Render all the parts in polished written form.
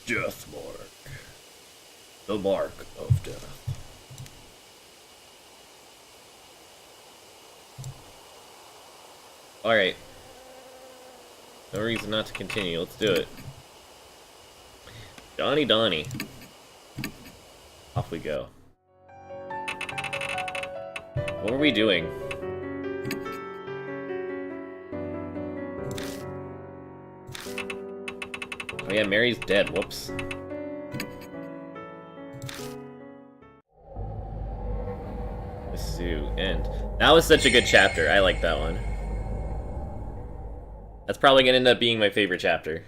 Death mark. The mark of death. Alright. No reason not to continue. Let's do it. Johnny Donnie. Off we go. What were we doing? Oh yeah, Mary's dead. Whoops. The Sioux end. That was such a good chapter. I like that one. That's probably gonna end up being my favorite chapter.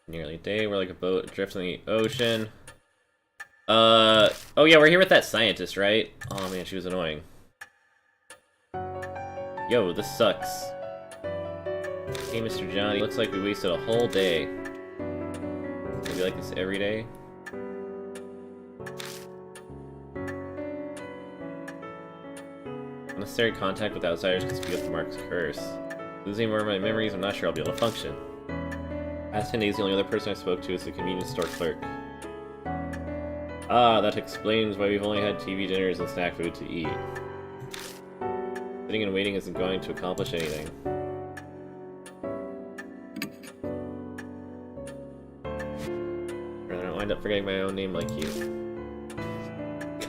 Nearly a day, we're like a boat adrift in the ocean. Oh yeah, we're here with that scientist, right? Oh man, she was annoying. Yo, this sucks. Hey, Mr. Johnny, looks like we wasted a whole day. Maybe like this every day? Unnecessary contact with outsiders can speed up the Mark's curse. Losing more of my memories, I'm not sure I'll be able to function. Past 10 days, the only other person I spoke to is the convenience store clerk. Ah, that explains why we've only had TV dinners and snack food to eat. Sitting and waiting isn't going to accomplish anything. Rather not wind up forgetting my own name like you.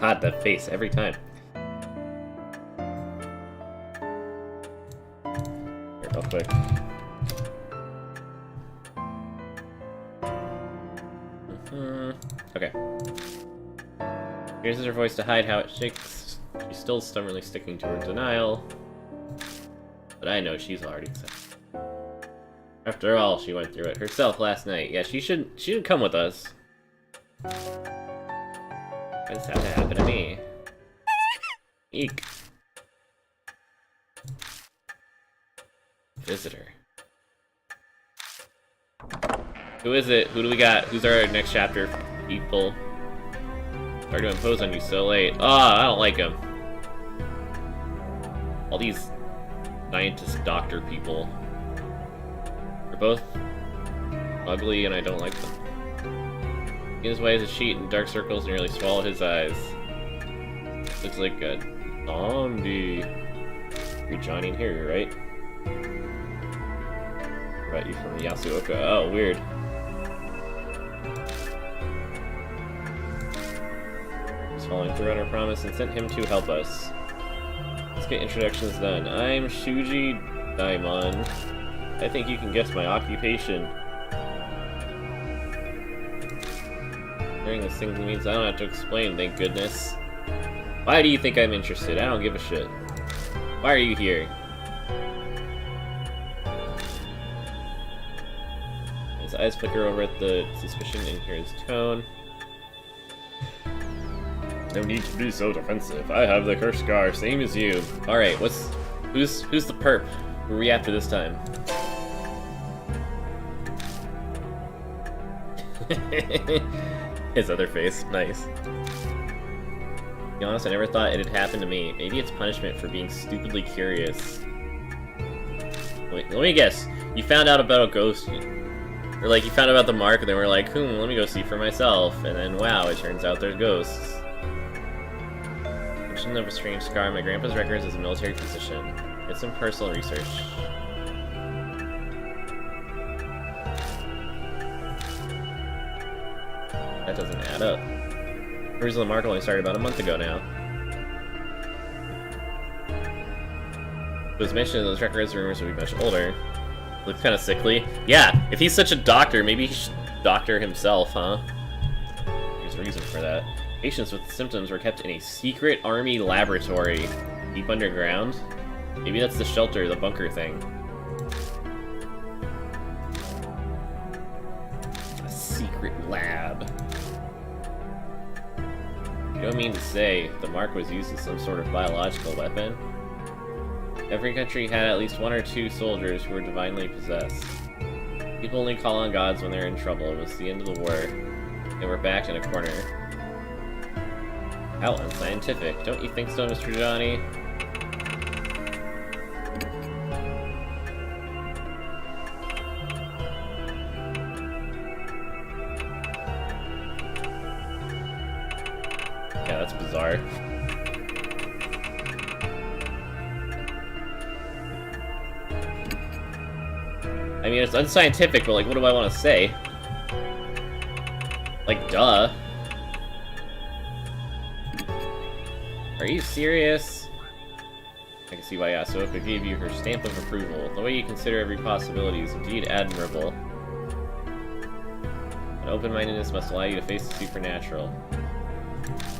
God, that face, every time. Here, real quick. Okay. Raises her voice to hide how it shakes. She's still stubbornly sticking to her denial. But I know she's already accepted. After all, she went through it herself last night. Yeah, she shouldn't come with us. Why does this have to happen to me? Eek. Visitor. Who is it? Who do we got? Who's our next chapter people? Sorry to impose on you so late. Ah, I don't like him. All these scientist doctor people. They're both ugly and I don't like them. In his way is a sheet and dark circles nearly swallow his eyes. Looks like a zombie. You're Johnny in here, right? What about you from Yasuoka? Oh, weird. Following through on our promise and sent him to help us. Let's get introductions done. I'm Shuji Daimon. I think you can guess my occupation. Hearing this thing means I don't have to explain, thank goodness. Why do you think I'm interested? I don't give a shit. Why are you here? His eyes flicker over at the suspicion and hear his tone. No need to be so defensive. I have the curse scar, same as you. Alright, who's the perp? Who are we after this time? His other face, nice. To be honest, I never thought it had happened to me. Maybe it's punishment for being stupidly curious. Wait, let me guess. You found out about a ghost, or like you found out about the mark and then we're like, let me go see for myself. And then wow, it turns out there's ghosts. Of a strange scar. My grandpa's records as a military physician. It's some personal research. That doesn't add up. The reason the mark only started about a month ago now. It was mentioned that those records rumors would be much older. Looks kind of sickly. Yeah, if he's such a doctor, maybe he should doctor himself, huh? There's a reason for that. Patients with symptoms were kept in a secret army laboratory deep underground. Maybe that's the shelter, the bunker thing. A secret lab. You don't mean to say the mark was used as some sort of biological weapon? Every country had at least one or two soldiers who were divinely possessed. People only call on gods when they're in trouble. It was the end of the war, and we're backed in a corner. How unscientific. Don't you think so, Mr. Johnny? Yeah, that's bizarre. I mean, it's unscientific, but like, what do I want to say? Like, duh. Are you serious? I can see why Yasuoka gave you her stamp of approval. The way you consider every possibility is indeed admirable. An open-mindedness must allow you to face the supernatural.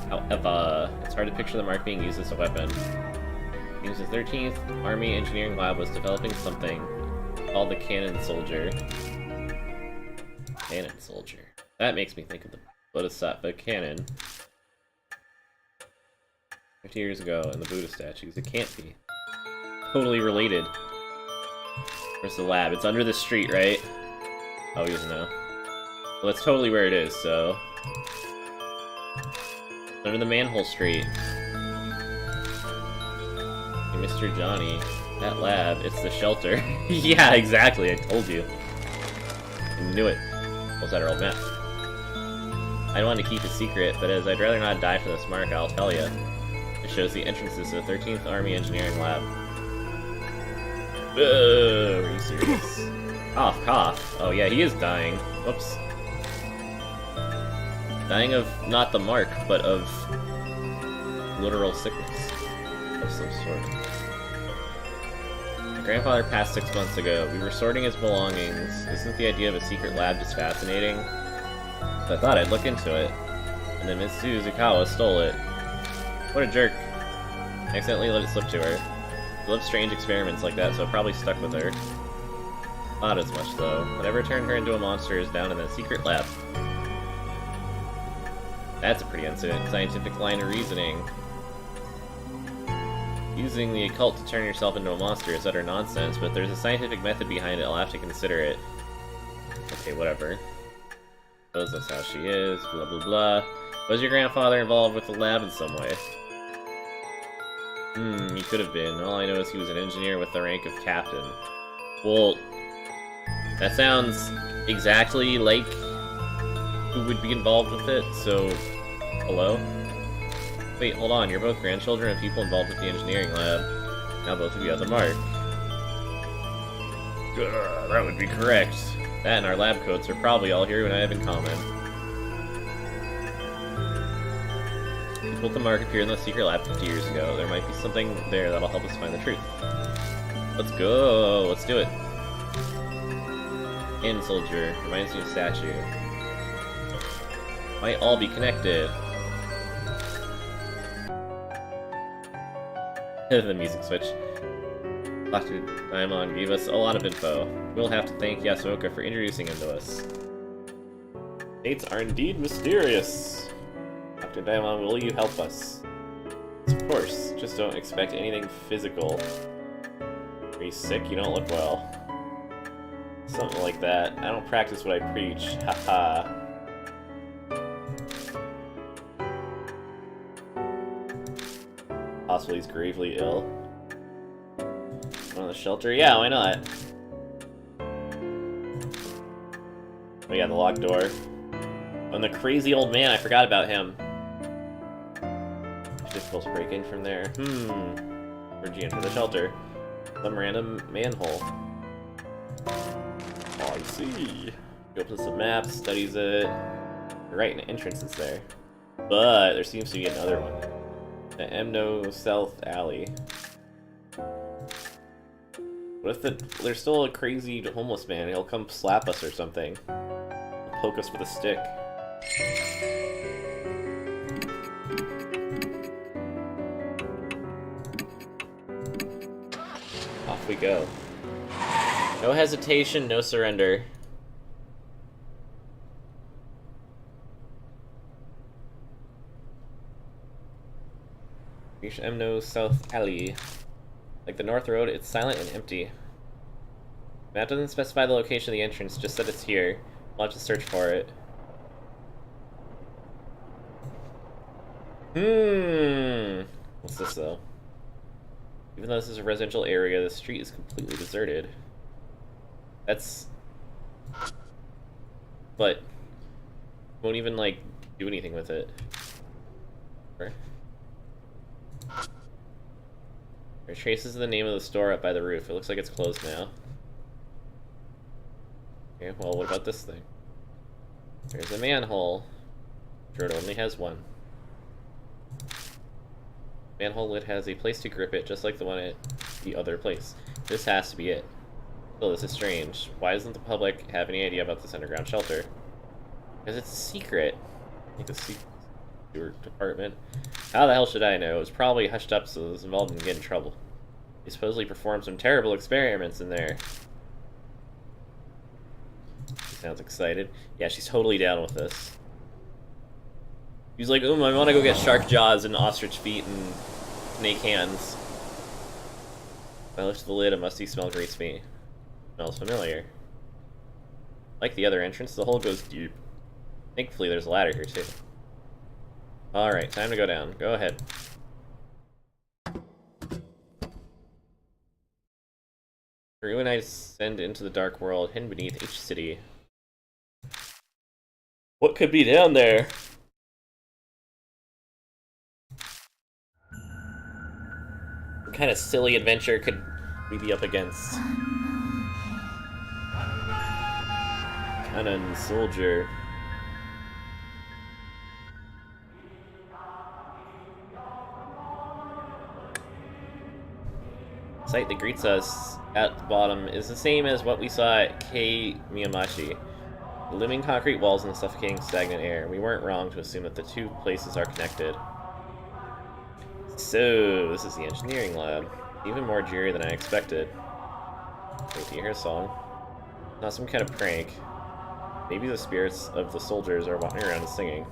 However, it's hard to picture the mark being used as a weapon. It seems the 13th Army Engineering Lab was developing something called the Cannon Soldier. Cannon Soldier. That makes me think of the Bodhisattva Cannon. 50 years ago, in the Buddha statues. It can't be. Totally related. Where's the lab? It's under the street, right? Oh, he doesn't know. Well, that's totally where it is, so... It's under the manhole street. Hey, Mr. Johnny. That lab, it's the shelter. Yeah, exactly, I told you. I knew it. What's that, our old map? I wanted to keep it secret, but as I'd rather not die for this mark, I'll tell you. It shows the entrances to the 13th Army Engineering Lab. Are you serious? Cough, cough. Oh yeah, he is dying. Whoops. Dying of not the mark, but of literal sickness of some sort. My grandfather passed 6 months ago. We were sorting his belongings. Isn't the idea of a secret lab just fascinating? So I thought I'd look into it. And then Mitsu Uzukawa stole it. What a jerk. I accidentally let it slip to her. She loves strange experiments like that, so it probably stuck with her. Not as much, though. Whatever turned her into a monster is down in the secret lab. That's a pretty unscientific line of reasoning. Using the occult to turn yourself into a monster is utter nonsense, but there's a scientific method behind it. I'll have to consider it. Okay, whatever. Suppose that's how she is, blah blah blah. Was your grandfather involved with the lab in some way? He could have been. All I know is he was an engineer with the rank of captain. Well, that sounds exactly like who would be involved with it, so... Hello? Wait, hold on, you're both grandchildren of people involved with the engineering lab. Now both of you have the mark. That would be correct. That and our lab coats are probably all here and I have in common. People with the mark appeared in the secret lab 50 years ago. There might be something there that'll help us find the truth. Let's go! Let's do it! Cannon Soldier. Reminds me of a statue. Might all be connected. The music switch. Dr. Daimon gave us a lot of info. We'll have to thank Yasuoka for introducing him to us. Dates are indeed mysterious. Dr. Daimon, will you help us? Of course, just don't expect anything physical. Are you sick? You don't look well. Something like that. I don't practice what I preach. Haha. Possibly he's gravely ill. One of the shelter? Yeah, why not? Oh yeah, the locked door. And the crazy old man, I forgot about him. Difficult to break in from there. Where'd you enter the shelter? Some random manhole. Oh, I see. He opens the map, studies it. You're right, an entrance is there. But there seems to be another one. The Emno South Alley. What if there's still a crazy homeless man? He'll come slap us or something. He'll poke us with a stick. Off we go. No hesitation, no surrender. Reach Emno South Alley. Like the North Road, it's silent and empty. The map doesn't specify the location of the entrance, just that it's here. We'll have to search for it. What's this, though? Even though this is a residential area, the street is completely deserted. That's... But... won't even, like, do anything with it. There are traces of the name of the store up by the roof. It looks like it's closed now. Okay, well, what about this thing? There's a manhole. Sure, it only has one. Manhole lid has a place to grip it, just like the one at the other place. This has to be it. Still, this is strange. Why doesn't the public have any idea about this underground shelter? Because it's a secret. Like the sewer department. How the hell should I know? It was probably hushed up so those involved didn't get in trouble. They supposedly performed some terrible experiments in there. She sounds excited. Yeah, she's totally down with this. He's like, I want to go get shark jaws and ostrich feet and snake hands. I lift the lid, a musty smell greets me. Smells familiar. Like the other entrance, the hole goes deep. Thankfully, there's a ladder here, too. Alright, time to go down. Go ahead. Rue and I descend into the dark world, hidden beneath each city. What could be down there? What kind of silly adventure could we be up against? Cannon soldier. The sight that greets us at the bottom is the same as what we saw at Kei Miyamachi. The looming concrete walls and the suffocating stagnant air. We weren't wrong to assume that the two places are connected. So, this is the engineering lab. Even more dreary than I expected. Wait, do you hear a song? Not some kind of prank. Maybe the spirits of the soldiers are walking around and singing.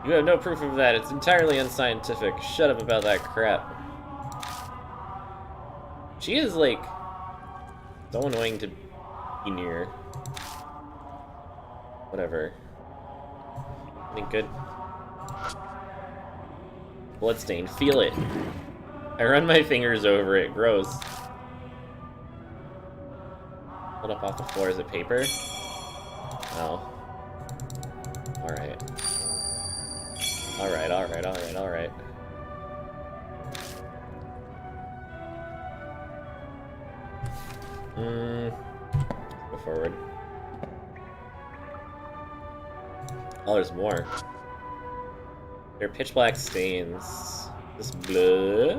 You have no proof of that. It's entirely unscientific. Shut up about that crap. She is, like, so annoying to be near. Whatever. I think good. Bloodstain. Feel it. I run my fingers over it. Gross. Hold up off the floor. Is it paper? Oh. Alright. Alright. Go forward. Oh, there's more. They're pitch black stains. This blood?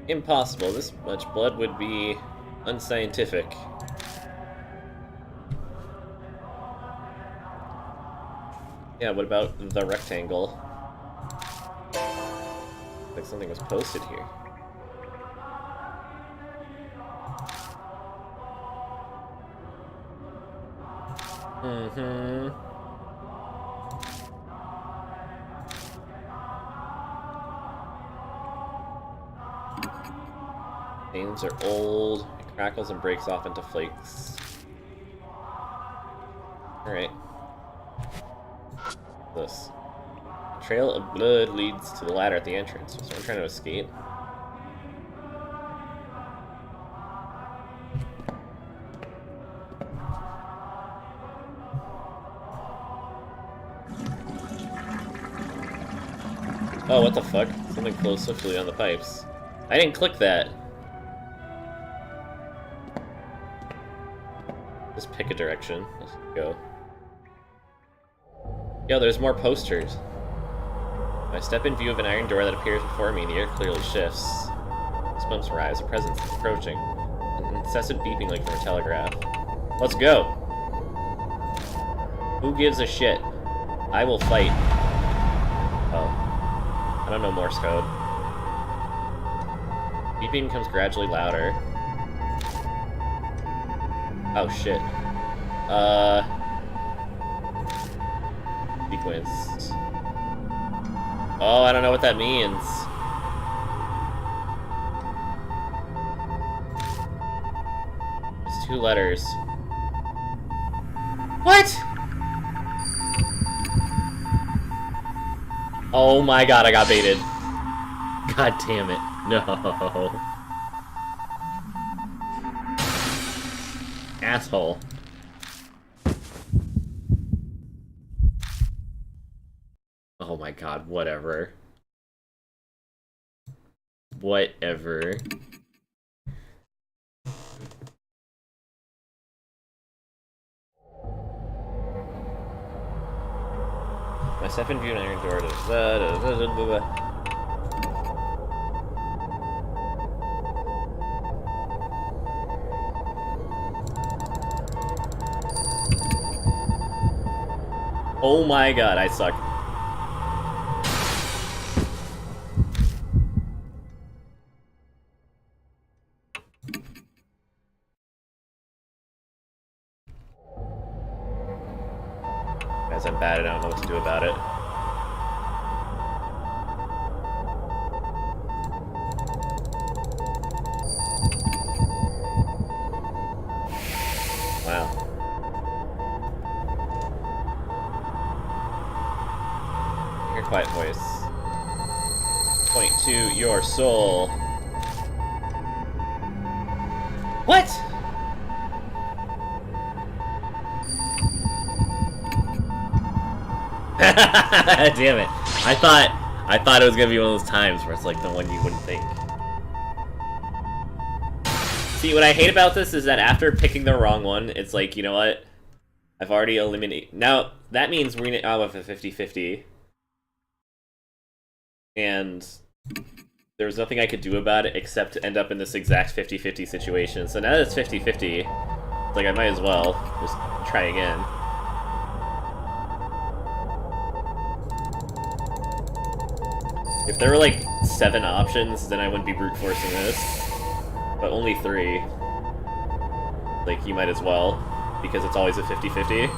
Impossible. This much blood would be unscientific. Yeah, what about the rectangle? Like something was posted here. Stains are old. It crackles and breaks off into flakes. Alright. This. A trail of blood leads to the ladder at the entrance. Was someone trying to escape? Oh, what the fuck? Something closed swiftly on the pipes. I didn't click that. Just pick a direction. Let's go. Yo, there's more posters. I step in view of an iron door that appears before me. The air clearly shifts. Goosebumps rise. A presence is approaching. An incessant beeping like from a telegraph. Let's go. Who gives a shit? I will fight. Oh. I don't know Morse code. Beeping becomes gradually louder. Oh shit. Sequence. Oh, I don't know what that means. 2 letters. What? Oh my god, I got baited. God damn it. No. Asshole. Oh my god, whatever. Whatever. My step in view and iron door. Oh my god, I suck. Guys, I'm bad, I don't know what to do about it. Wow. Your quiet voice. Point to your soul. What? Damn it. I thought it was gonna be one of those times where it's like the one you wouldn't think. See, what I hate about this is that after picking the wrong one, it's like, you know what? I've already eliminated... Now, that means we're out of a 50-50. And there was nothing I could do about it except to end up in this exact 50-50 situation. So now that it's 50-50, it's like I might as well just try again. If there were like 7 options, then I wouldn't be brute forcing this. But only 3. Like, you might as well, because it's always a 50-50.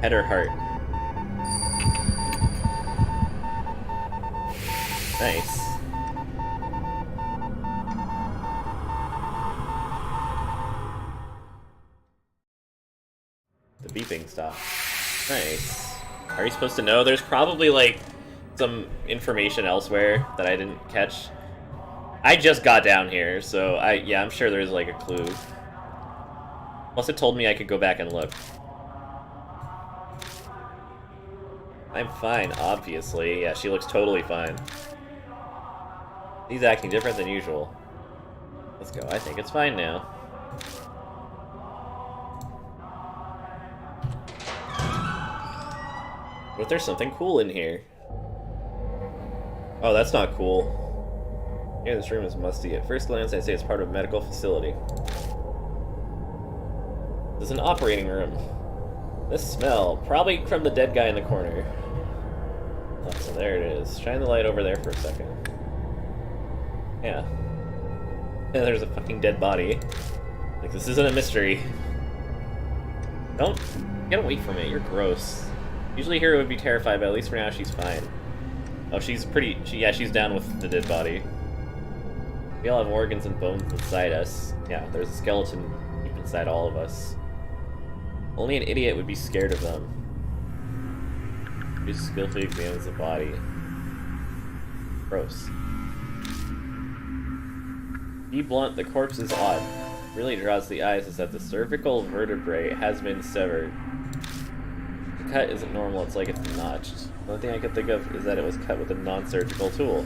Head or heart? Nice. The beeping stopped. Nice. Are you supposed to know? There's probably, like, some information elsewhere that I didn't catch. I just got down here, so yeah, I'm sure there's, like, a clue. Plus it told me I could go back and look. I'm fine, obviously. Yeah, she looks totally fine. He's acting different than usual. Let's go. I think it's fine now. What if there's something cool in here? Oh, that's not cool. Yeah, this room is musty. At first glance, I'd say it's part of a medical facility. This is an operating room. This smell, probably from the dead guy in the corner. Oh, so there it is. Shine the light over there for a second. Yeah. And there's a fucking dead body. Like, this isn't a mystery. Don't get away from it, you're gross. Usually Hero would be terrified, but at least for now she's fine. Oh, she's pretty... yeah, she's down with the dead body. We all have organs and bones inside us. Yeah, there's a skeleton deep inside all of us. Only an idiot would be scared of them. He skillfully examines the body. Gross. Be blunt, the corpse is odd. What really draws the eyes is that the cervical vertebrae has been severed. The cut isn't normal, it's like it's notched. The only thing I could think of is that it was cut with a non-surgical tool.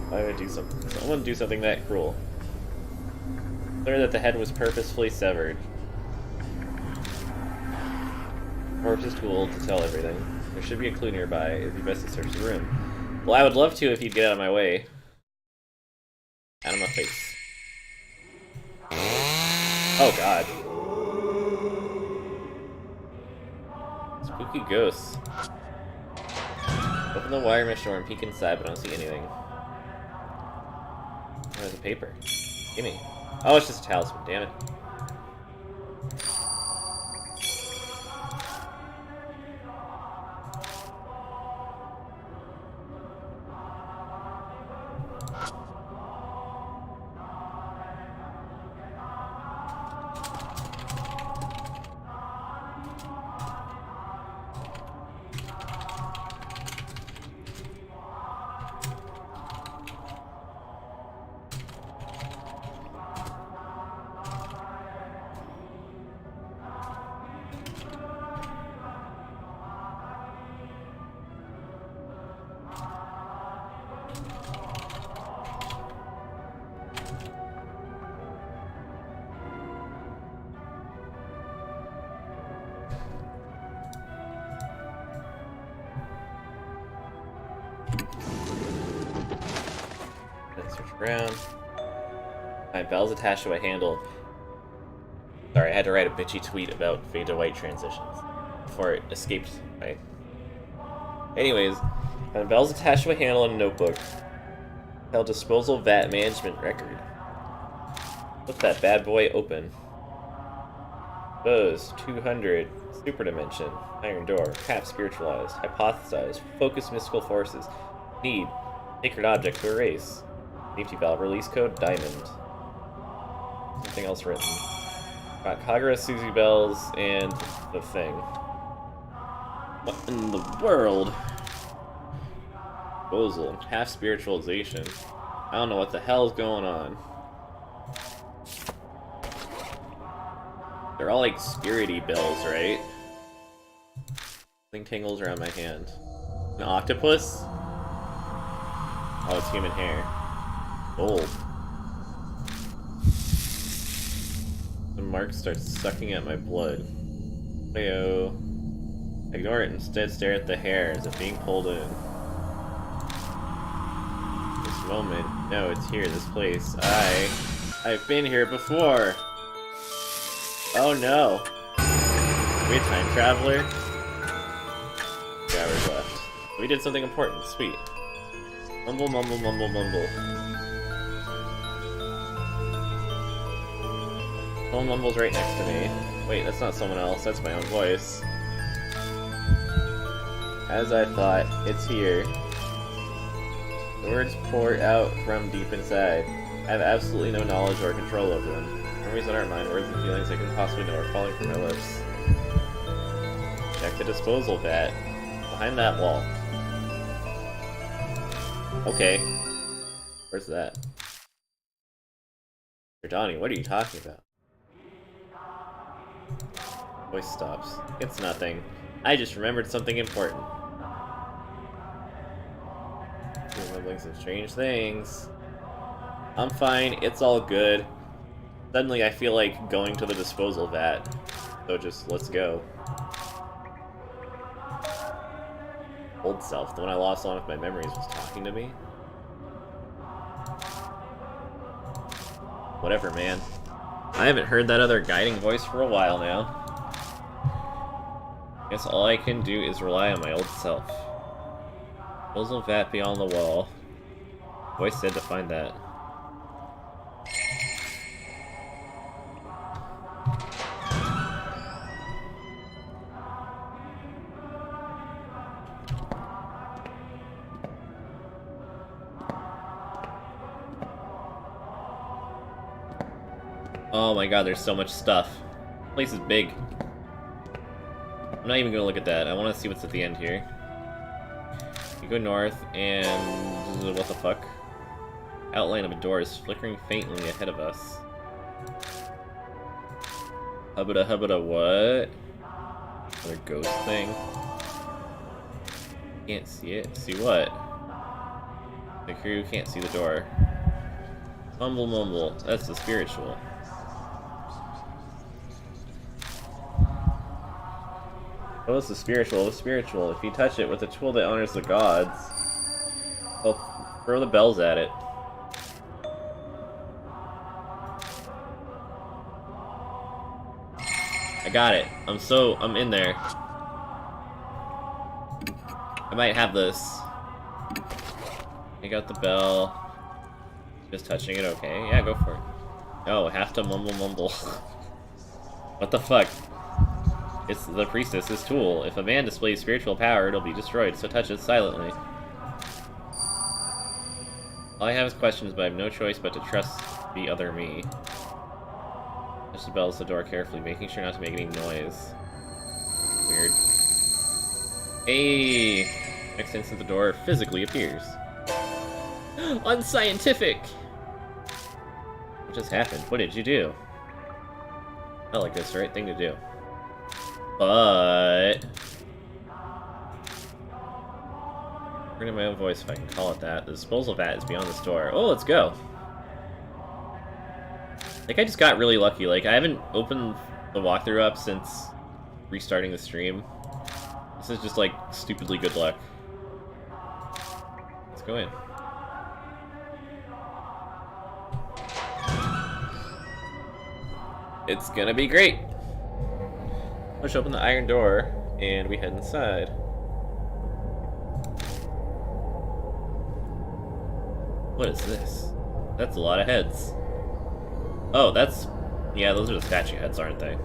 Why would someone do something that cruel? Clear that the head was purposefully severed. Corpse's tool to tell everything. There should be a clue nearby. It'd be best to search the room. Well, I would love to if you'd get out of my way. Out of my face. Oh god. Spooky ghosts. Open the wire mesh door and peek inside, but I don't see anything. Oh, there's a paper. Gimme. Oh, it's just a talisman, damn it. Let's search around. My bell's attached to a handle. Sorry, I had to write a bitchy tweet about fade to white transitions before it escaped my... Anyways, my bell's attached to a handle in a notebook. Held disposal vat management record. Flip that bad boy open. Bose, 200, super dimension, iron door, cap spiritualized, hypothesized, focus mystical forces, need, sacred object to erase, safety valve release code, diamond. Something else written. Got Kagura, Susie Bells, and the thing. What in the world? Disposal, half spiritualization. I don't know what the hell's going on. They're all like spirity bells, right? Something tingles around my hand. An octopus? Oh, it's human hair. Gold. The mark starts sucking at my blood. Heyo. Ignore it, instead stare at the hair. Is it being pulled in? This moment. No, it's here, this place. I've been here before! Oh no! Are we a time traveler? 2 hours left. We did something important. Sweet. Mumble, mumble, mumble, mumble. Someone mumbles right next to me. Wait, that's not someone else. That's my own voice. As I thought, it's here. The words pour out from deep inside. I have absolutely no knowledge or control over them. Memories that aren't mine, words and feelings I couldn't possibly know are falling from my lips. Check the disposal vat. Behind that wall. Okay. Where's that? Donnie, what are you talking about? Voice stops. It's nothing. I just remembered something important. Remembering some strange things. I'm fine, it's all good. Suddenly I feel like going to the disposal vat. So just, let's go. Old self, the one I lost along with my memories, was talking to me? Whatever, man. I haven't heard that other guiding voice for a while now. Guess all I can do is rely on my old self. Disposal vat beyond the wall. Voice said to find that. Oh my god, there's so much stuff. This place is big. I'm not even gonna look at that. I want to see what's at the end here. You go north, and what the fuck? Outline of a door is flickering faintly ahead of us. Hubba hubba what? Another ghost thing. Can't see it. See what? The crew can't see the door. Mumble mumble. That's the spiritual. What's the spiritual? What's spiritual? If you touch it with a tool that honors the gods, well, throw the bells at it. I got it. I'm in there. I might have this. Take out the bell. Just touching it, okay? Yeah, go for it. No, have to mumble mumble. What the fuck? It's the priestess's tool. If a man displays spiritual power, it'll be destroyed, so touch it silently. All I have is questions, but I have no choice but to trust the other me. Touch the bells the door carefully, making sure not to make any noise. Weird. Hey! Next instant the door physically appears. Unscientific! What just happened? What did you do? Felt like it's the right thing to do. But... I'm gonna my own voice if I can call it that. The disposal vat is beyond this door. Oh, let's go! Like, I just got really lucky. Like, I haven't opened the walkthrough up since restarting the stream. This is just, like, stupidly good luck. go in. It's gonna be great. Push open the iron door, and we head inside. What is this? That's a lot of heads. Oh, that's... yeah, those are the statue heads, aren't they?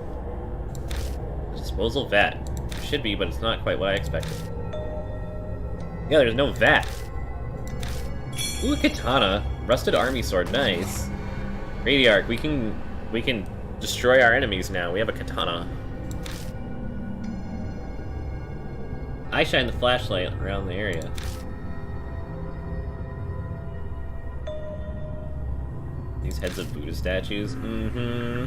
Disposal vat. Should be, but it's not quite what I expected. Yeah, there's no vat. Ooh, a katana. Rusted army sword, nice. Radiarch, we can destroy our enemies now. We have a katana. I shine the flashlight around the area. These heads of Buddha statues? They're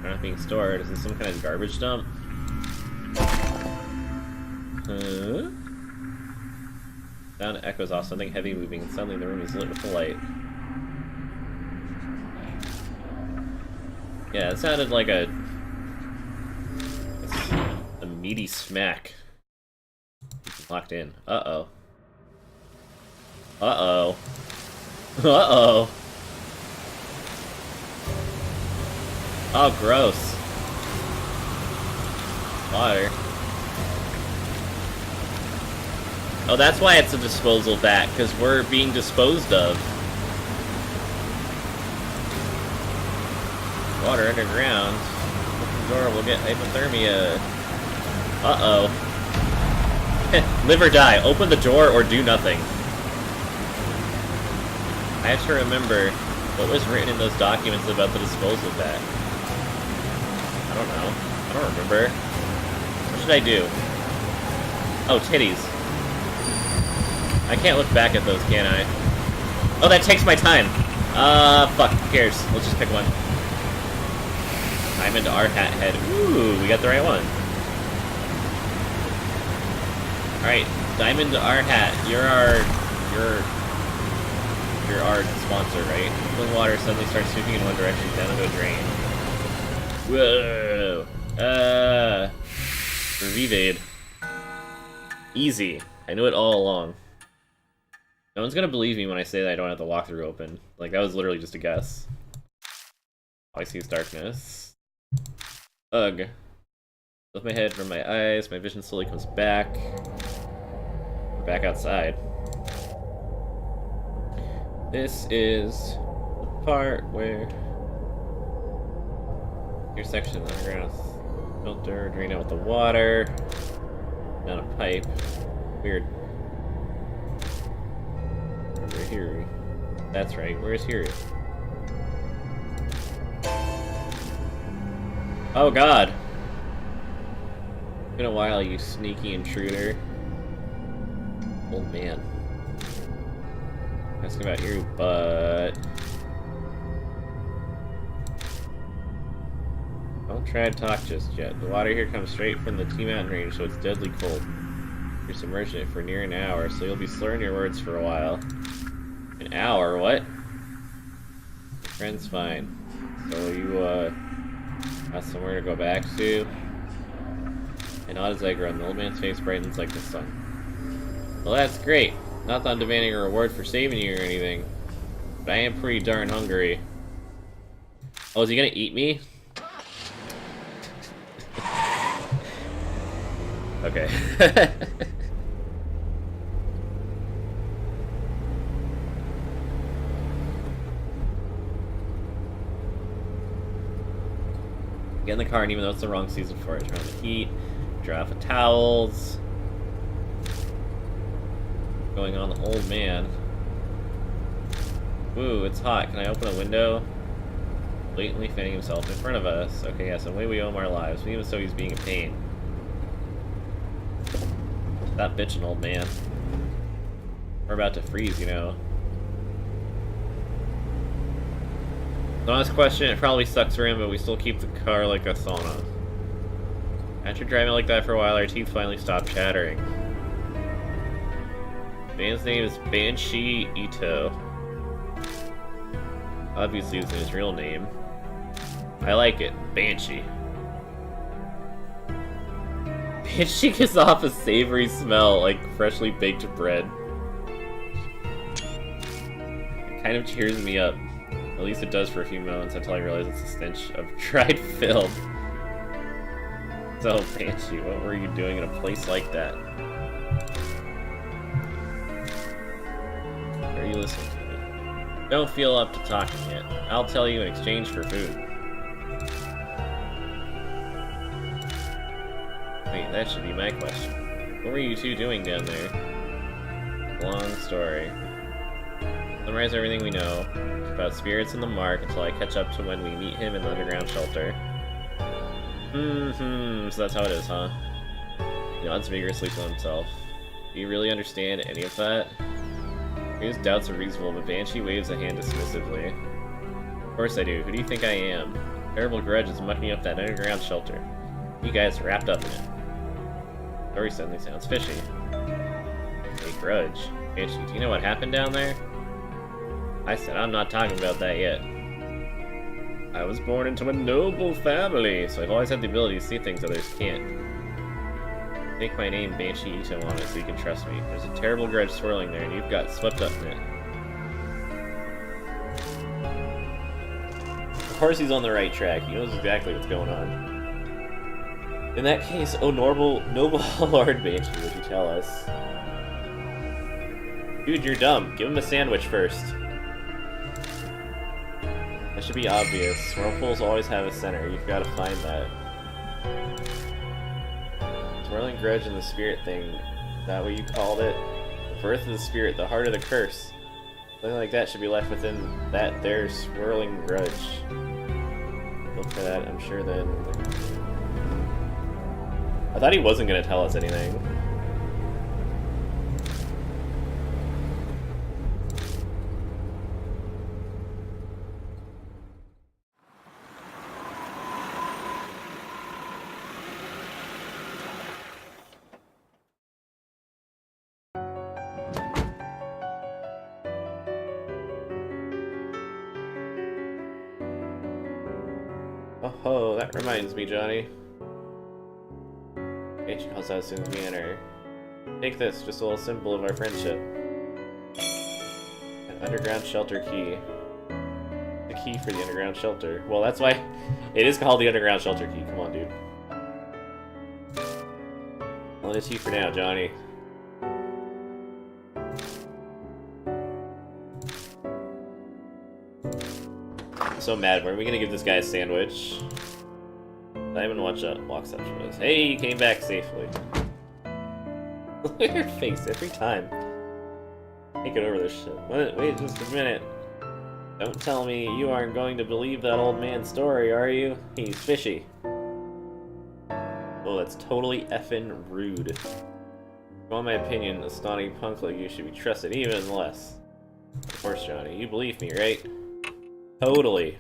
not being stored. Is this some kind of garbage dump? Huh? Sound echoes off something heavy moving, and suddenly the room is lit with the light. Yeah, it sounded like a meaty smack. Locked in. Uh-oh. Uh-oh. Uh-oh. Oh, gross. Water. Oh, that's why it's a disposal vat, because we're being disposed of. Water underground. Open the door, we'll get hypothermia. Uh-oh. Live or die. Open the door or do nothing. I have to remember what was written in those documents about the disposal vat. I don't know. I don't remember. What should I do? Oh, titties. I can't look back at those, can I? Oh, that takes my time! Fuck, who cares? Let's just pick one. Diamond R hat head. Ooh, we got the right one. Alright, Diamond R hat, you're our sponsor, right? Cooling water suddenly starts sweeping in one direction down into a drain. Whoa! Revade. Easy. I knew it all along. No one's gonna believe me when I say that I don't have the walkthrough open. Like, that was literally just a guess. All I see is darkness. Ugh. Lift my head from my eyes, my vision slowly comes back. We're back outside. This is the part where your section of the underground filter, drain out with the water, down a pipe. Weird. Where's Hiri? That's right, where's Hiri? Oh god! It's been a while, you sneaky intruder. Old man. Asking about Hiri, but don't try to talk just yet. The water here comes straight from the T-Mountain range, so it's deadly cold. You're submerged in it for near an hour, so you'll be slurring your words for a while. An hour? What? Your friend's fine. So you, got somewhere to go back to? I nod as I groan. The old man's face brightens like the sun. Well, that's great. Not that I'm demanding a reward for saving you or anything, but I am pretty darn hungry. Oh, is he gonna eat me? Okay. Get in the car, and even though it's the wrong season for it, turn on the heat, dry off the towels. Going on the old man. Ooh, it's hot. Can I open a window? Blatantly fanning himself in front of us. Okay, yeah, so way we owe him our lives. Even so, he's being a pain. Stop bitching, old man. We're about to freeze, you know. Honest question, it probably sucks for him, but we still keep the car like a sauna. After driving like that for a while, our teeth finally stopped chattering. The band's name is Banshee Ito. Obviously using his real name. I like it. Banshee. Banshee gives off a savory smell like freshly baked bread. kind of cheers me up. At least it does for a few moments until I realize it's the stench of dried film. So, Banshee, what were you doing in a place like that? Are you listening to me? Don't feel up to talking yet. I'll tell you in exchange for food. Wait, that should be my question. What were you two doing down there? Long story. Summarize everything we know about spirits in the mark until I catch up to when we meet him in the underground shelter. So that's how it is, huh? He nods vigorously to himself. Do you really understand any of that? His doubts are reasonable, but Banshee waves a hand dismissively. Of course I do. Who do you think I am? Terrible grudge is mucking up that underground shelter. You guys are wrapped up in it. Story suddenly sounds fishy. A grudge? Banshee, do you know what happened down there? I said I'm not talking about that yet. I was born into a noble family, so I've always had the ability to see things others can't. Make my name Banshee Ito on it so you can trust me. There's a terrible grudge swirling there, and you've got swept up in it. Of course he's on the right track. He knows exactly what's going on. In that case, oh noble Lord Banshee, would you tell us? Dude, you're dumb. Give him a sandwich first. That should be obvious. Whirlpools always have a center. You've got to find that. Swirling grudge and the spirit thing. Is that what you called it? The birth of the spirit, the heart of the curse. Something like that should be left within that there swirling grudge. Look for that, I'm sure then. I thought he wasn't going to tell us anything. Oh, that reminds me, Johnny. Banshee calls out as soon as we enter. Take this, just a little symbol of our friendship. An underground shelter key. The key for the underground shelter. Well, that's why it is called the underground shelter key. Come on, dude. I'll let it to you for now, Johnny. I'm so mad. When are we gonna give this guy a sandwich? Simon walks up to us. Hey, you came back safely. Look at your face every time. Can't get over this shit. Wait just a minute. Don't tell me you aren't going to believe that old man's story, are you? He's fishy. Oh, that's totally effing rude. If you want my opinion, a snotty punk like you should be trusted even less. Of course, Johnny. You believe me, right? Totally.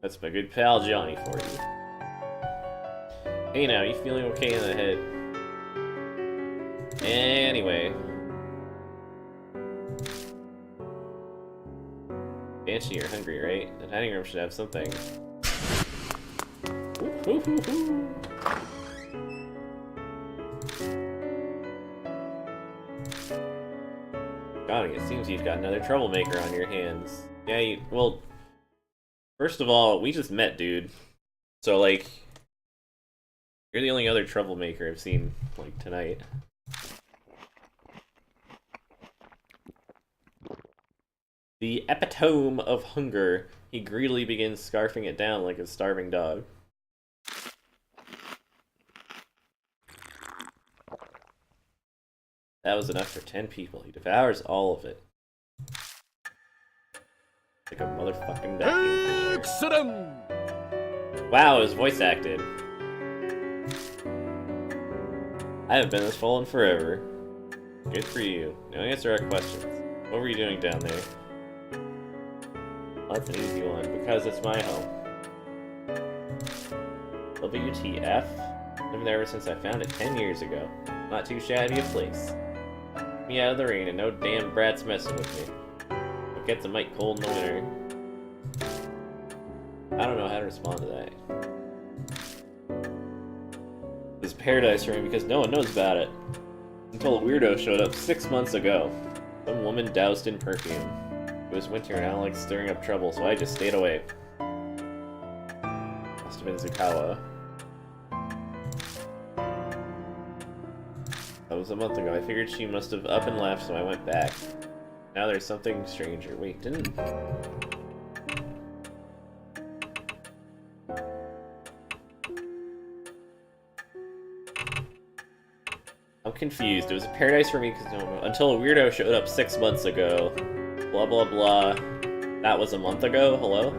That's my good pal Johnny for you. Hey now, you feeling okay in the head? Anyway. Banshee, you're hungry, right? The dining room should have something. Johnny, it seems you've got another troublemaker on your hands. Yeah, well, first of all, we just met, dude. So, like, you're the only other troublemaker I've seen, like, tonight. The epitome of hunger. He greedily begins scarfing it down like a starving dog. That was enough for 10 people. He devours all of it. Like a motherfucking vacuum cleaner. Wow, it was voice acted. I haven't been this full in forever. Good for you. Now answer our questions. What were you doing down there? Well, that's an easy one, because it's my home. WTF? I've been there ever since I found it 10 years ago. Not too shabby a place. Get me out of the rain and no damn brats messing with me. It gets a mite cold in the winter. I don't know how to respond to that. This is paradise for me because no one knows about it. Until a weirdo showed up 6 months ago. Some woman doused in perfume. It was winter and I don't like stirring up trouble, so I just stayed away. Must have been Zukawa. That was a month ago. I figured she must have up and left, so I went back. Now there's something stranger. Wait, didn't... I'm confused. It was a paradise for me until a weirdo showed up 6 months ago. Blah blah blah. That was a month ago? Hello?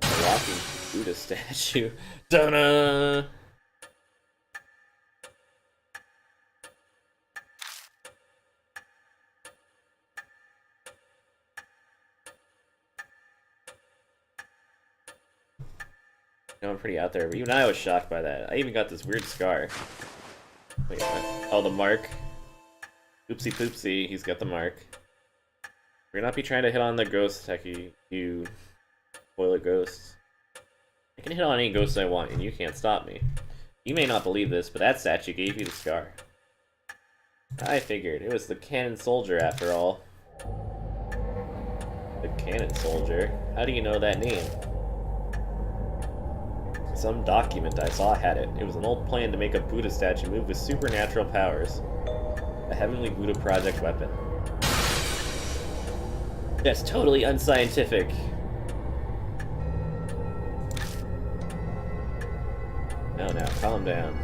A walking Buddha statue. Dun-na! I'm pretty out there, but even I was shocked by that. I even got this weird scar. Wait, what? Oh, the mark. Oopsie poopsie, he's got the mark. We're not be trying to hit on the ghost, Techie, you spoiler ghosts. I can hit on any ghost I want, and you can't stop me. You may not believe this, but that statue gave you the scar. I figured. It was the Cannon Soldier, after all. The Cannon Soldier? How do you know that name? Some document I saw had it. It was an old plan to make a Buddha statue move with supernatural powers. A Heavenly Buddha Project weapon. That's totally unscientific. Now, calm down.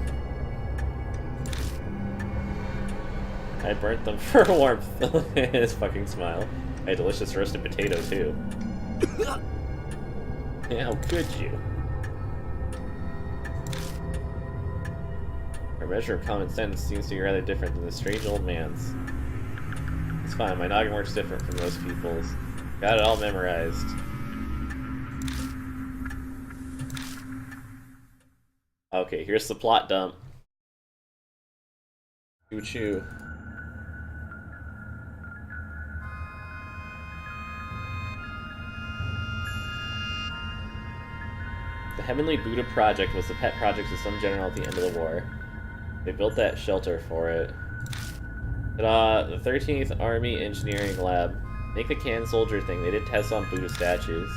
I burnt them for warmth. His fucking smile. I had delicious roasted potato, too. How could you? Our measure of common sense seems to be rather different than the strange old man's. It's fine, my noggin works different from most people's. Got it all memorized. Okay, here's the plot dump. Choo-choo. The Heavenly Buddha Project was the pet project of some general at the end of the war. They built that shelter for it. The 13th Army Engineering Lab. Make the Cannon Soldier thing. They did tests on Buddha statues.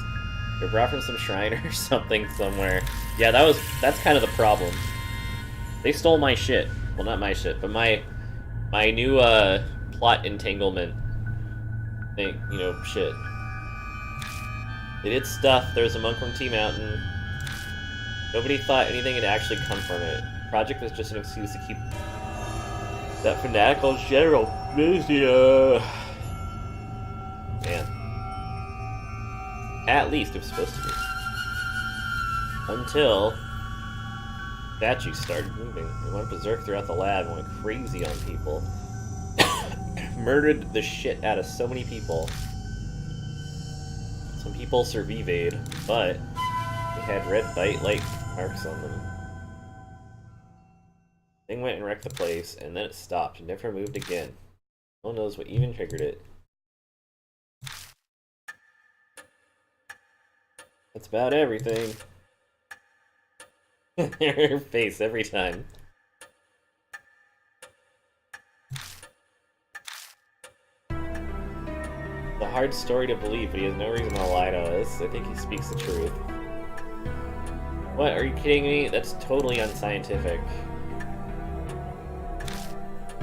They were brought from some shrine or something somewhere. Yeah, that's kind of the problem. They stole my shit. Well, not my shit, but my new plot entanglement thing, you know, shit. They did stuff. There was a monk from T Mountain. Nobody thought anything had actually come from it. The project was just an excuse to keep that fanatical general busy. Man. At least it was supposed to be. Until statues started moving. They went berserk throughout the lab and went crazy on people. Murdered the shit out of so many people. Some people survived, but they had red bite-like marks on them. Thing went and wrecked the place, and then it stopped and never moved again. No one knows what even triggered it. That's about everything. Her face every time. It's a hard story to believe, but he has no reason to lie to us. I think he speaks the truth. What? Are you kidding me? That's totally unscientific.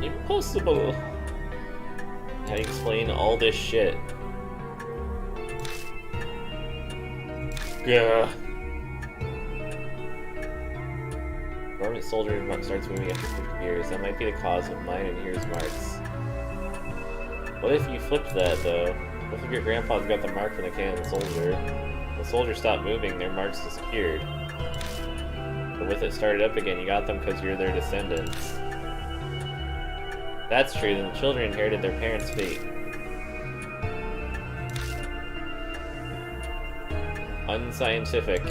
Impossible! How do you explain all this shit? Gah. Government soldier starts moving after 50 years. That might be the cause of mine and here's Mark's. What if you flipped that, though? What if your grandpa's got the mark from the Cannon Soldier? The soldier stopped moving, their marks disappeared. But with it started up again, you got them because you're their descendants. If that's true, then the children inherited their parents' fate. Unscientific.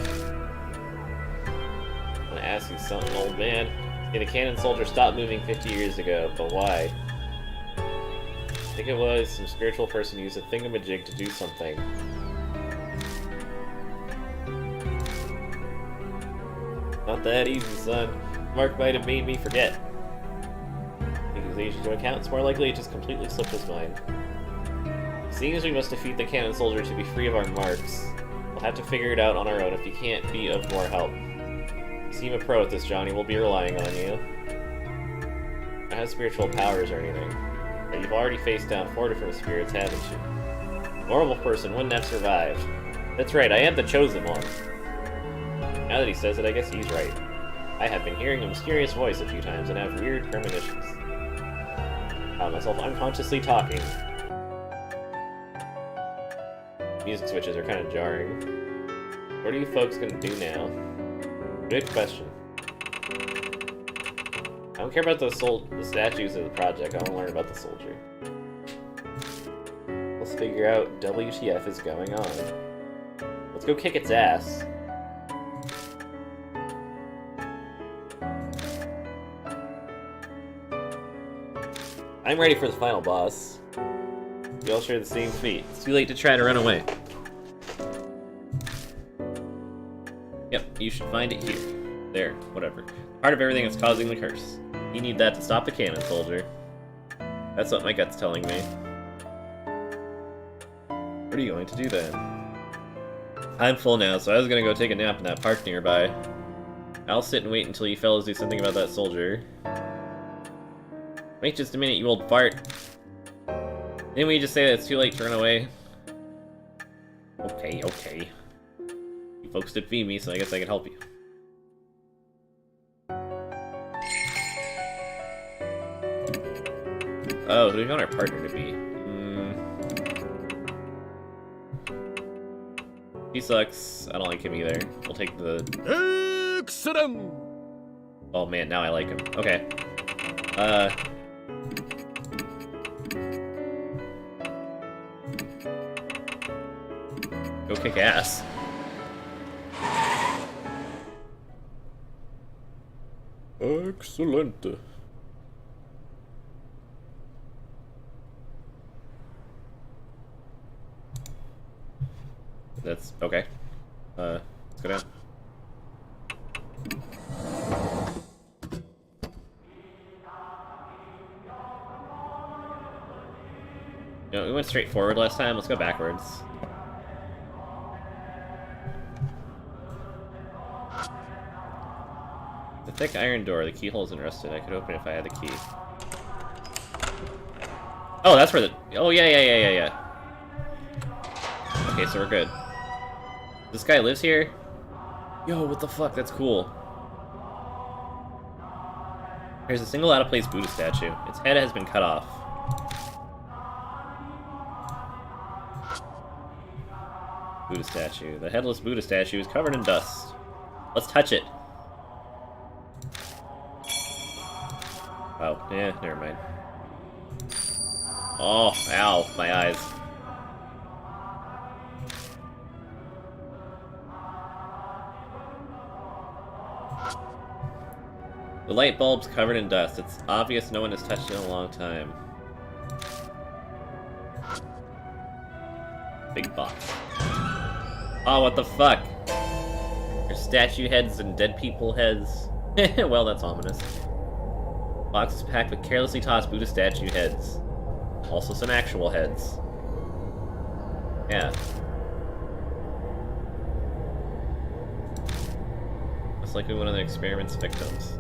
I'm gonna ask you something, old man. The Cannon Soldier stopped moving 50 years ago, but why? I think it was some spiritual person used a thingamajig to do something. Not that easy, son. Mark might have made me forget. Taking his age into account, it's more likely it just completely slipped his mind. Seeing as we must defeat the cannon soldier to be free of our marks, we'll have to figure it out on our own if you can't be of more help. You seem a pro at this, Johnny. We'll be relying on you. Not have spiritual powers or anything, but you've already faced down 4 different spirits, haven't you? A normal person wouldn't have survived. That's right, I am the chosen one. Now that he says it, I guess he's right. I have been hearing a mysterious voice a few times and have weird premonitions. I found myself unconsciously talking. Music switches are kind of jarring. What are you folks gonna do now? Good question. I don't care about the statues of the project, I want to learn about the soldier. Let's figure out WTF is going on. Let's go kick its ass. I'm ready for the final boss. We all share the same fate. It's too late to try to run away. Yep, you should find it here. There, whatever. Part of everything that's causing the curse. You need that to stop the cannon soldier. That's what my gut's telling me. What are you going to do then? I'm full now, so I was gonna go take a nap in that park nearby. I'll sit and wait until you fellas do something about that soldier. Wait just a minute, you old fart. Didn't we just say that it's too late to run away? Okay, okay. You folks did feed me, so I guess I can help you. Oh, who do we want our partner to be? He sucks. I don't like him either. We'll take the... Excellent! Oh man, now I like him. Okay. Go kick ass. Excellent. That's okay. Let's go down. You know, we went straight forward last time. Let's go backwards. The thick iron door. The keyhole isn't rusted. I could open it if I had the key. Oh, that's where the... Oh, yeah. Okay, so we're good. This guy lives here? Yo, what the fuck? That's cool. There's a single out-of-place Buddha statue. Its head has been cut off. Buddha statue. The headless Buddha statue is covered in dust. Let's touch it. Oh, yeah, never mind. Oh, ow, my eyes. The light bulb's covered in dust. It's obvious no one has touched it in a long time. Big box. Oh, what the fuck? There's statue heads and dead people heads. Well, that's ominous. Box is packed with carelessly tossed Buddha statue heads. Also some actual heads. Yeah. Looks like one of the experiment's victims.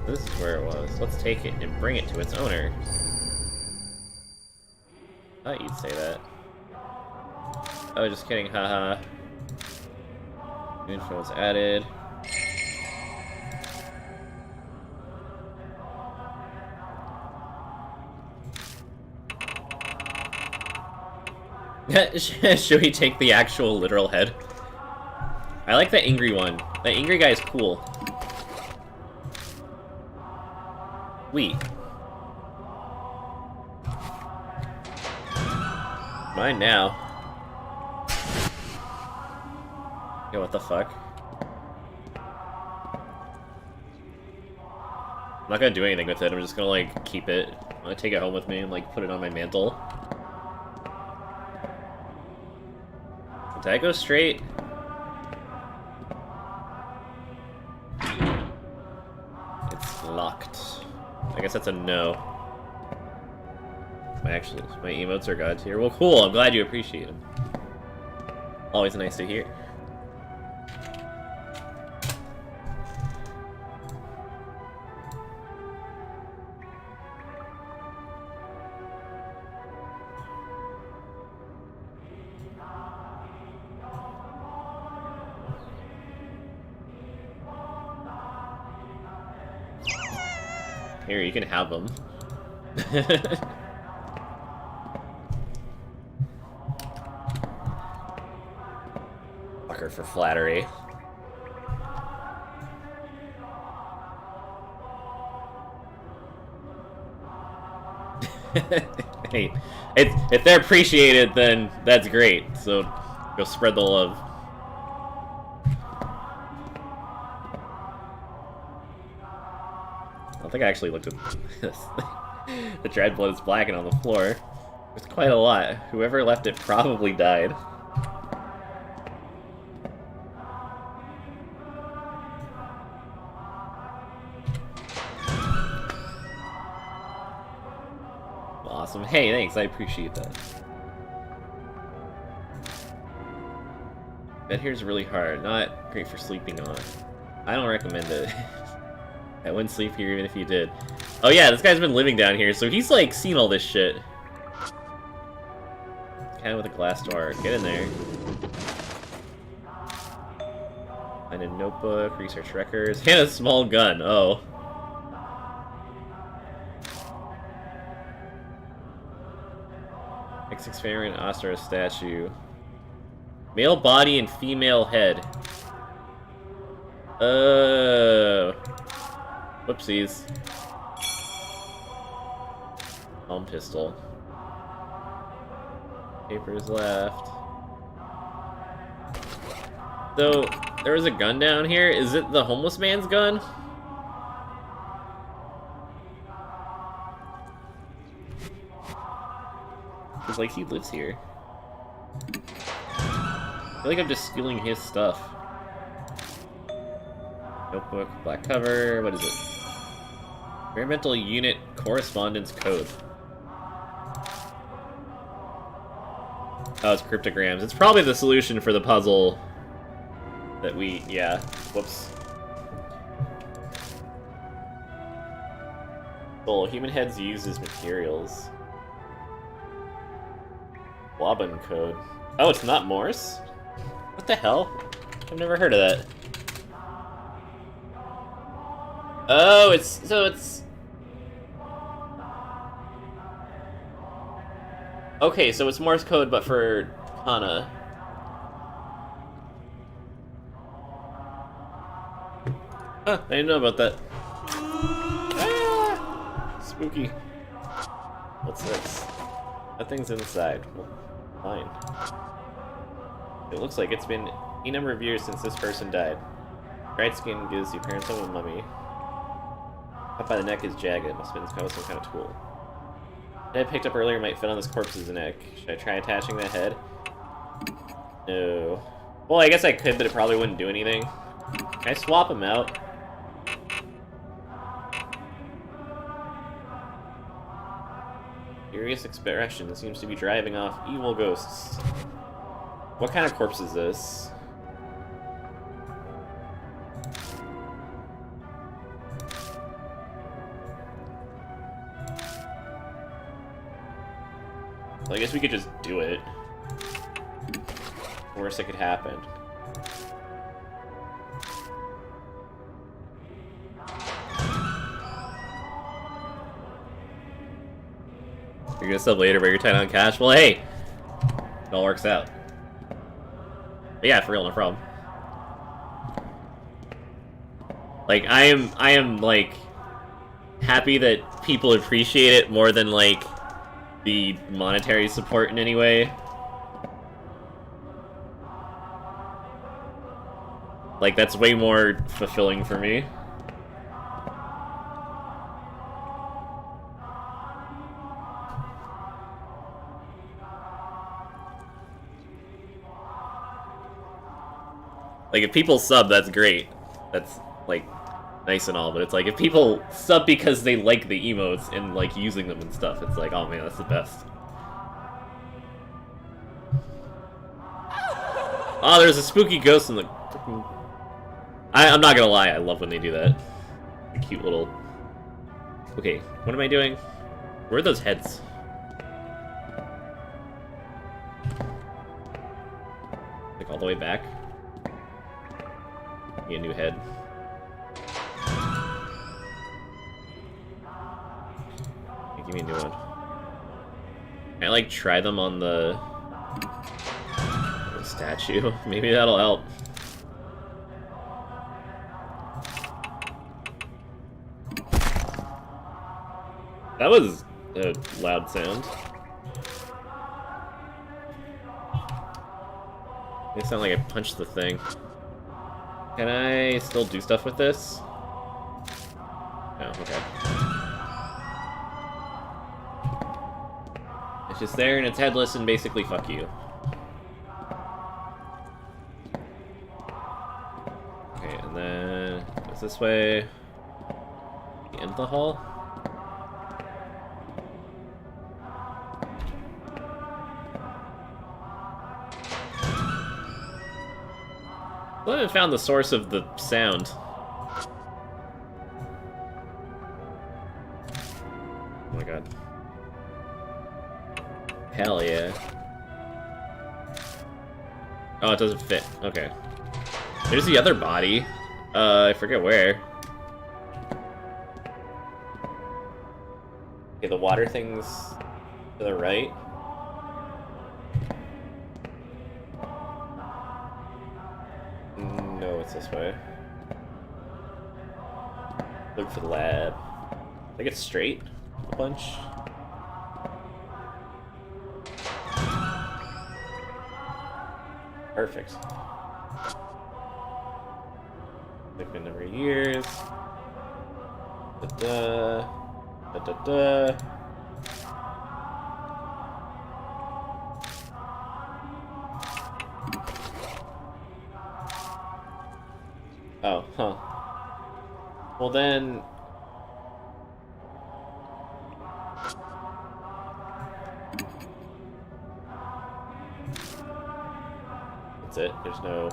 This is where it was. Let's take it and bring it to its owner. I thought you'd say that. Oh, just kidding, haha. New info was added. Should we take the actual literal head? I like the angry one. The angry guy is cool. Wait. Mine now. Yo, what the fuck? I'm not gonna do anything with it. I'm just gonna, like, keep it. I'm gonna take it home with me and, like, put it on my mantle. Did I go straight? It's locked. I guess that's a no. My emotes are god tier. Well, cool. I'm glad you appreciate them. Always nice to hear. Here, you can have them. Fucker for flattery. Hey, if they're appreciated, then that's great. So go spread the love. I don't think I actually looked at this. The dried blood is blackened on the floor. There's quite a lot. Whoever left it probably died. Awesome. Hey, thanks. I appreciate that. Bed here is really hard. Not great for sleeping on. I don't recommend it. I wouldn't sleep here even if you did. Oh yeah, this guy's been living down here, so he's like seen all this shit. Kind of with a glass door. Get in there. Find a notebook, research records, and a small gun. Oh. Experiment Ostra statue. Male body and female head. Whoopsies. Palm pistol. Papers left. So, there was a gun down here. Is it the homeless man's gun? It's like he lives here. I feel like I'm just stealing his stuff. Notebook, black cover, what is it? Experimental Unit Correspondence Code. Oh, it's cryptograms. It's probably the solution for the puzzle that we, yeah. Whoops. Well, human heads used as materials. Wobbin code. Oh, it's not Morse? What the hell? I've never heard of that. Oh, it's... Okay, so it's Morse code, but for Kana. Huh, I didn't know about that. Ah, spooky. What's this? That thing's inside. Well, fine. It looks like it's been a number of years since this person died. Dried skin gives the appearance of a mummy. Up by the neck is jagged. It must have been some kind of tool. The head picked up earlier might fit on this corpse's neck. Should I try attaching the head? No. Well, I guess I could, but it probably wouldn't do anything. Can I swap them out? Curious expression seems to be driving off evil ghosts. What kind of corpse is this? Well, I guess we could just do it. Worst that could happen. You're gonna sub later, but you're tight on cash? Well, hey! It all works out. But yeah, for real, no problem. Like, I am, like, happy that people appreciate it more than, like, the monetary support in any way. Like, that's way more fulfilling for me. Like, if people sub, that's great. That's, like, nice and all, but it's like if people sub because they like the emotes and like using them and stuff, it's like, oh man, that's the best. Oh, there's a spooky ghost in the freaking... I'm not gonna lie, I love when they do that. A cute little... Okay, what am I doing? Where are those heads? Like all the way back? Get a new head. Okay, give me a new one. Can I like try them on the statue? Maybe that'll help. That was a loud sound. It sounded like I punched the thing. Can I still do stuff with this? Oh, okay. It's just there and it's headless and basically fuck you. Okay, and then goes this way. The end of the hall? I haven't found the source of the sound. Oh my god. Hell yeah. Oh, it doesn't fit. Okay. There's the other body. I forget where. Okay, the water thing's to the right. No, it's this way. Look for the lab. I think it's straight a bunch. Perfect. They've been over years. Da-da. Da-da-da. Oh, huh. Well then... That's it, there's no...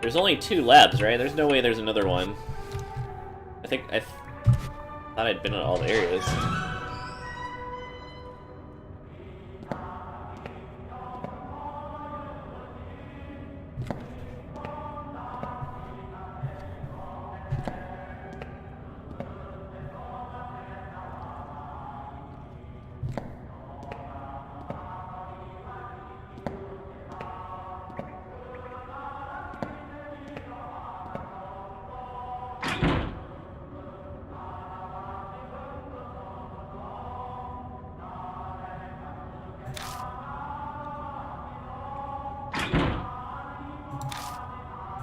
There's only 2 labs, right? There's no way there's another one. I thought I'd been in all the areas.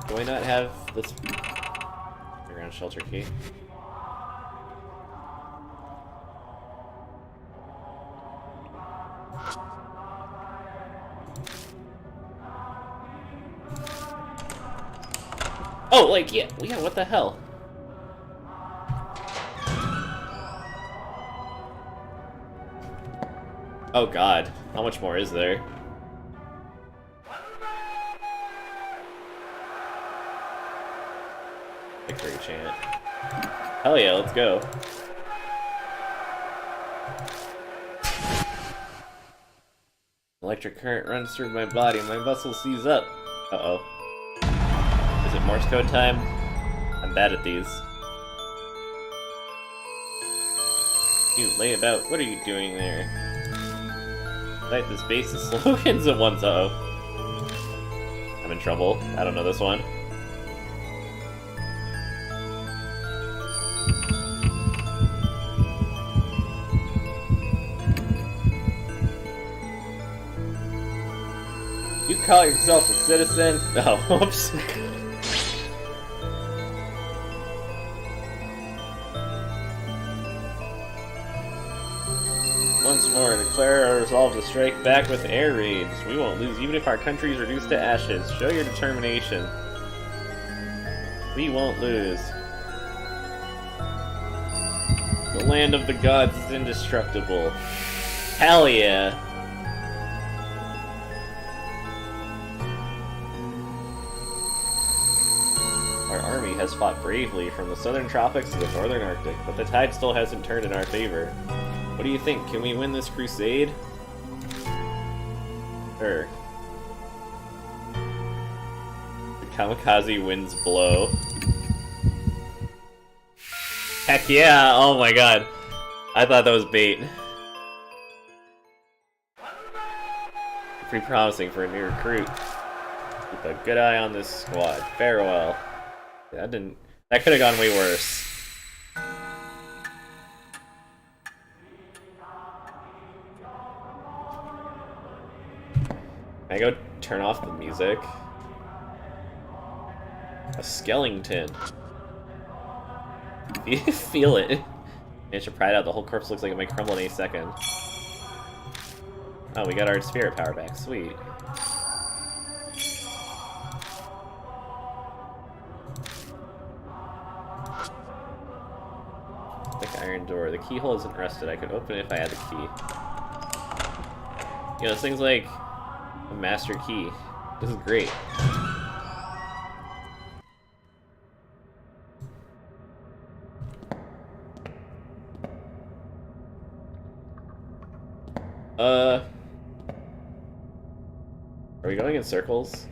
Do I not have this underground shelter key? Oh, like, yeah, what the hell? Oh god, how much more is there? Victory chant. Hell yeah, let's go. Electric current runs through my body, my muscles seize up. Uh-oh. Is it Morse code time? I'm bad at these. You lay about, what are you doing there? Type this base of slogans at once. Uh-oh. I'm in trouble. I don't know this one. You call yourself a citizen? Oh, whoops. Once more, declare our resolve to strike back with air raids. We won't lose even if our country is reduced to ashes. Show your determination. We won't lose. The land of the gods is indestructible. Hell yeah! Our army has fought bravely from the southern tropics to the northern Arctic, but the tide still hasn't turned in our favor. What do you think? Can we win this crusade? Sure. The kamikaze winds blow. Heck yeah! Oh my god. I thought that was bait. Pretty promising for a new recruit. Keep a good eye on this squad. Farewell. Yeah, that could have gone way worse. Can I go turn off the music? A skeleton. You feel it. Man should pry it out. The whole corpse looks like it might crumble in any second. Oh, we got our spirit power back. Sweet. Thick iron door. The keyhole isn't rusted. I could open it if I had the key. You know, things like a master key. This is great. Are we going in circles?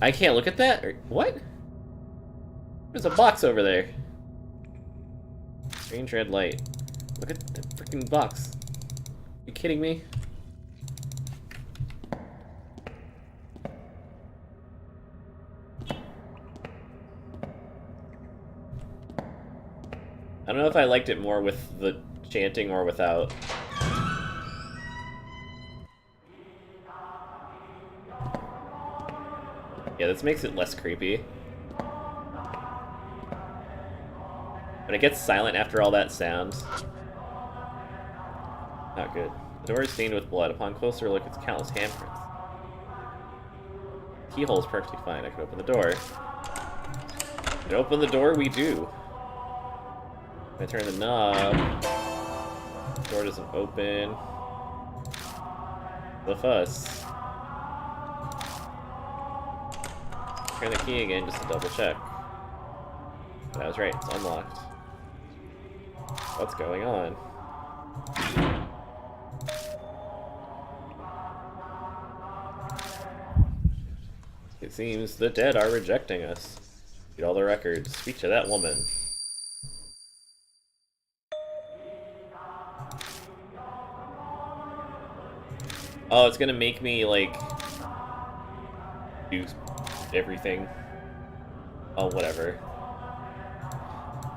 I can't look at that? What? There's a box over there. Strange red light. Look at the freaking box. Are you kidding me? I don't know if I liked it more with the chanting or without. Yeah, this makes it less creepy. But it gets silent after all that sound. Not good. The door is stained with blood. Upon closer look, it's countless handprints. Keyhole is perfectly fine. I can open the door. And open the door we do. I turn the knob. The door doesn't open. The fuss. Turn the key again just to double check. But I was right, it's unlocked. What's going on? It seems the dead are rejecting us. Read all the records. Speak to that woman. Oh, it's gonna make me, like, do everything. Oh, whatever.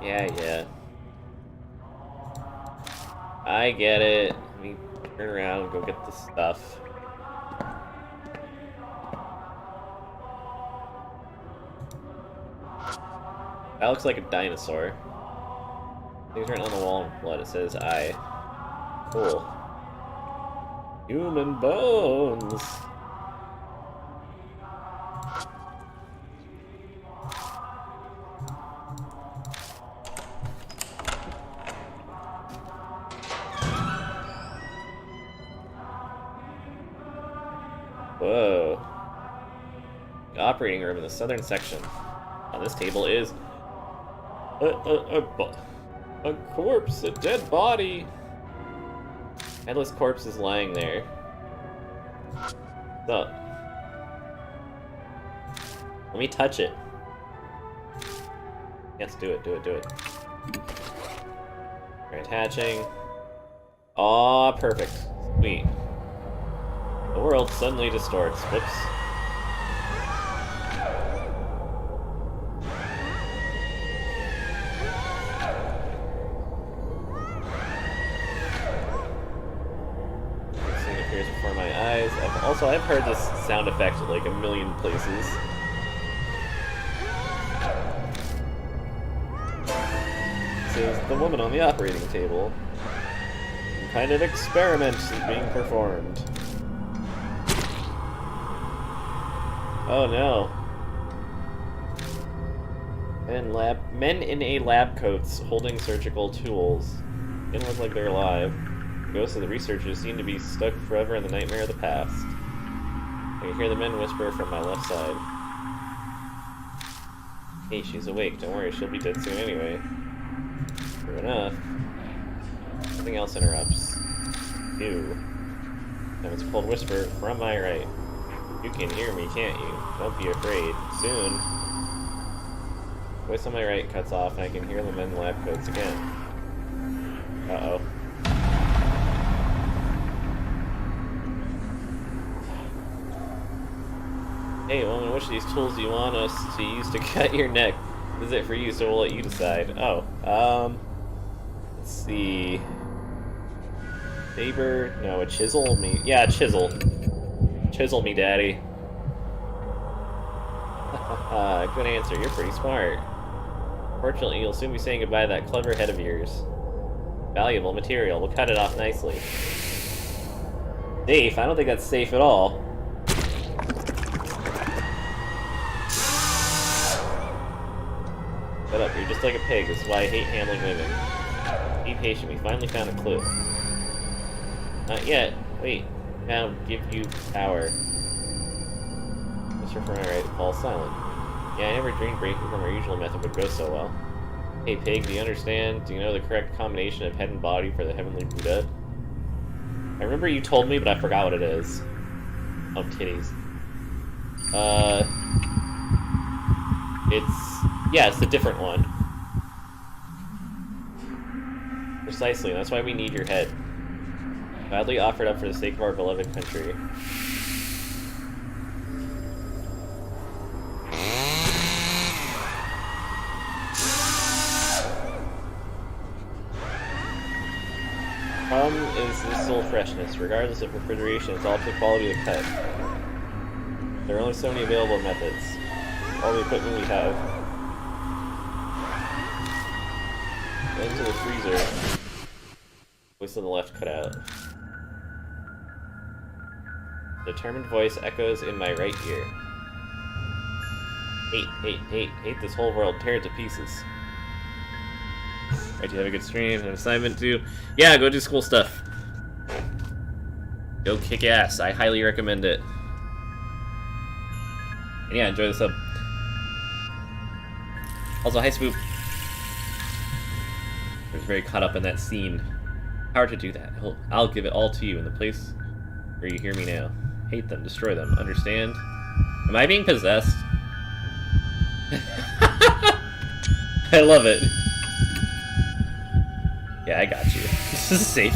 Yeah. I get it. Let me turn around and go get the stuff. That looks like a dinosaur. Things written on the wall in blood. It says I. Cool. Human bones! Whoa. The operating room in the southern section. On this table is a corpse, a dead body. Headless corpse is lying there. What's up? Let me touch it. Yes, do it. Alright, hatching. Aw, perfect. Sweet. The world suddenly distorts. Whoops. Also, I've heard this sound effect like a million places. This is the woman on the operating table. Some kind of experiment is being performed. Oh no. Men in a lab coats holding surgical tools. They don't look like they're alive. The ghosts of the researchers seem to be stuck forever in the nightmare of the past. I can hear the men whisper from my left side. Hey, she's awake. Don't worry, she'll be dead soon anyway. True enough. Something else interrupts. You. Then it's a cold whisper from my right. You can hear me, can't you? Don't be afraid. Soon. Voice on my right cuts off, and I can hear the men in lab coats again. Uh-oh. Hey, woman, which of these tools do you want us to use to cut your neck? This is it for you, so we'll let you decide. Oh, let's see. Saber? No, a chisel? Yeah, a chisel. Chisel me, daddy. Good answer, you're pretty smart. Fortunately, you'll soon be saying goodbye to that clever head of yours. Valuable material, we'll cut it off nicely. Safe? I don't think that's safe at all. Shut up, you're just like a pig, this is why I hate handling women. Be patient, we finally found a clue. Not yet. Wait. Now give you power. Mr. from my right falls silent. Yeah, I never dreamed breaking from our usual method would go so well. Hey pig, do you understand? Do you know the correct combination of head and body for the heavenly Buddha? I remember you told me, but I forgot what it is. Oh, titties. It's a different one. Precisely, and that's why we need your head. Gladly offered up for the sake of our beloved country. Problem is the soul freshness. Regardless of refrigeration, it's all up to the quality of the cut. There are only so many available methods. All the equipment we have. Into the freezer. Voice on the left cut out. Determined voice echoes in my right ear. Hate this whole world. Tear it to pieces. Right, you have a good stream, an assignment too. Yeah, go do school stuff. Go kick ass. I highly recommend it. And yeah, enjoy the sub. Also, hi Swoop. I was very caught up in that scene. Power to do that. I'll give it all to you in the place where you hear me now. Hate them, destroy them, understand? Am I being possessed? I love it. Yeah, I got you. This is safe.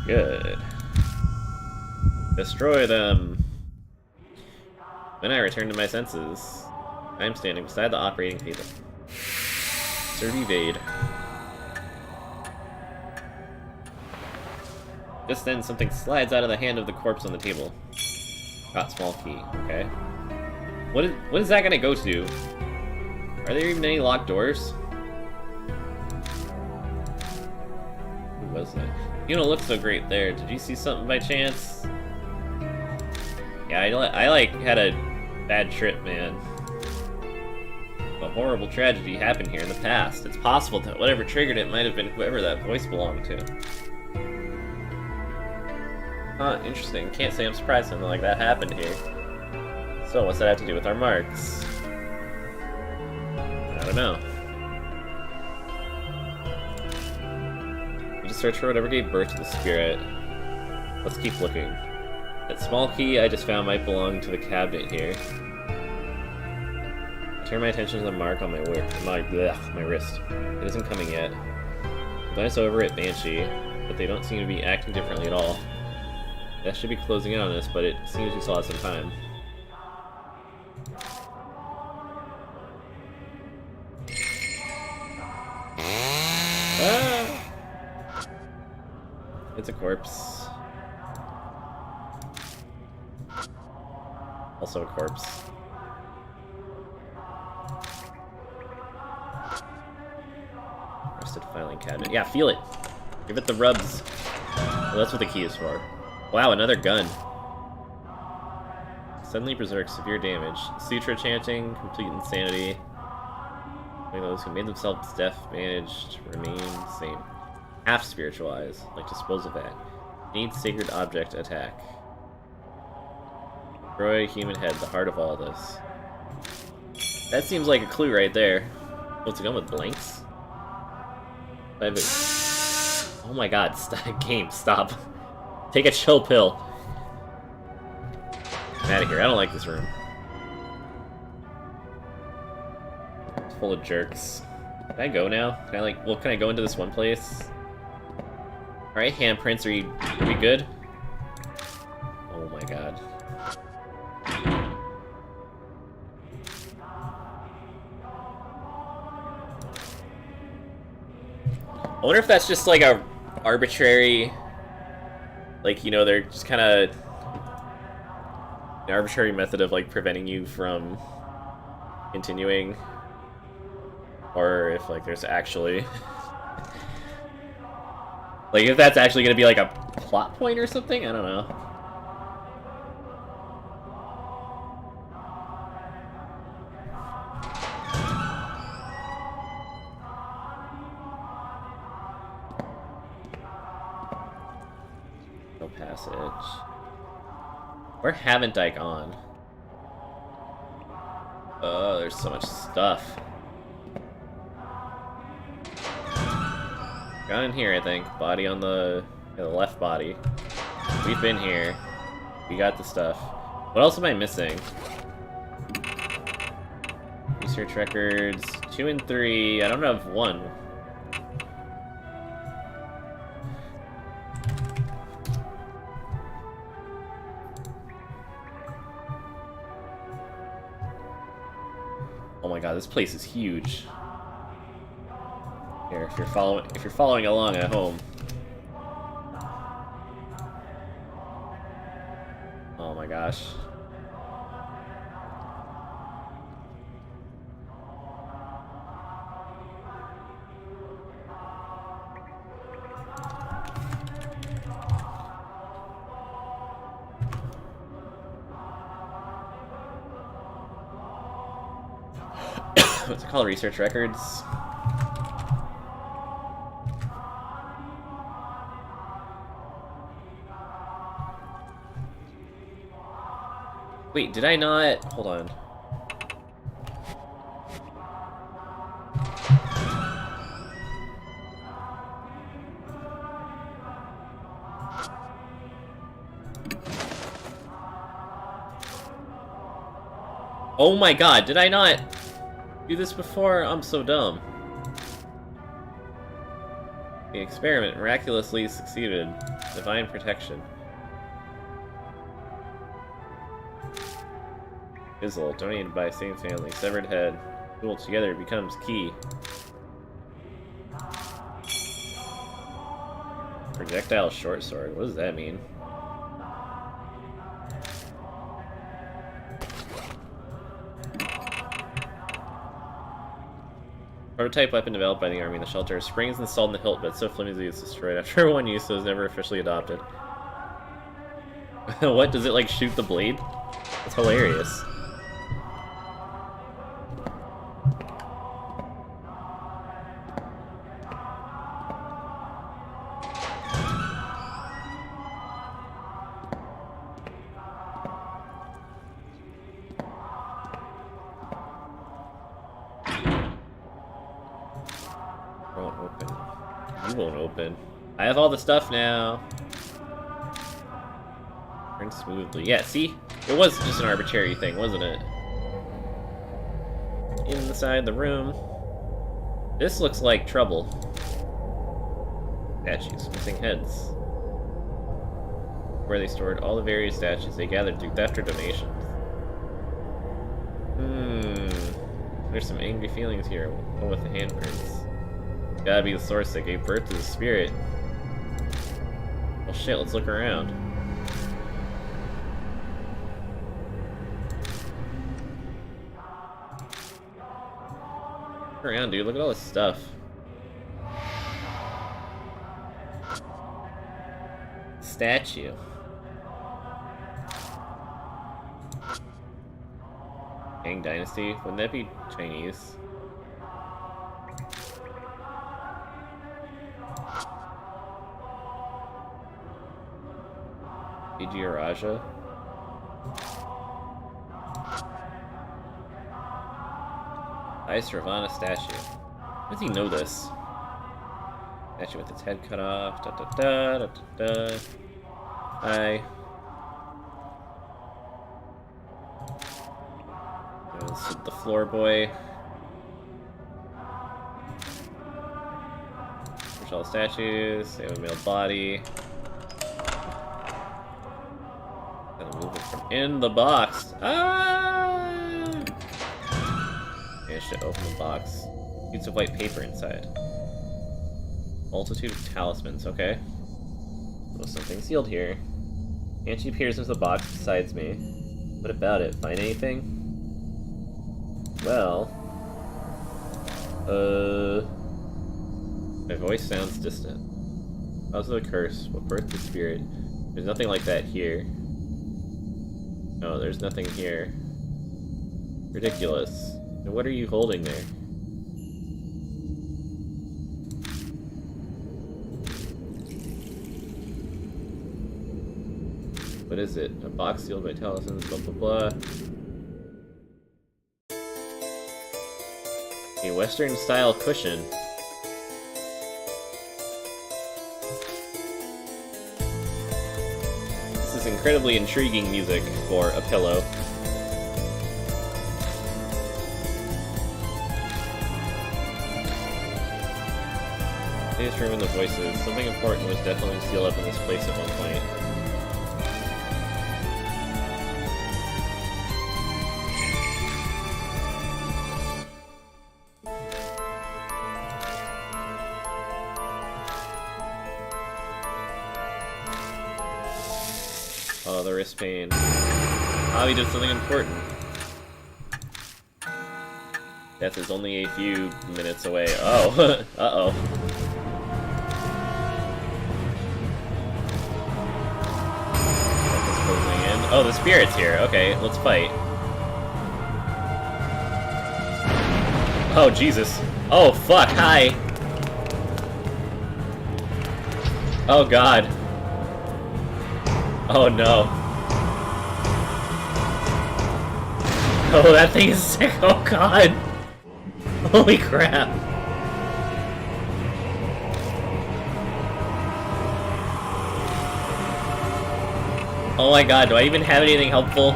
Good. Destroy them. When I return to my senses, I am standing beside the operating table. Surveyed. Just then, something slides out of the hand of the corpse on the table. Got small key. Okay. What is that gonna go to? Are there even any locked doors? Who was it? You don't look so great there. Did you see something by chance? Yeah, I like had a bad trip, man. A horrible tragedy happened here in the past. It's possible that whatever triggered it might have been whoever that voice belonged to. Huh, interesting. Can't say I'm surprised something like that happened here. So, what's that have to do with our marks? I don't know. We just search for whatever gave birth to the spirit. Let's keep looking. That small key I just found might belong to the cabinet here. I turn my attention to the mark on my wrist. It isn't coming yet. I glance over at Banshee, but they don't seem to be acting differently at all. That should be closing in on us, but it seems we still have some time. It's a corpse. Also a corpse. Rusted filing cabinet. Yeah, feel it. Give it the rubs. Well, that's what the key is for. Wow, another gun. Suddenly berserk, severe damage. Sutra chanting, complete insanity. Those who made themselves deaf managed remain the same. Half spiritualized, like dispose of that. Need sacred object attack. Destroy human head, the heart of all this. That seems like a clue right there. What's it going with blanks? Oh my god, game, stop. Take a chill pill. I'm out of here, I don't like this room. It's full of jerks. Can I go now? Can I can I go into this one place? Alright, handprints, are we good? Oh my god. I wonder if that's just like a arbitrary, like, you know, they're just kind of an arbitrary method of like preventing you from continuing, or if like there's actually like if that's actually gonna be like a plot point or something. I don't know. No passage. Where haven't I gone? Oh, there's so much stuff. Gone in here, I think. Body on the left body. We've been here. We got the stuff. What else am I missing? Research records 2 and 3. I don't have 1. Oh my god, this place is huge. Here, if you're following along at home. Oh my gosh. What's it called? Research records? Wait, did I not? Hold on. Oh my god, did I not do this before? I'm so dumb. The experiment miraculously succeeded. Divine protection. Fizzle, donated by same family. Severed head. Duel together becomes key. Projectile short sword. What does that mean? Prototype weapon developed by the army in the shelter. Springs installed in the hilt, but so flimsy it's destroyed after one use, so it was never officially adopted. What? Does it like shoot the blade? That's hilarious. Won't open. You won't open. I have all the stuff now. Turn smoothly. Yeah, see? It was just an arbitrary thing, wasn't it? Inside the room. This looks like trouble. Statues, missing heads. Where they stored all the various statues they gathered through theft or donations. There's some angry feelings here. One with the handprints. Gotta be the source that gave birth to the spirit. Well, shit, let's look around. Look around, dude. Look at all this stuff. Statue. Tang Dynasty? Wouldn't that be Chinese? Raja. Ice Ravana statue. How does he know this? Statue with its head cut off. Da da da da da da. Hi. There's the floor boy. Push all the statues. They have a male body. Gotta move it from in the box. Ah! Managed to open the box. Sheets of white paper inside. Multitude of talismans. Okay. There's something sealed here. Angie peers into the box beside me. What about it? Find anything? Well... My voice sounds distant. Cause of the curse. What birthed the spirit? There's nothing like that here. No, there's nothing here. Ridiculous. And what are you holding there? What is it? A box sealed by talismans, blah blah blah. A Western style cushion. This is incredibly intriguing music for a pillow. This room and the voices. Something important was definitely sealed up in this place at one point. Oh, the wrist pain. Avi did something important. Death is only a few minutes away. Oh, uh-oh. Oh, the spirit's here. Okay, let's fight. Oh, Jesus. Oh, fuck, hi! Oh, God. Oh, no. Oh, that thing is sick. Oh, God. Holy crap. Oh my God, do I even have anything helpful?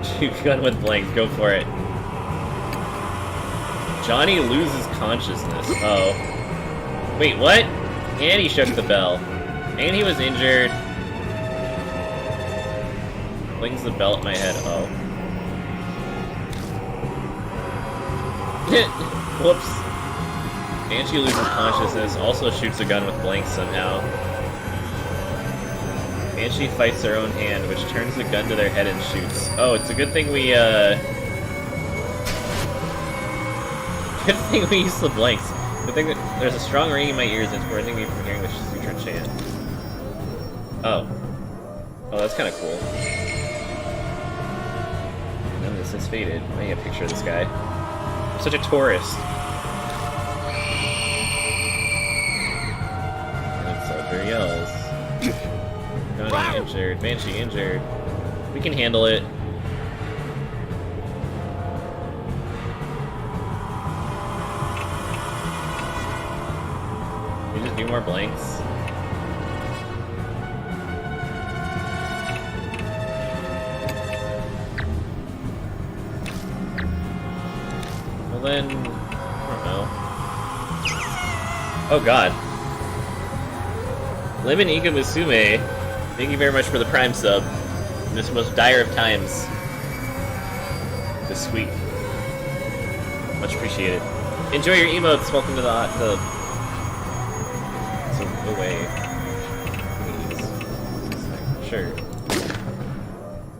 Shoot gun with blanks, go for it. Johnny loses consciousness. Oh. Wait, what? And he shook the bell. And he was injured. Flings the bell at my head. Oh. Whoops. Banshee loses consciousness, also shoots a gun with blanks somehow. Banshee fights their own hand, which turns the gun to their head and shoots. Oh, it's a good thing we, Good thing we used the blanks. Good thing that there's a strong ring in my ears that's preventing me from hearing the Sutra chant. Oh. Oh, that's kinda cool. None of this has faded. I need a picture of this guy. I'm such a tourist. And soldier yells. Johnny injured. Banshee injured. We can handle it. Can we just do more blanks? Well then, I don't know. Oh God. Lemon Ika Musume, thank you very much for the Prime sub in this most dire of times this week. Much appreciated. Enjoy your emotes. Welcome to the so away. Please. Sure.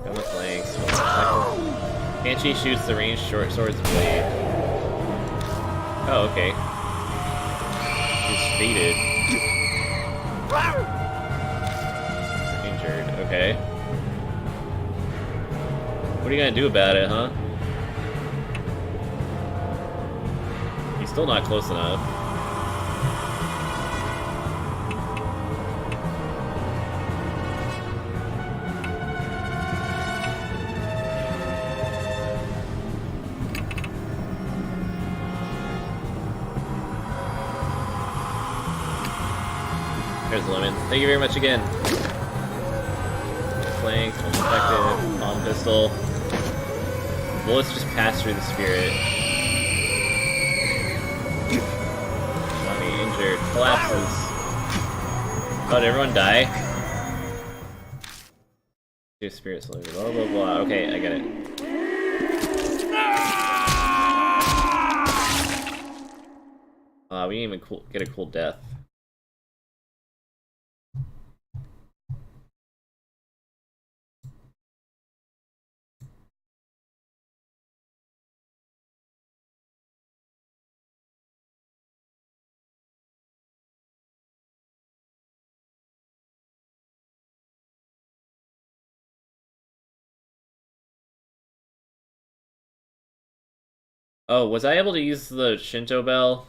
Gun with lengths. Banshee shoots the ranged short sword's blade. Oh, okay. He's faded. Injured. Okay. What are you gonna do about it, huh? He's still not close enough. There's Lemon. Thank you very much again. Flank, effective, palm pistol. Bullets just pass through the spirit. Mommy injured. Collapses. Oh, did everyone die? Your spirit slowly. Blah blah blah. Okay, I get it. We didn't even get a cool death. Oh, was I able to use the Shinto bell?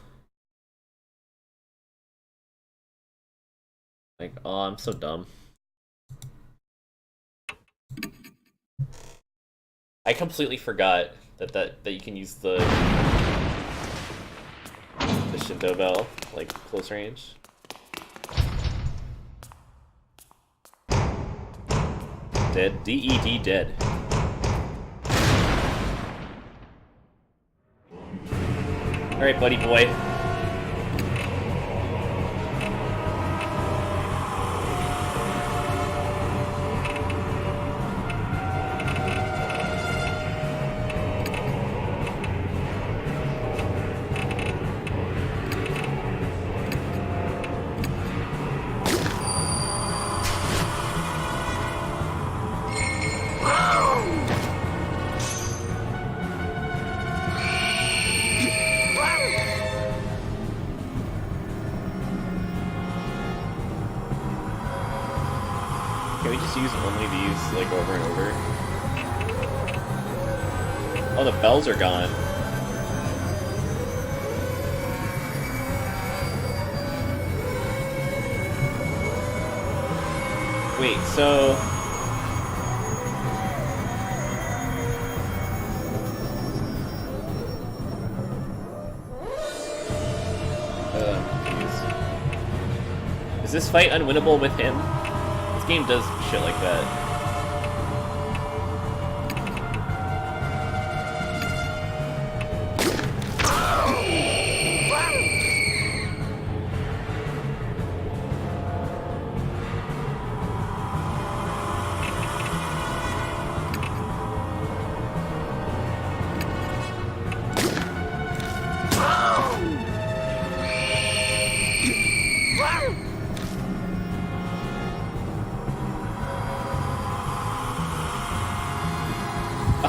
Like, oh, I'm so dumb. I completely forgot that you can use the Shinto bell, like, close range. Dead. D-E-D, dead. Alright, buddy boy. Can we just use only these, like, over and over? Oh, the bells are gone. Wait, so... Is this fight unwinnable with him? This game does shit like that.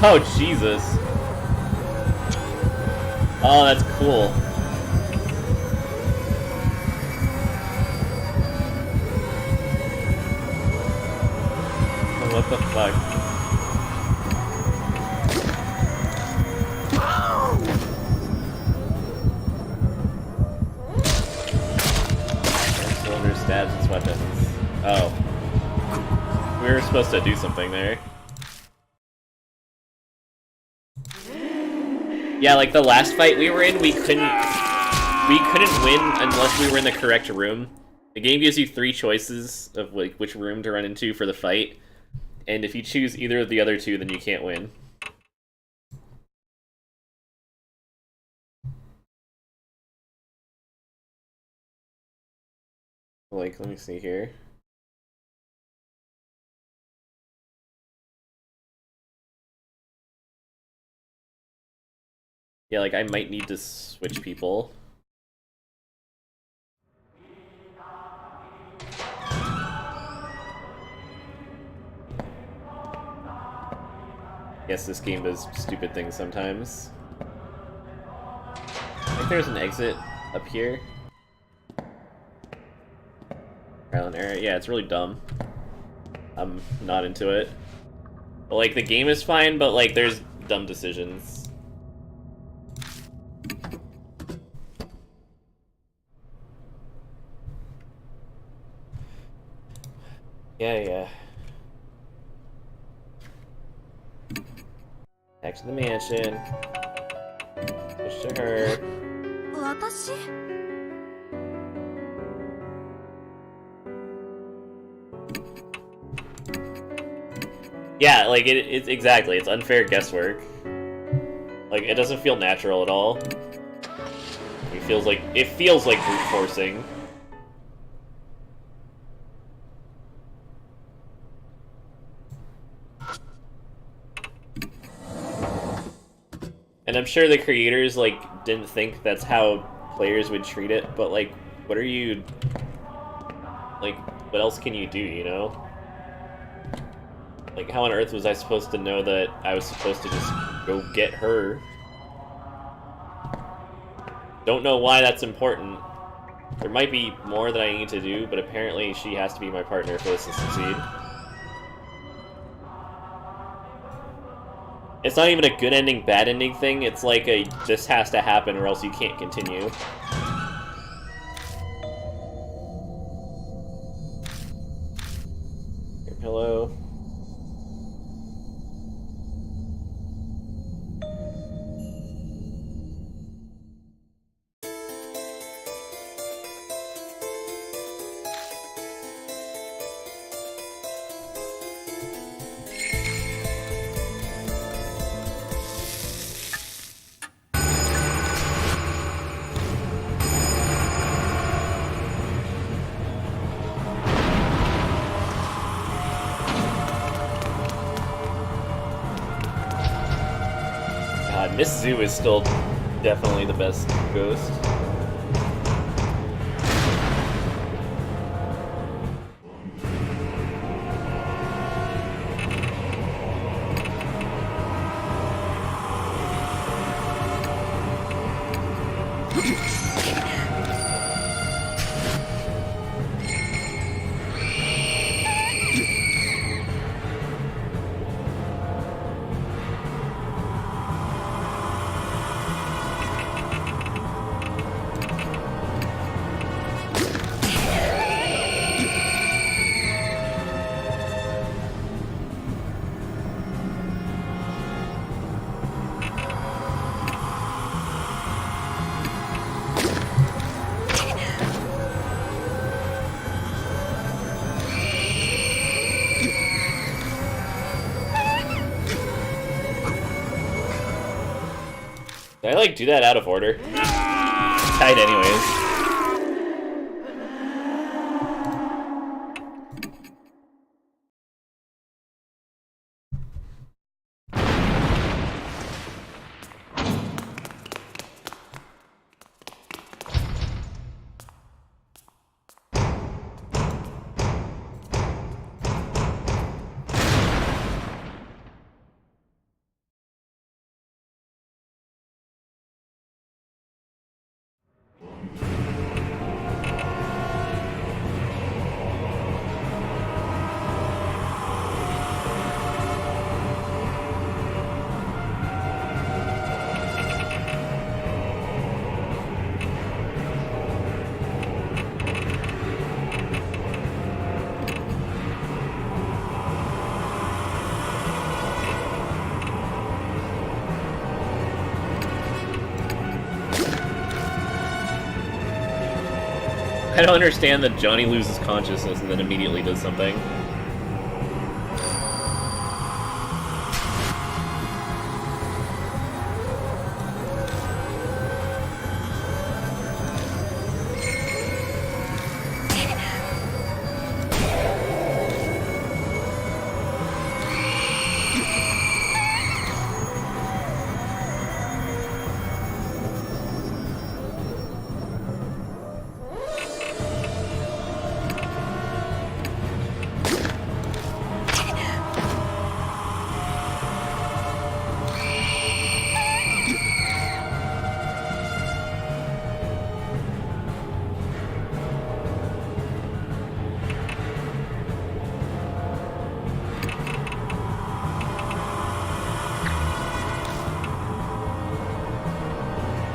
Oh, Jesus. Oh, that's cool. What the fuck? Cylinder stabs its weapons. Oh. We were supposed to do something there. Yeah, like the last fight we were in, we couldn't win unless we were in the correct room. The game gives you 3 choices of like which room to run into for the fight, and if you choose either of the other 2, then you can't win. Like, let me see here. Yeah, like I might need to switch people. Yes, this game does stupid things sometimes. I think there's an exit up here. Trial and error. Yeah, it's really dumb. I'm not into it. But, like, the game is fine, but, like, there's dumb decisions. Yeah. Back to the mansion. Switch to her. 私 Yeah, like, it's exactly. It's unfair guesswork. Like, it doesn't feel natural at all. It feels like brute forcing. And I'm sure the creators, like, didn't think that's how players would treat it, but, like, what are you... Like, what else can you do, you know? Like, how on earth was I supposed to know that I was supposed to just go get her? Don't know why that's important. There might be more that I need to do, but apparently she has to be my partner for this to succeed. It's not even a good ending, bad ending thing. It's like a, this has to happen or else you can't continue. Your pillow. Miss Zoo is still definitely the best ghost. Did I, like, do that out of order? Tight anyways. I don't understand that Johnny loses consciousness and then immediately does something.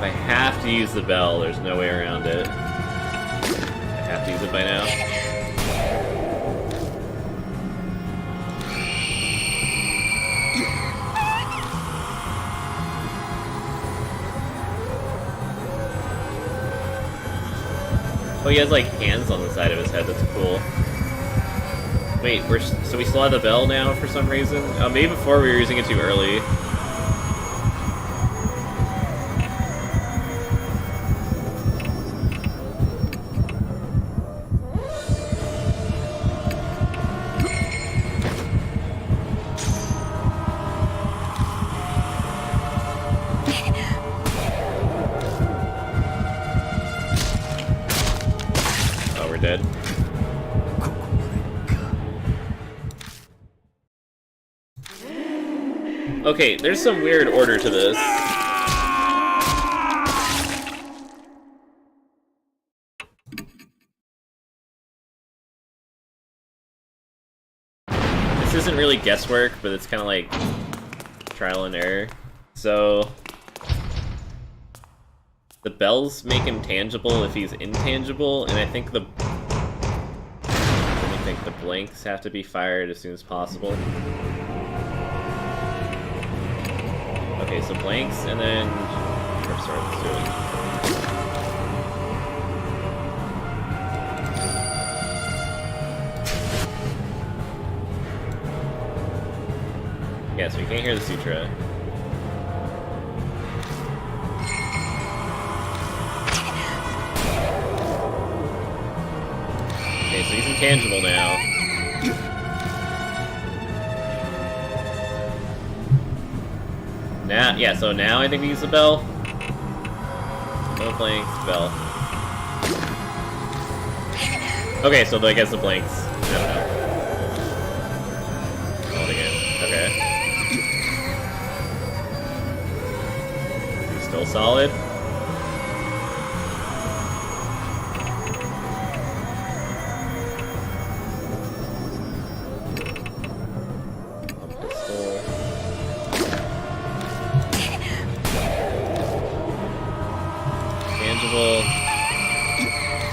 I have to use the bell, there's no way around it. I have to use it by now. Oh, he has like hands on the side of his head, that's cool. Wait, so we still have the bell now for some reason? Maybe before we were using it too early. Dead. Okay, there's some weird order to this. This isn't really guesswork, but it's kind of like trial and error. So the bells make him tangible if he's intangible, and I think the blanks have to be fired as soon as possible. Okay, so blanks, and then... Sorry, let's do it. Yeah, so you can't hear the sutra. Okay, so he's intangible now. Now, yeah, so now I think we use the bell. No blanks, bell. Okay, so I guess the blanks. I don't know. Roll it again. Okay. He's still solid.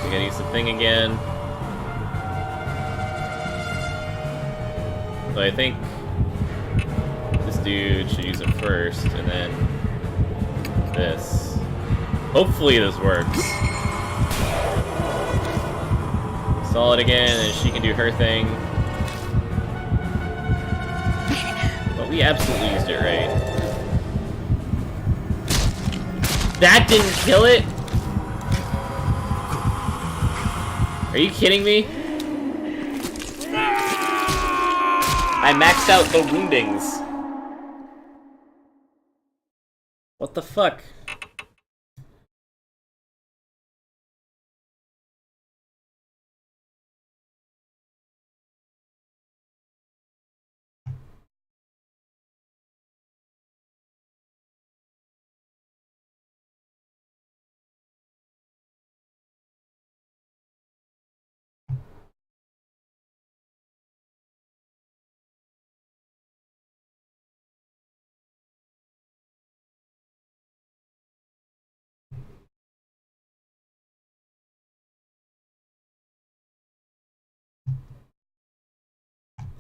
We gotta use the thing again. So I think this dude should use it first, and then this. Hopefully this works. Solid again, and she can do her thing. But we absolutely used it right. That didn't kill it? Are you kidding me? I maxed out the woundings. What the fuck?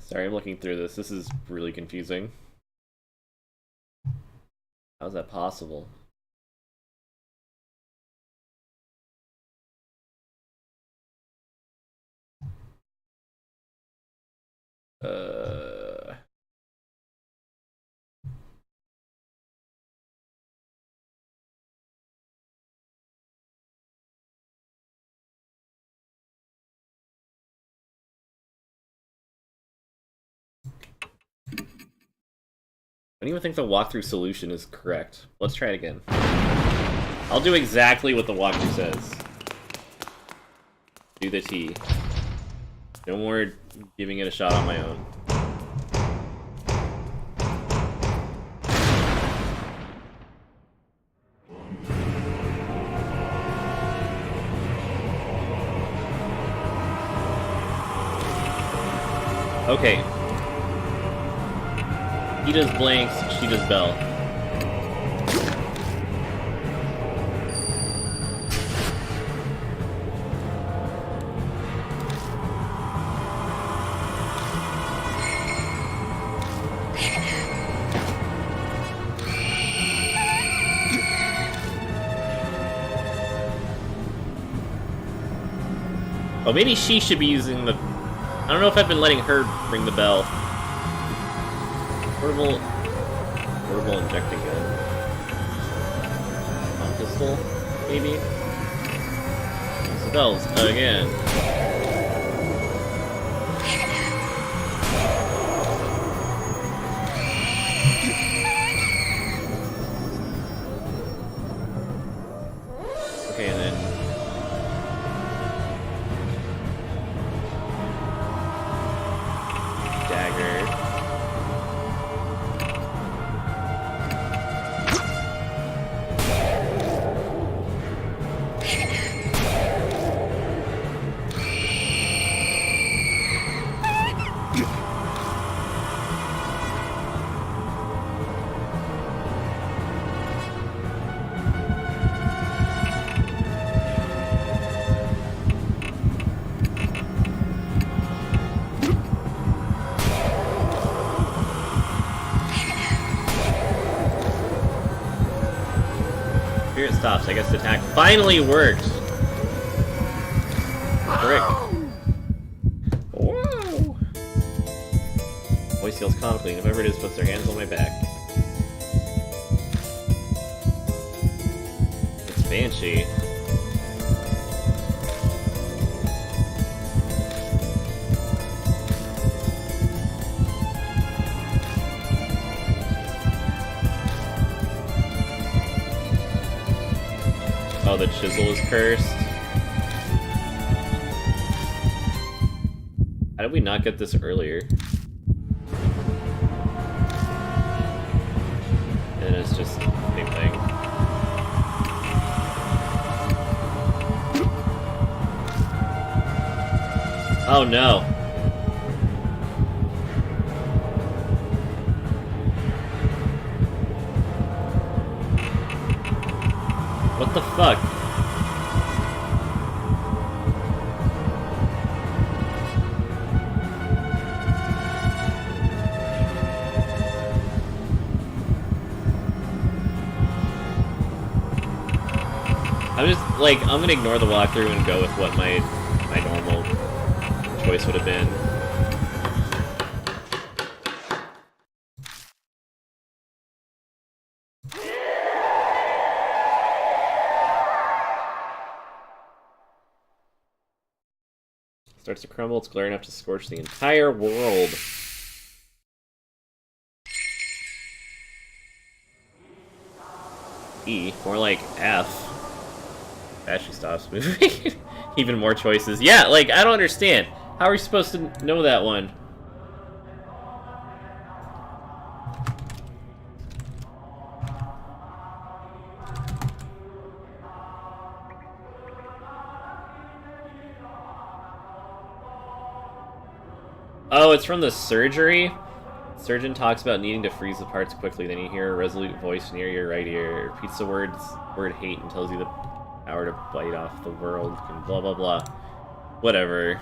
Sorry, I'm looking through this. This is really confusing. How's that possible? I don't even think the walkthrough solution is correct. Let's try it again. I'll do exactly what the walkthrough says. Do the T. No more giving it a shot on my own. Okay. He does blanks, she does bell. Oh, maybe she should be using the... I don't know if I've been letting her ring the bell. Portable injecting gun. On pistol, maybe? Use the bells again. Okay, and then... dagger. Here it stops. I guess the attack finally worked. Frick. Whoa. Voice yells comically, and whoever it is puts their hands on my back. It's Banshee. Oh, the chisel is cursed. How did we not get this earlier? And it's just the same thing. Oh no. What the fuck? I'm just, like, I'm gonna ignore the walkthrough and go with what my normal choice would have been. Starts to crumble, it's glaring enough to scorch the entire world. E, more like F. Actually stops moving. Even more choices. Yeah, like, I don't understand. How are we supposed to know that one? Oh, it's from the surgery? Surgeon talks about needing to freeze the parts quickly, then you hear a resolute voice near your right ear. It repeats the word hate and tells you the power to bite off the world and blah blah blah. Whatever.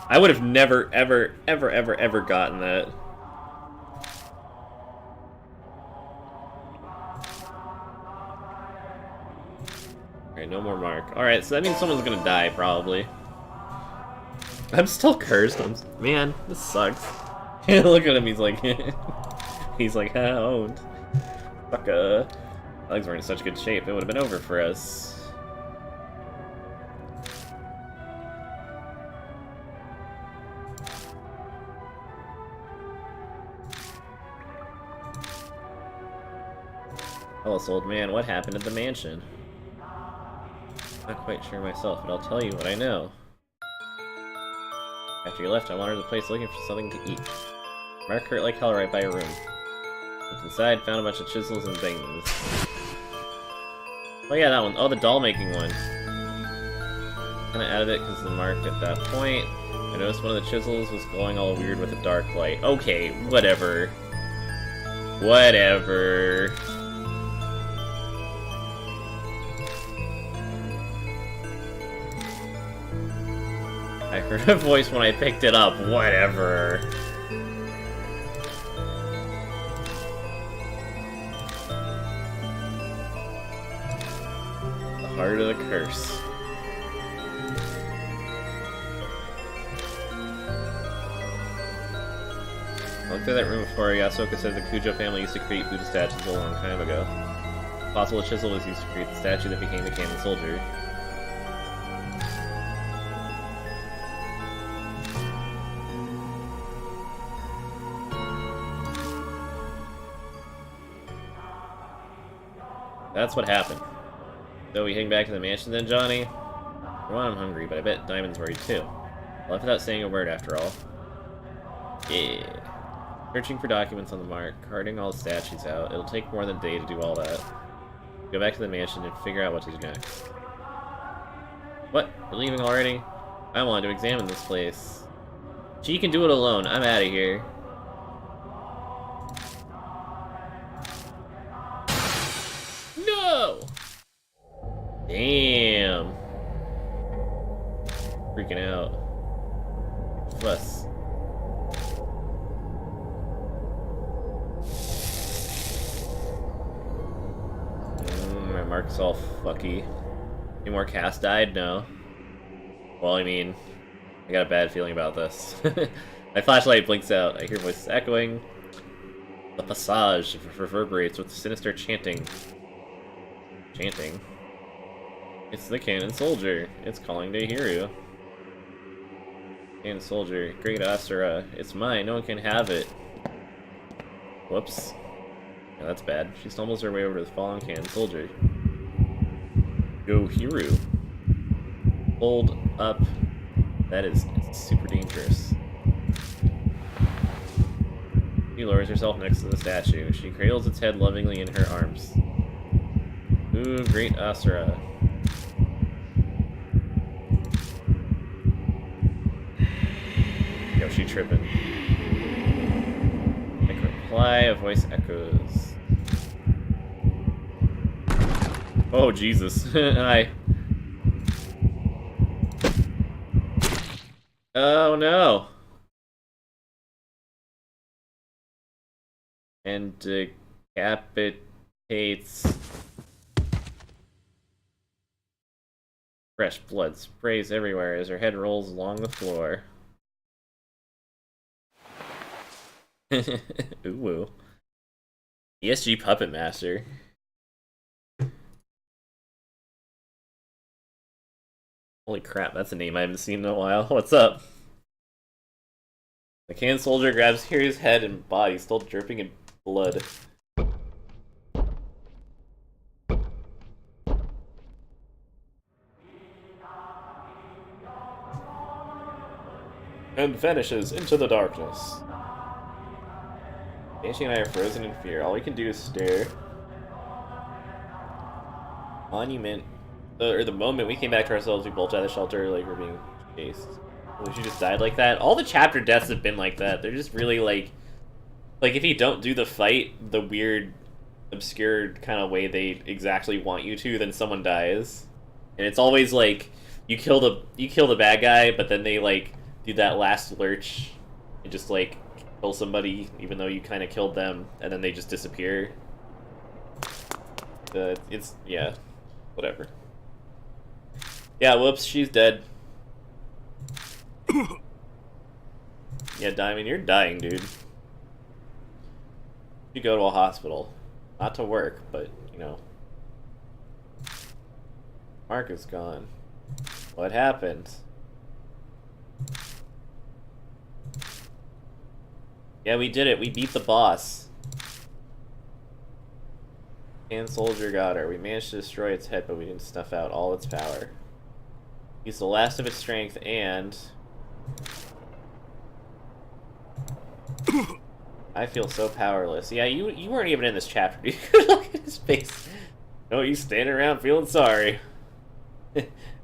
I would have never, ever, ever, ever, ever gotten that. Alright, no more mark. Alright, so that means someone's gonna die, probably. I'm still cursed. Man, this sucks. Look at him, he's like... he's like, owned. Fucka. My legs were in such good shape, it would have been over for us. Hello, old man, what happened at the mansion? Not quite sure myself, but I'll tell you what I know. After you left, I wandered the place looking for something to eat. Mark hurt like hell right by your room. Looked inside, found a bunch of chisels and things. Oh yeah, that one. Oh, the doll-making one. Kinda added it because of the mark at that point. I noticed one of the chisels was glowing all weird with a dark light. Okay, whatever. Whatever. I heard a voice when I picked it up. Whatever. The heart of the curse. I looked at that room before. Yasuoka said the Kujo family used to create Buddha statues a long time ago. Possible chisel was used to create the statue that became the Cannon Soldier. That's what happened. So we heading back to the mansion then, Johnny? For one, I'm hungry, but I bet Diamond's worried too. I left without saying a word after all. Yeah. Searching for documents on the mark, carting all the statues out. It'll take more than a day to do all that. Go back to the mansion and figure out what to do next. What? You're leaving already? I wanted to examine this place. She can do it alone. I'm out of here. No! Damn. Freaking out. Plus. My mark's all fucky. Any more cast died? No. Well, I mean, I got a bad feeling about this. My flashlight blinks out. I hear voices echoing. The passage reverberates with sinister chanting. Chanting? It's the Cannon Soldier. It's calling to Hiru. Cannon Soldier. Great Asura. It's mine. No one can have it. Whoops. Yeah, that's bad. She stumbles her way over to the fallen Cannon Soldier. Go Hiru. Hold up. That is super dangerous. She lowers herself next to the statue. She cradles its head lovingly in her arms. Ooh, great Asura. Yo, she tripping. Like reply, a voice echoes. Oh, Jesus. Hi. Oh, no. And decapitates. Fresh blood sprays everywhere as her head rolls along the floor. Ooh. ESG Puppet Master. Holy crap, that's a name I haven't seen in a while. What's up? The Cannon Soldier grabs Hiru's head and body, still dripping in blood. And vanishes into the darkness. Banshee and I are frozen in fear. All we can do is stare. Monument. Or the moment we came back to ourselves, we bolted out of the shelter like we're being chased. She just died like that. All the chapter deaths have been like that. They're just really like if you don't do the fight the weird, obscure kind of way they exactly want you to, then someone dies. And it's always like you kill the bad guy, but then they like do that last lurch and just like kill somebody even though you kind of killed them, and then they just disappear. It's yeah, whatever. Yeah, whoops, she's dead. Yeah, Diamond, you're dying, dude. You go to a hospital. Not to work, but, you know. Mark is gone. What happened? Yeah, we did it. We beat the boss. Cannon Soldier got her. We managed to destroy its head, but we didn't snuff out all its power. He's the last of its strength, and I feel so powerless. Yeah, you weren't even in this chapter, dude. Look at his face. No, you standing around feeling sorry.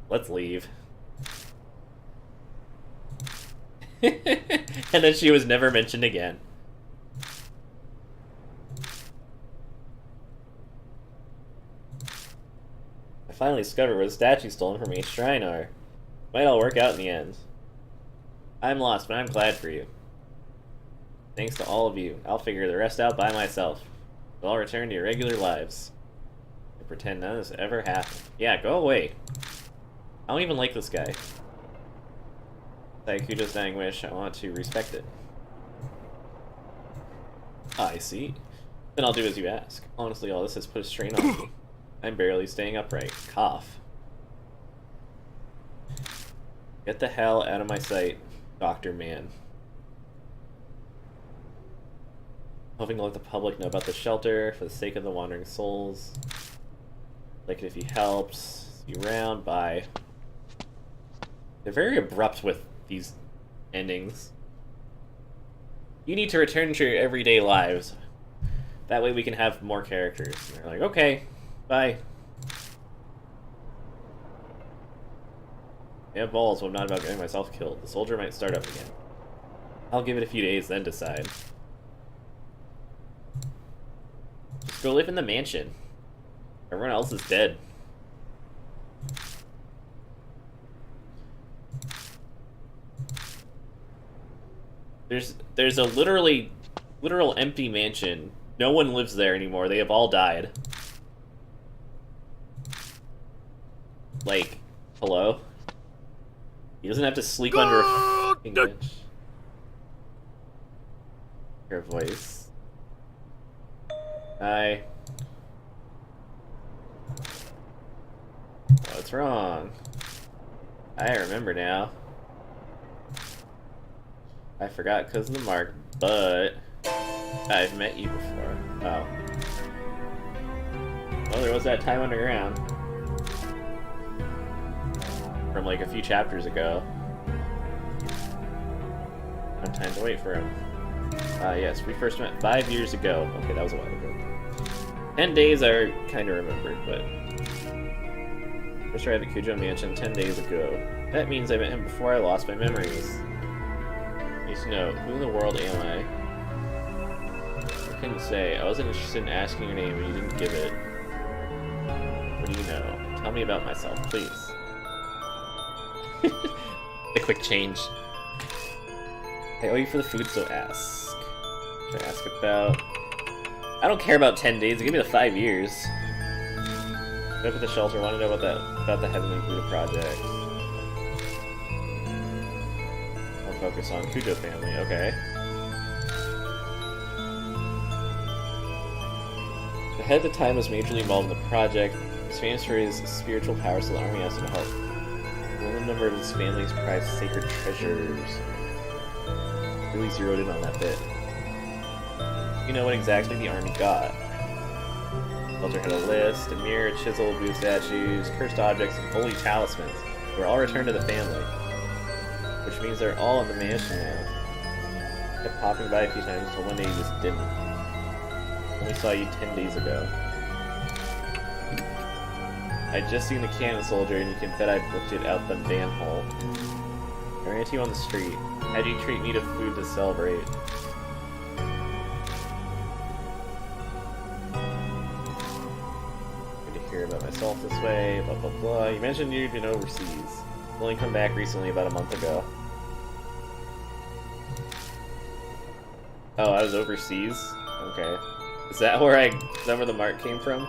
Let's leave. And then she was never mentioned again. I finally discovered where the statues stolen from each shrine are. Might all work out in the end. I'm lost, but I'm glad for you. Thanks to all of you. I'll figure the rest out by myself. You'll all return to your regular lives. And pretend none of this ever happened. Yeah, go away. I don't even like this guy. Like Kujo's dying wish, I want to respect it. I see. Then I'll do as you ask. Honestly, all this has put a strain on me. I'm barely staying upright. Cough. Get the hell out of my sight, Dr. Man. Hoping to let the public know about the shelter for the sake of the wandering souls. Like it if he helps. See you around. Bye. They're very abrupt with these endings. You need to return to your everyday lives. That way we can have more characters. And they're like, okay, bye. I have balls, but I'm not about getting myself killed. The soldier might start up again. I'll give it a few days, then decide. Just go live in the mansion. Everyone else is dead. There's a literal empty mansion. No one lives there anymore. They have all died. Like, hello? He doesn't have to sleep under a fucking bench. Your voice. Hi. What's wrong? I remember now. I forgot because of the mark, but I've met you before. Oh. Well, there was that time underground. From like a few chapters ago. No time to wait for him. Yes, we first met 5 years ago. Okay, that was a while ago. 10 days I kind of remembered, but... First arrived at Kujo Mansion 10 days ago. That means I met him before I lost my memories. Need to know, who in the world am I? I couldn't say. I wasn't interested in asking your name and you didn't give it. What do you know? Tell me about myself, please. The quick change. I owe you for the food, so ask. Should I ask about... I don't care about 10 days, give me the 5 years. Look at the shelter, want to know about the Heavenly Buddha project. I'll focus on Kujo family, okay. The head at the time was majorly involved in the project. He's famous for his spiritual powers, so the army asked him to help. A number of his family's prized sacred treasures. Really zeroed in on that bit. You know what exactly the army got. Shelter had a list, a mirror, a chisel, Buddha statues, cursed objects, and holy talismans. They were all returned to the family. Which means they're all in the mansion now. Kept popping by a few times until one day you just didn't. Only saw you 10 days ago. I'd just seen the cannon soldier, and you can bet I booked it out the manhole. I ran into you on the street. How'd you treat me to food to celebrate? Good to hear about myself this way, blah blah blah. You mentioned you'd been overseas. Only come back recently about a month ago. Oh, I was overseas? Okay. Is that where the mark came from?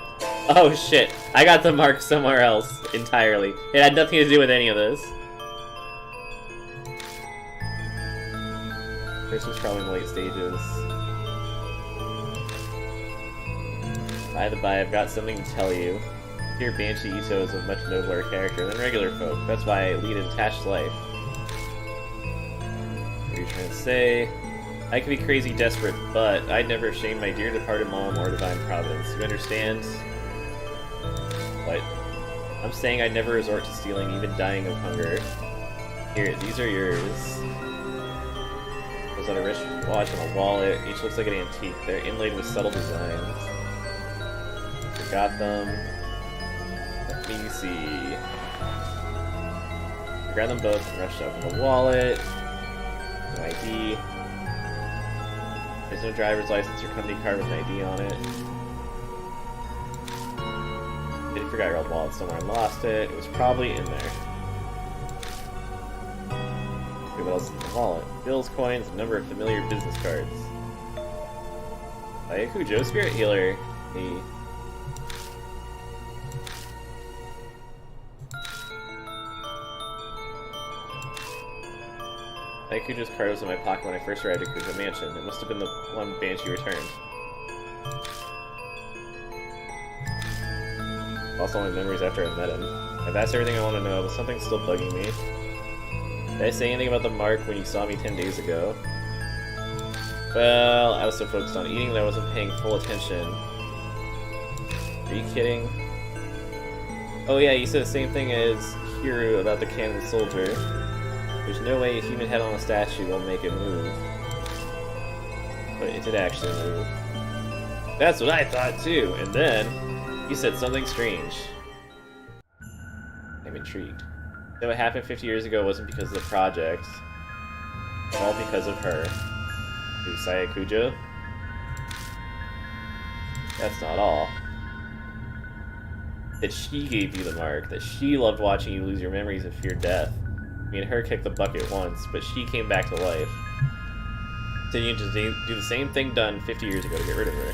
Oh shit, I got the mark somewhere else entirely. It had nothing to do with any of this. This was probably in the late stages. By the by, I've got something to tell you. Here, Banshee Ito is a much nobler character than regular folk. That's why I lead a detached life. What are you trying to say? I can be crazy desperate, but I'd never shame my dear departed mom or divine providence. You understand? What? I'm saying I'd never resort to stealing, even dying of hunger. Here, these are yours. Was that a wrist watch and a wallet? Each looks like an antique. They're inlaid with subtle designs. Forgot them. Let me see. I grabbed them both and rushed out from the wallet. No ID. There's no driver's license or company card with an ID on it. I forgot your old wallet somewhere and lost it. It was probably in there. Okay, what else is in the wallet? Bills, coins, a number of familiar business cards. Ayaku Joe Spirit Healer. Hey. Kuja's card was in my pocket when I first arrived at Kuja Mansion. It must have been the one Banshee returned. Lost all my memories after I met him. I've asked everything I want to know, but something's still bugging me. Did I say anything about the mark when you saw me 10 days ago? Well, I was so focused on eating that I wasn't paying full attention. Are you kidding? Oh yeah, you said the same thing as Hiru about the cannon soldier. There's no way a human head on a statue will make it move. But it did actually move. That's what I thought too, and then you said something strange. I'm intrigued. So what happened 50 years ago wasn't because of the project. All because of her. Who's Sayakuja? That's not all. That she gave you the mark, that she loved watching you lose your memories and fear death. Me and her kicked the bucket once, but she came back to life. Continued to do the same thing done 50 years ago to get rid of her.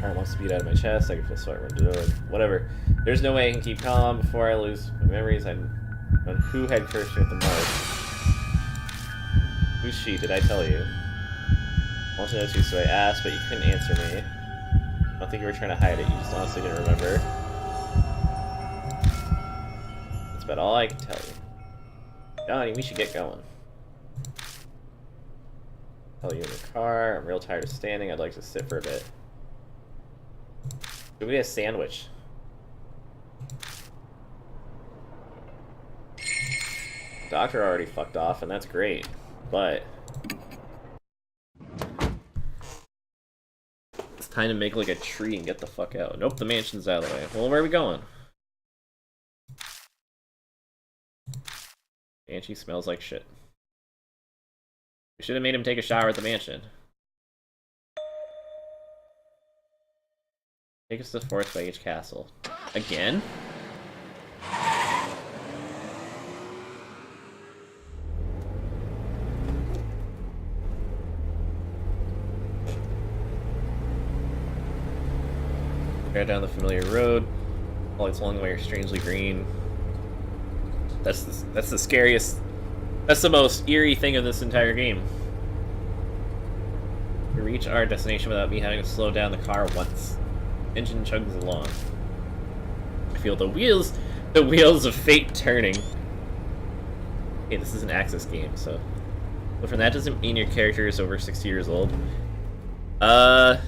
Heart wants to beat out of my chest, I can feel sweat run to it. Whatever. There's no way I can keep calm before I lose my memories on who had cursed me with the mark. Who's she? Did I tell you? I want to know too, so I asked, but you couldn't answer me. I don't think you were trying to hide it, you just honestly didn't remember. That's about all I can tell you. Johnny, we should get going. Tell you in the car, I'm real tired of standing, I'd like to sit for a bit. Give me a sandwich. Doctor already fucked off, and that's great, but it's time to make like a tree and get the fuck out. Nope, the mansion's out of the way. Well, where are we going? Banshee smells like shit. We should have made him take a shower at the mansion. Take us to Forest Baggage Castle. Again? Drive down the familiar road. All lights along the way are strangely green. That's the scariest. That's the most eerie thing of this entire game. We reach our destination without me having to slow down the car once. Engine chugs along. I feel the wheels of fate turning. Hey, this is an Axis game, so. But from that doesn't mean your character is over 60 years old. That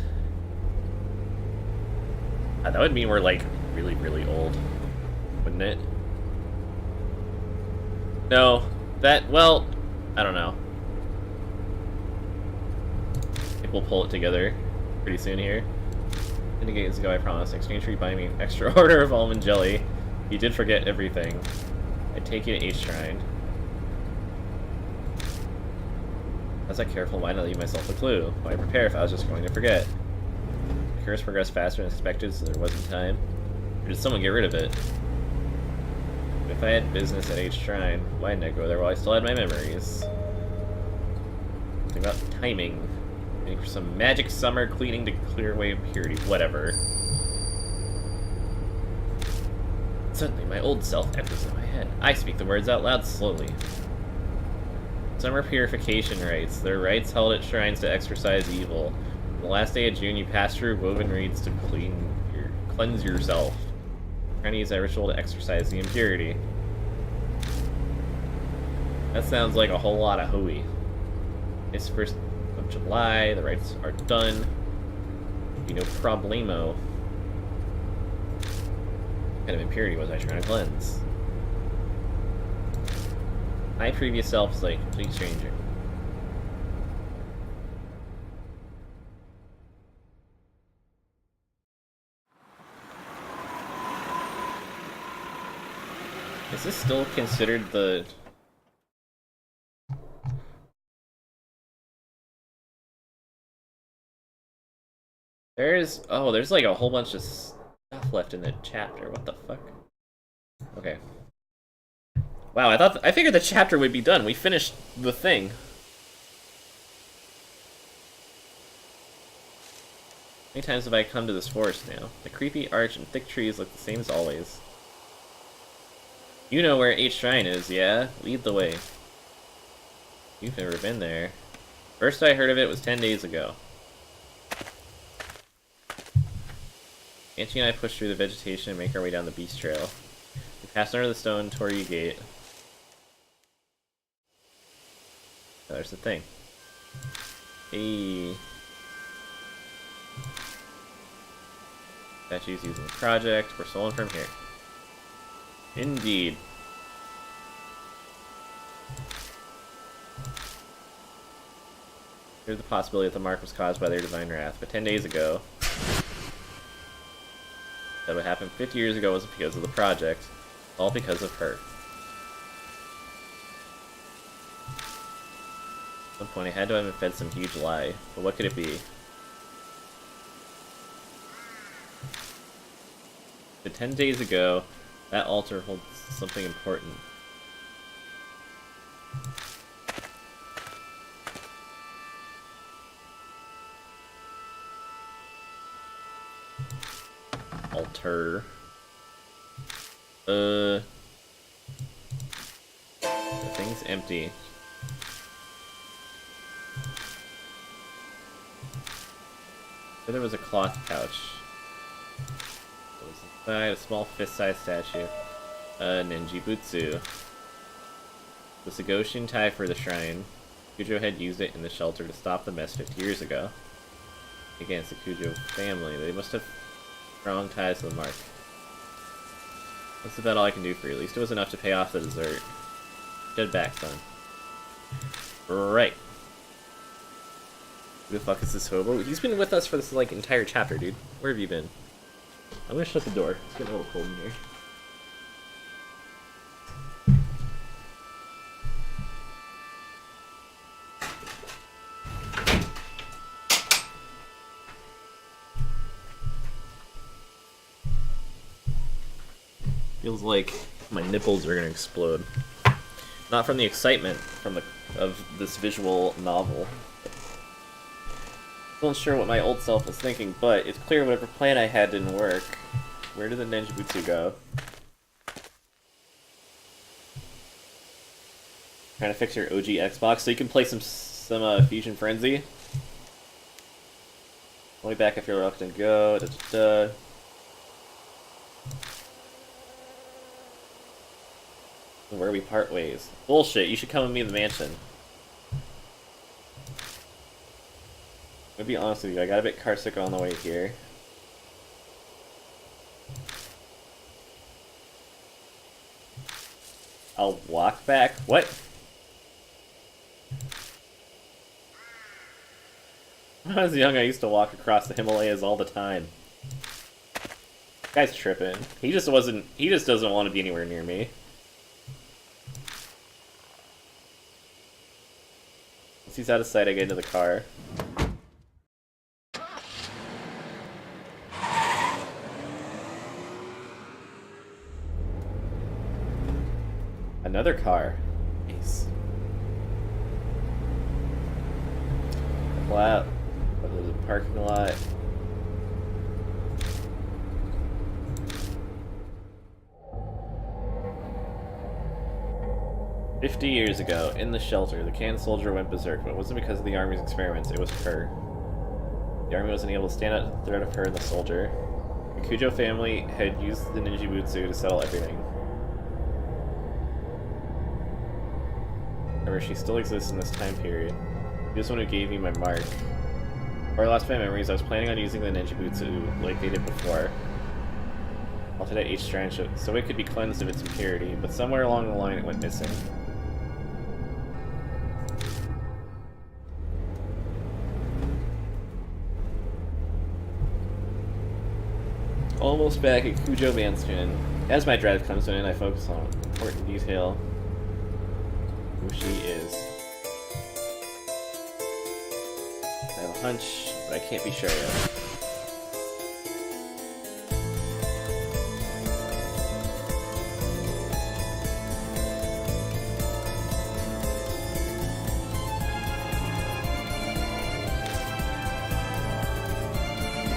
would mean we're like really, really old, wouldn't it? No, well, I don't know. I think we'll pull it together pretty soon here. Indicate ago, I promise. In exchange for you buying me an extra order of almond jelly. You did forget everything. I'd take you to H Shrine. I was that careful, why not leave myself a clue? Why prepare if I was just going to forget? The curse progressed faster than expected, so there wasn't time. Or did someone get rid of it? If I had business at H Shrine, why didn't I go there while I still had my memories? Something about timing. Waiting for some magic summer cleaning to clear away impurity. Whatever. Suddenly, my old self echoes in my head. I speak the words out loud slowly. Summer purification rites. They're rites held at shrines to exorcise evil. On the last day of June, you pass through woven reeds to cleanse yourself. Trying to use that ritual to exorcise the impurity. That sounds like a whole lot of hooey. It's 1st of July, the rites are done. Be no problemo. What kind of impurity was I trying to cleanse? My previous self is like a complete stranger. Is this still considered the... there's like a whole bunch of stuff left in the chapter. What the fuck? Okay. Wow, I figured the chapter would be done. We finished the thing. How many times have I come to this forest now? The creepy arch and thick trees look the same as always. You know where H Shrine is, yeah? Lead the way. You've never been there. First I heard of it was 10 days ago. Angie and I push through the vegetation and make our way down the beast trail. We pass under the stone Torii Gate. Oh, there's the thing. Hey. Statues using the project. We're stolen from here. Indeed. There's the possibility that the mark was caused by their divine wrath, but 10 days ago, that what happened 50 years ago wasn't because of the project, all because of her. At some point I had to have been fed some huge lie, but what could it be? But 10 days ago, that altar holds something important. Altar. The thing's empty. So there was a cloth couch. It was inside a small fist-sized statue. Ninjibutsu. The Sagoshin tie for the shrine. Kujo had used it in the shelter to stop the mess 50 years ago. Against the Kujo family. They must have strong ties to the mark. That's about all I can do for you. At least it was enough to pay off the dessert. Head back, son. Right. Who the fuck is this hobo? He's been with us for this, like, entire chapter, dude. Where have you been? I'm gonna shut the door. It's getting a little cold in here. Feels like my nipples are gonna explode. Not from the excitement of this visual novel. Not sure what my old self was thinking, but it's clear whatever plan I had didn't work. Where did the Ninjibutsu go? Trying to fix your OG Xbox so you can play some Fusion Frenzy. Only back if you're reluctant to go. Da, da, da. Where we part ways. Bullshit, you should come with me to the mansion. I'm gonna be honest with you, I got a bit carsick on the way here. I'll walk back. What? When I was young, I used to walk across the Himalayas all the time. This guy's tripping. He just doesn't want to be anywhere near me. Once he's out of sight, I get into the car. Another car. Nice. Pull out. Go to the parking lot. "50 years ago, in the shelter, the canned soldier went berserk, but it wasn't because of the army's experiments, it was her. The army wasn't able to stand out to the threat of her and the soldier. The Kujo family had used the Ninjibutsu to settle everything. However, she still exists in this time period. She was the one who gave me my mark. Before I lost my memories, I was planning on using the Ninjibutsu like they did before. Altered at H Shrine so it could be cleansed of its impurity, but somewhere along the line it went missing. Almost back at Kujo Mansion. As my drive comes in, I focus on important detail. Who she is. I have a hunch, but I can't be sure yet.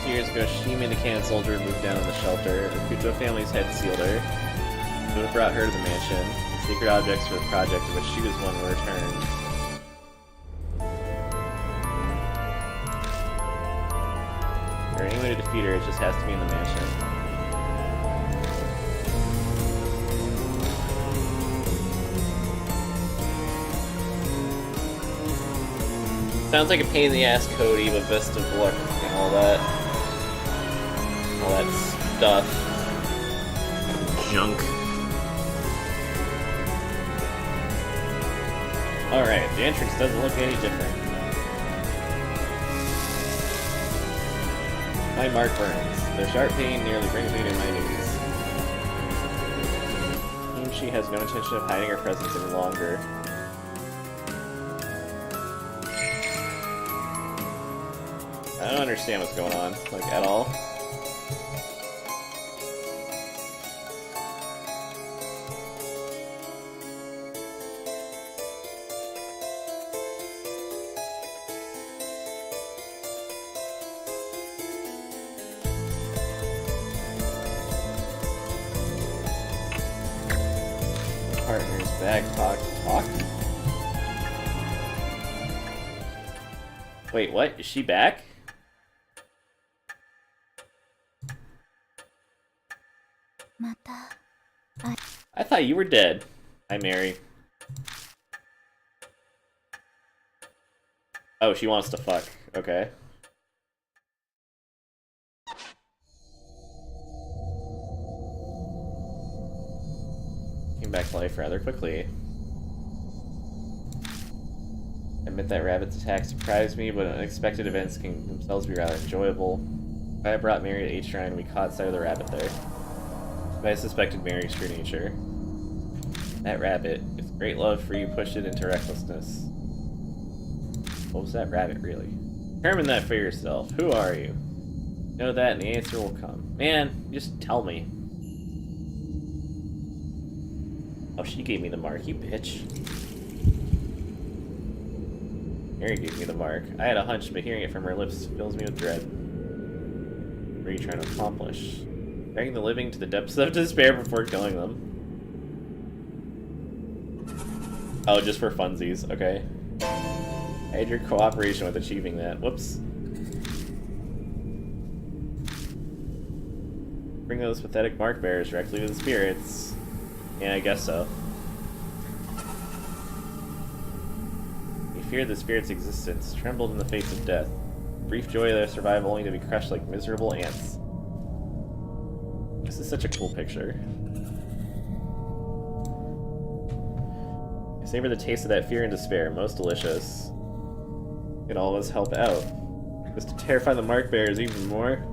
Years ago, she made a canned soldier and moved down in the shelter. The Kujo family's head sealed her. Who have brought her to the mansion? Secret objects for the project of which she was one were returned. Is there any way to defeat her? It just has to be in the mansion. Sounds like a pain in the ass, Cody, but best of luck and all that. All that stuff. Junk. Alright, the entrance doesn't look any different. My mark burns. The sharp pain nearly brings me to my knees. She has no intention of hiding her presence any longer. I don't understand what's going on, like, at all. Partner's back, talk. Wait, what? Is she back? I thought you were dead. Hi, Mary. Oh, she wants to fuck. Okay. Came back to life rather quickly. I admit that Rabbit's attack surprised me, but unexpected events can themselves be rather enjoyable. If I had brought Mary to H Shrine, we caught sight of the rabbit there. But I suspected Mary's true nature. That rabbit, with great love for you, pushed it into recklessness. What was that rabbit, really? Determine that for yourself. Who are you? Know that and the answer will come. Man, just tell me. Oh, she gave me the mark, you bitch. Mary gave me the mark. I had a hunch, but hearing it from her lips fills me with dread. What are you trying to accomplish? Dragging the living to the depths of despair before killing them. Oh, just for funsies, okay. I had your cooperation with achieving that. Whoops. Bring those pathetic mark bearers directly to the spirits. Yeah, I guess so. You feared the spirit's existence, trembled in the face of death. Brief joy of their survival only to be crushed like miserable ants. This is such a cool picture. I savor the taste of that fear and despair, most delicious. It all of us help out. Just to terrify the mark bearers even more?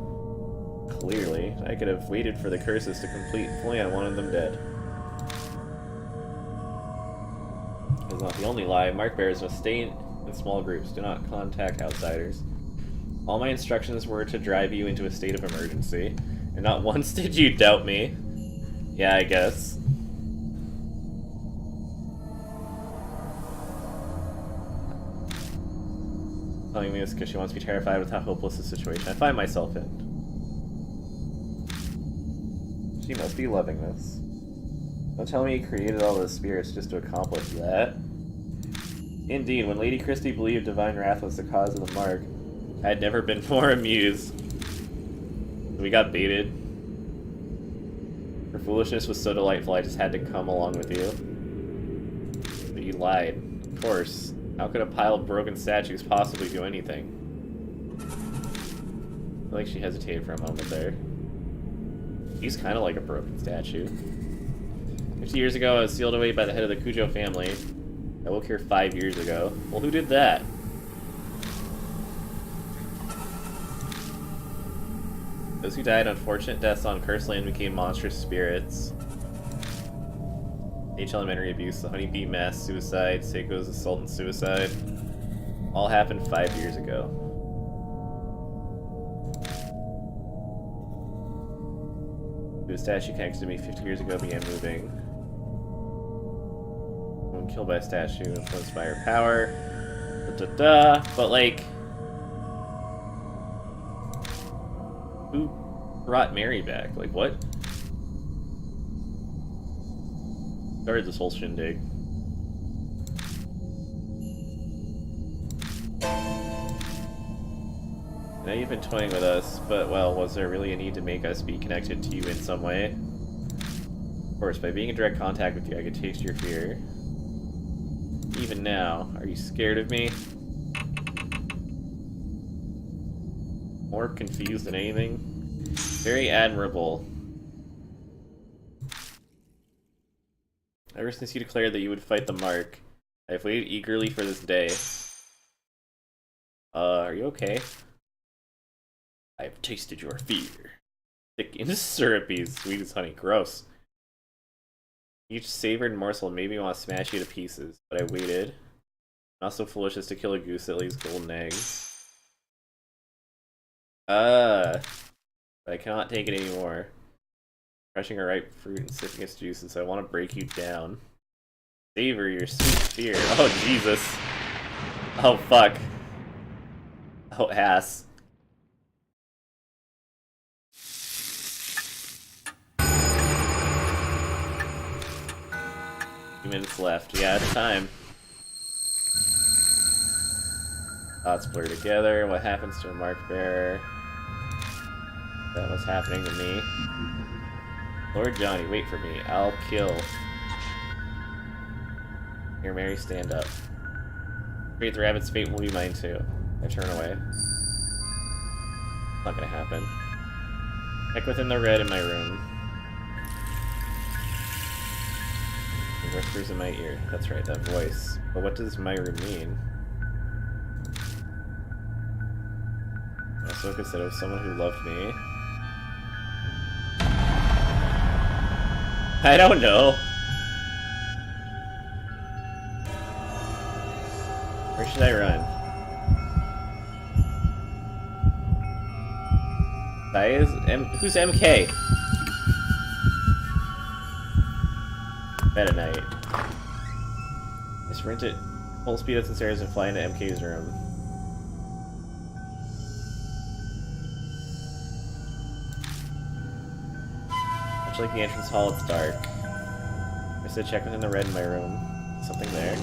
Clearly, I could have waited for the curses to complete fully. I wanted them dead. It's not the only lie. Mark bearers must stay in small groups. Do not contact outsiders. All my instructions were to drive you into a state of emergency. And not once did you doubt me. Yeah, I guess. Telling me this because she wants me terrified with how hopeless the situation I find myself in. She must be loving this. Don't tell me you created all those spirits just to accomplish that. Indeed, when Lady Christie believed Divine Wrath was the cause of the mark, I had never been more amused. We got baited. Her foolishness was so delightful I just had to come along with you. But you lied. Of course. How could a pile of broken statues possibly do anything? I feel like she hesitated for a moment there. He's kind of like a broken statue. 50 years ago, I was sealed away by the head of the Cujo family. I woke here 5 years ago. Well, who did that? Those who died unfortunate deaths on Cursed Land became monstrous spirits. H elementary abuse, the honeybee mass suicide, Seiko's assault and suicide. All happened 5 years ago. The statue connected to me 50 years ago began moving. When killed by a statue, influenced by her power. But like, who brought Mary back? Like, what? started this whole shindig. I know you've been toying with us, but, well, was there really a need to make us be connected to you in some way? Of course, by being in direct contact with you, I could taste your fear. Even now, are you scared of me? More confused than anything? Very admirable. Ever since you declared that you would fight the Mark, I have waited eagerly for this day. Are you okay? I have tasted your fear. Thick and syrupy, sweet as honey. Gross. Each savored morsel made me want to smash you to pieces, but I waited. Not so foolish as to kill a goose that lays golden eggs. But I cannot take it anymore. Crushing a ripe fruit and sipping its juices, I want to break you down. Savor your sweet fear. Oh, Jesus. Oh, fuck. Oh, ass. Few minutes left. Yeah, it's time. Thoughts blur together. What happens to a mark bearer? That was happening to me. Lord Johnny, wait for me. I'll kill. Here, Mary, stand up. Afraid the rabbit's fate will be mine too. I turn away. Not gonna happen. Check within the red in my room. It whispers in my ear. That's right, that voice. But what does my room mean? Ahsoka said it was someone who loved me. I don't know. Where should I run? Who's MK? Bed at night. I sprint at full speed up the stairs and fly into MK's room. Much like the entrance hall, it's dark. I said check within the red in my room. Something there.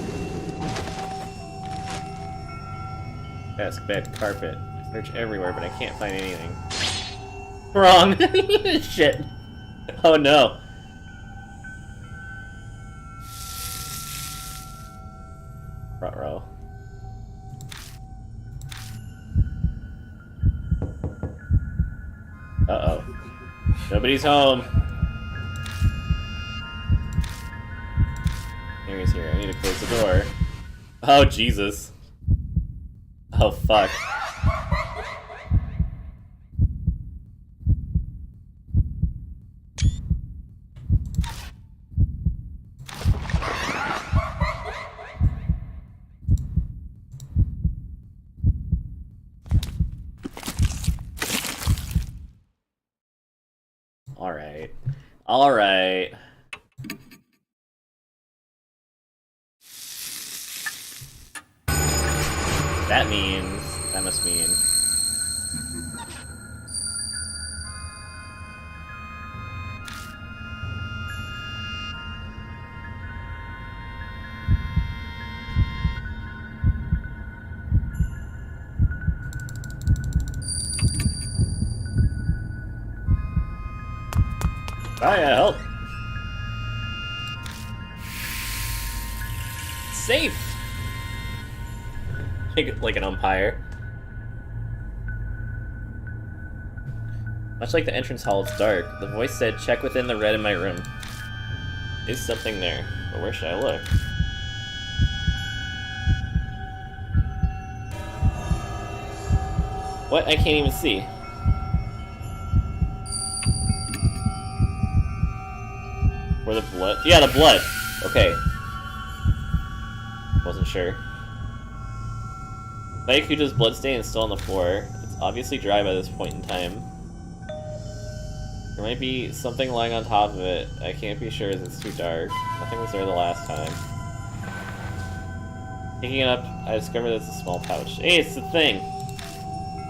Desk, bed, carpet. I search everywhere, but I can't find anything. Wrong! Shit! Oh no! Ruh-roh. Uh-oh. Nobody's home! Mary's here. I need to close the door. Oh, Jesus. Oh, fuck. Alright. Alright. That must mean... Fire, help! Safe! Like an umpire. Much like the entrance hall, it's dark. The voice said, check within the red in my room. Is something there, but where should I look? What? I can't even see. Where the blood? Yeah, the blood! Okay. Wasn't sure. Byakuja's bloodstain is still on the floor. It's obviously dry by this point in time. There might be something lying on top of it. I can't be sure as it's too dark. Nothing was there the last time. Picking it up, I discovered that it's a small pouch. Hey, it's the thing!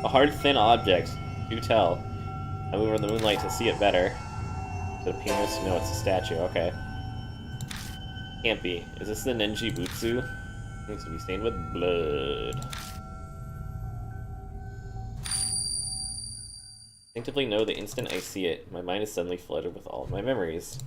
A hard, thin object. Do tell. I move over the moonlight to see it better. So the painters know it's a statue. Okay. Can't be. Is this the Nenji Butsu? Needs to be stained with blood. Instinctively know the instant I see it. My mind is suddenly flooded with all of my memories.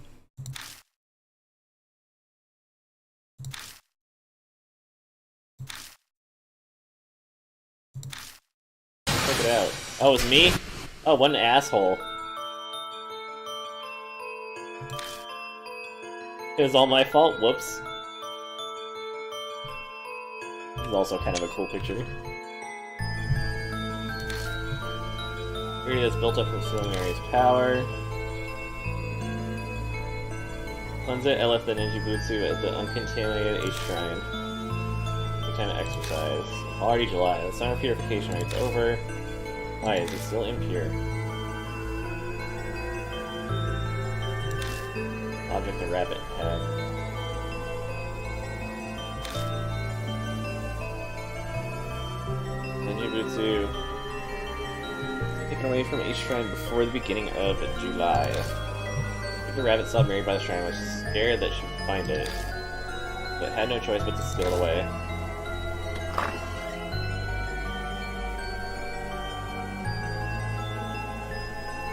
Check it out. Oh, it's me? Oh, what an asshole. It was all my fault. Whoops. This is also kind of a cool picture. Purity that's built up from Swing Mary's power. Cleanse it, I left the Ninja Butsu at the uncontaminated Ace Shrine. Good time to exercise. Already July. The summer purification rate's over. Why is it still impure? Object the rabbit head. Ninja Butsu. Taken away from Ace Shrine before the beginning of July. The rabbit saw Mary by the shrine, was scared that she would find it, but had no choice but to steal it away.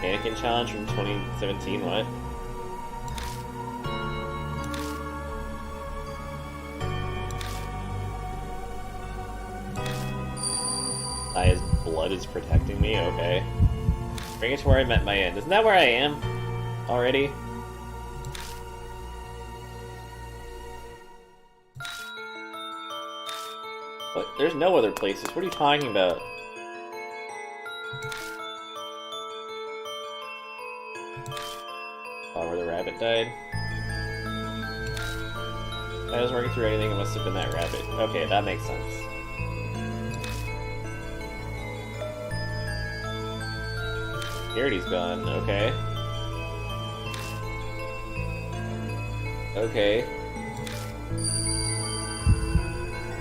Mannequin challenge from 2017, what? His blood is protecting me, okay. Bring it to where I met my end. Isn't that where I am? Already? What? There's no other places. What are you talking about? Oh, where the rabbit died? If I was working through anything, it must have been that rabbit. Okay, that makes sense. Security's gone, okay. Okay.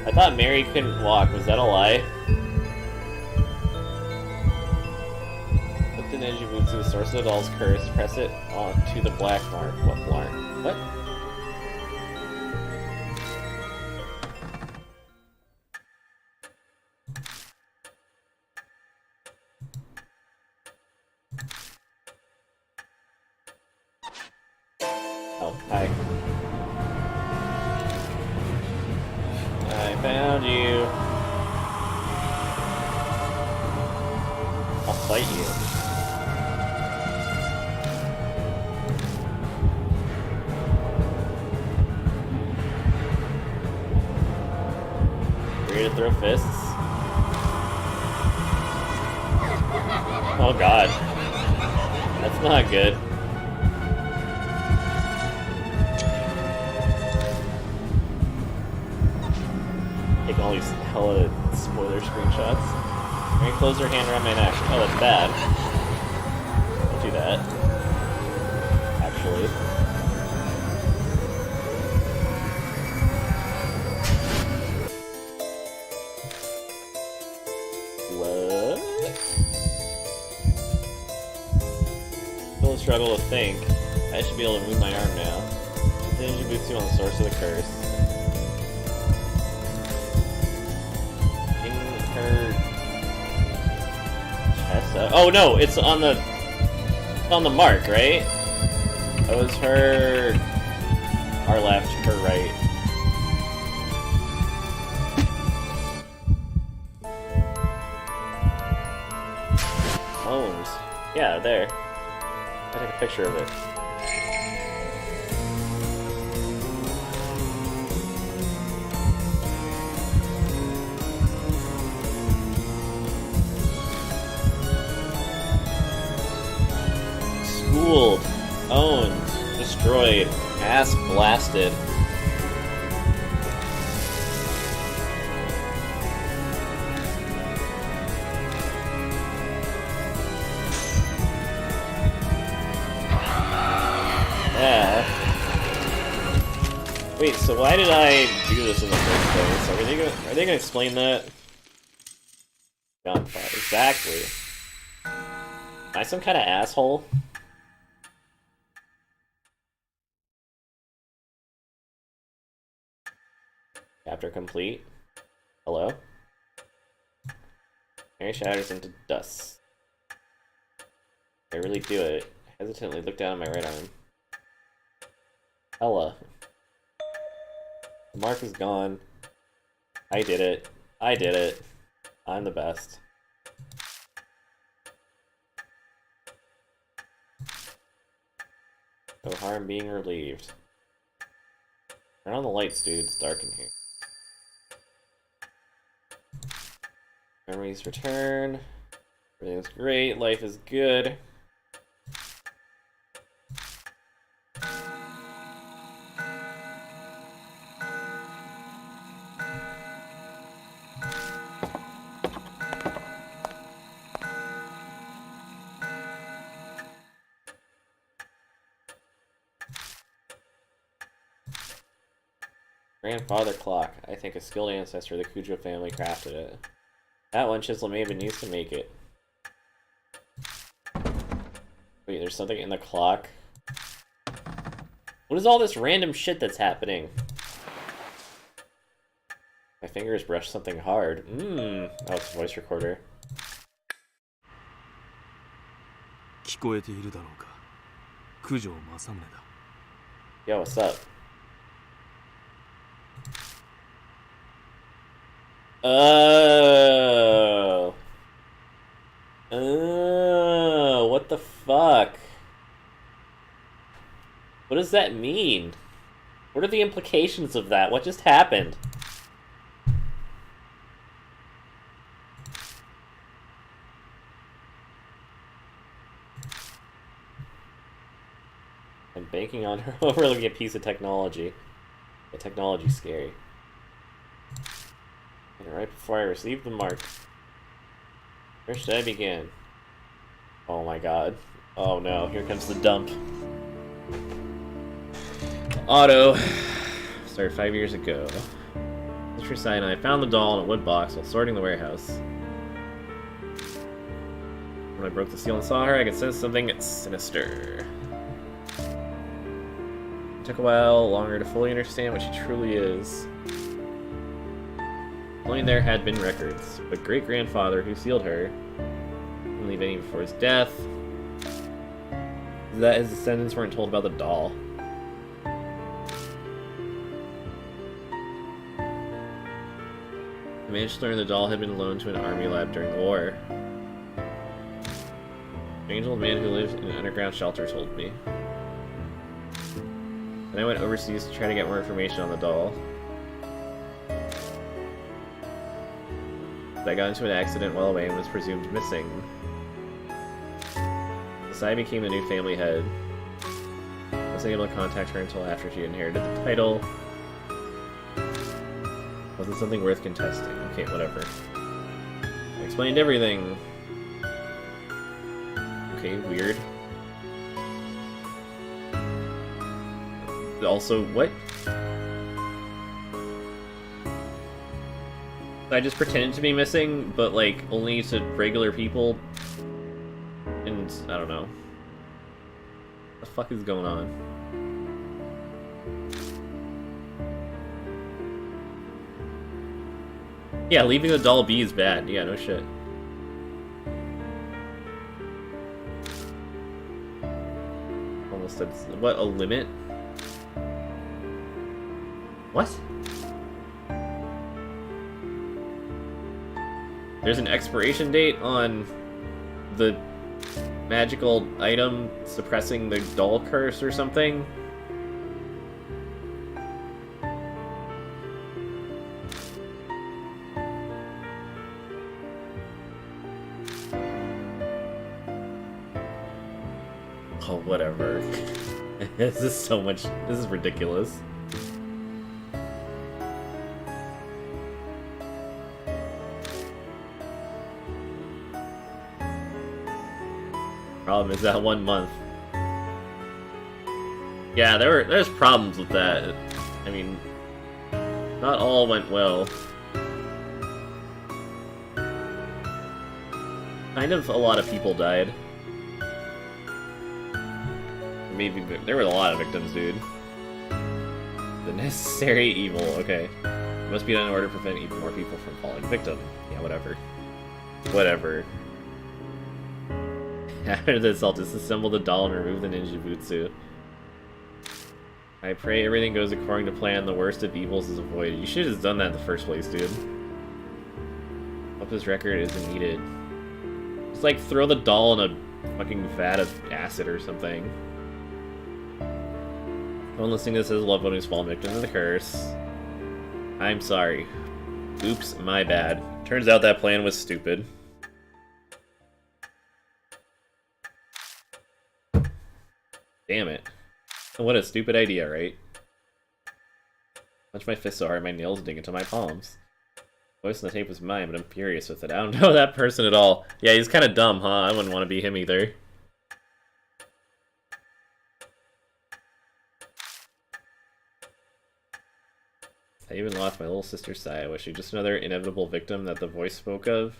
I thought Mary couldn't walk, was that a lie? Put the Ninja Butsu, source of the doll's curse, press it onto the black mark. What mark? What? Oh, hi. I found you. I'll fight you. Ready to throw fists? Oh god. That's not good. Taking all these hella spoiler screenshots. I'm gonna close her hand around my neck. Oh, that's bad. Don't do that. Actually. What? Still a struggle to think. I should be able to move my arm now. Ninja Butsu on the source of the curse. Her chest up. Oh no, it's on the mark, right? That was her our left, her right. Bones. Yeah, there. I took a picture of it. Schooled, owned, destroyed, ass blasted. Yeah. Wait, so why did I do this in the first place? Are they gonna explain that? Gunfire, exactly. Am I some kind of asshole? Chapter complete. Hello? Mary shatters into dust. I really do it. I hesitantly look down at my right arm. Ella. The mark is gone. I did it. I did it. I'm the best. No harm being relieved. Turn on the lights, dude. It's dark in here. Memories return. Everything's great. Life is good. Grandfather clock. I think a skilled ancestor of the Cujo family crafted it. That one Chisel may have been used to make it. Wait, there's something in the clock? What is all this random shit that's happening? My fingers brushed something hard. Oh, it's a voice recorder. 聞こえているだろうか。九条正宗だ。 Yo, what's up? Oh. Oh, what the fuck? What does that mean? What are the implications of that? What just happened? I'm banking on her overlooking a piece of technology. The technology's scary. And right before I received the mark. Where should I begin? Oh my god. Oh no, here comes the dump. Auto. Started 5 years ago. Mr. Sinai found the doll in a wood box while sorting the warehouse. When I broke the seal and saw her, I could sense something sinister. It took a while longer to fully understand what she truly is. Only there had been records, but great-grandfather who sealed her didn't leave any before his death. That his descendants weren't told about the doll. I managed to learn the doll had been loaned to an army lab during the war. An old man who lived in an underground shelter told me. Then I went overseas to try to get more information on the doll. I got into an accident while away and was presumed missing. So I became the new family head. I wasn't able to contact her until after she inherited the title. Wasn't something worth contesting. Okay, whatever. I explained everything. Okay, weird. Also, what? I just pretended to be missing, but like only to regular people, and I don't know. What the fuck is going on? Yeah, leaving the doll be is bad. Yeah, no shit. Almost said, what, a limit? What? There's an expiration date on the magical item suppressing the doll curse or something? Oh, whatever. This is so much. This is ridiculous. Problem is that 1 month. Yeah, there's problems with that. I mean, not all went well. Kind of a lot of people died. Maybe there were a lot of victims, dude. The necessary evil, okay. It must be done in order to prevent even more people from falling victim. Yeah, whatever. Whatever. After this, I'll disassemble the doll and remove the ninjutsu. I pray everything goes according to plan, the worst of evils is avoided. You should have done that in the first place, dude. Hope this record isn't needed. Just like throw the doll in a fucking vat of acid or something. One listening to this is a loved one who's fallen victim to the curse. I'm sorry. Oops, my bad. Turns out that plan was stupid. Damn it. What a stupid idea, right? Punch my fist so hard my nails dig into my palms. Voice on the tape was mine, but I'm furious with it. I don't know that person at all. Yeah, he's kind of dumb, huh? I wouldn't want to be him either. I even lost my little sister's sigh. Was she just another inevitable victim that the voice spoke of?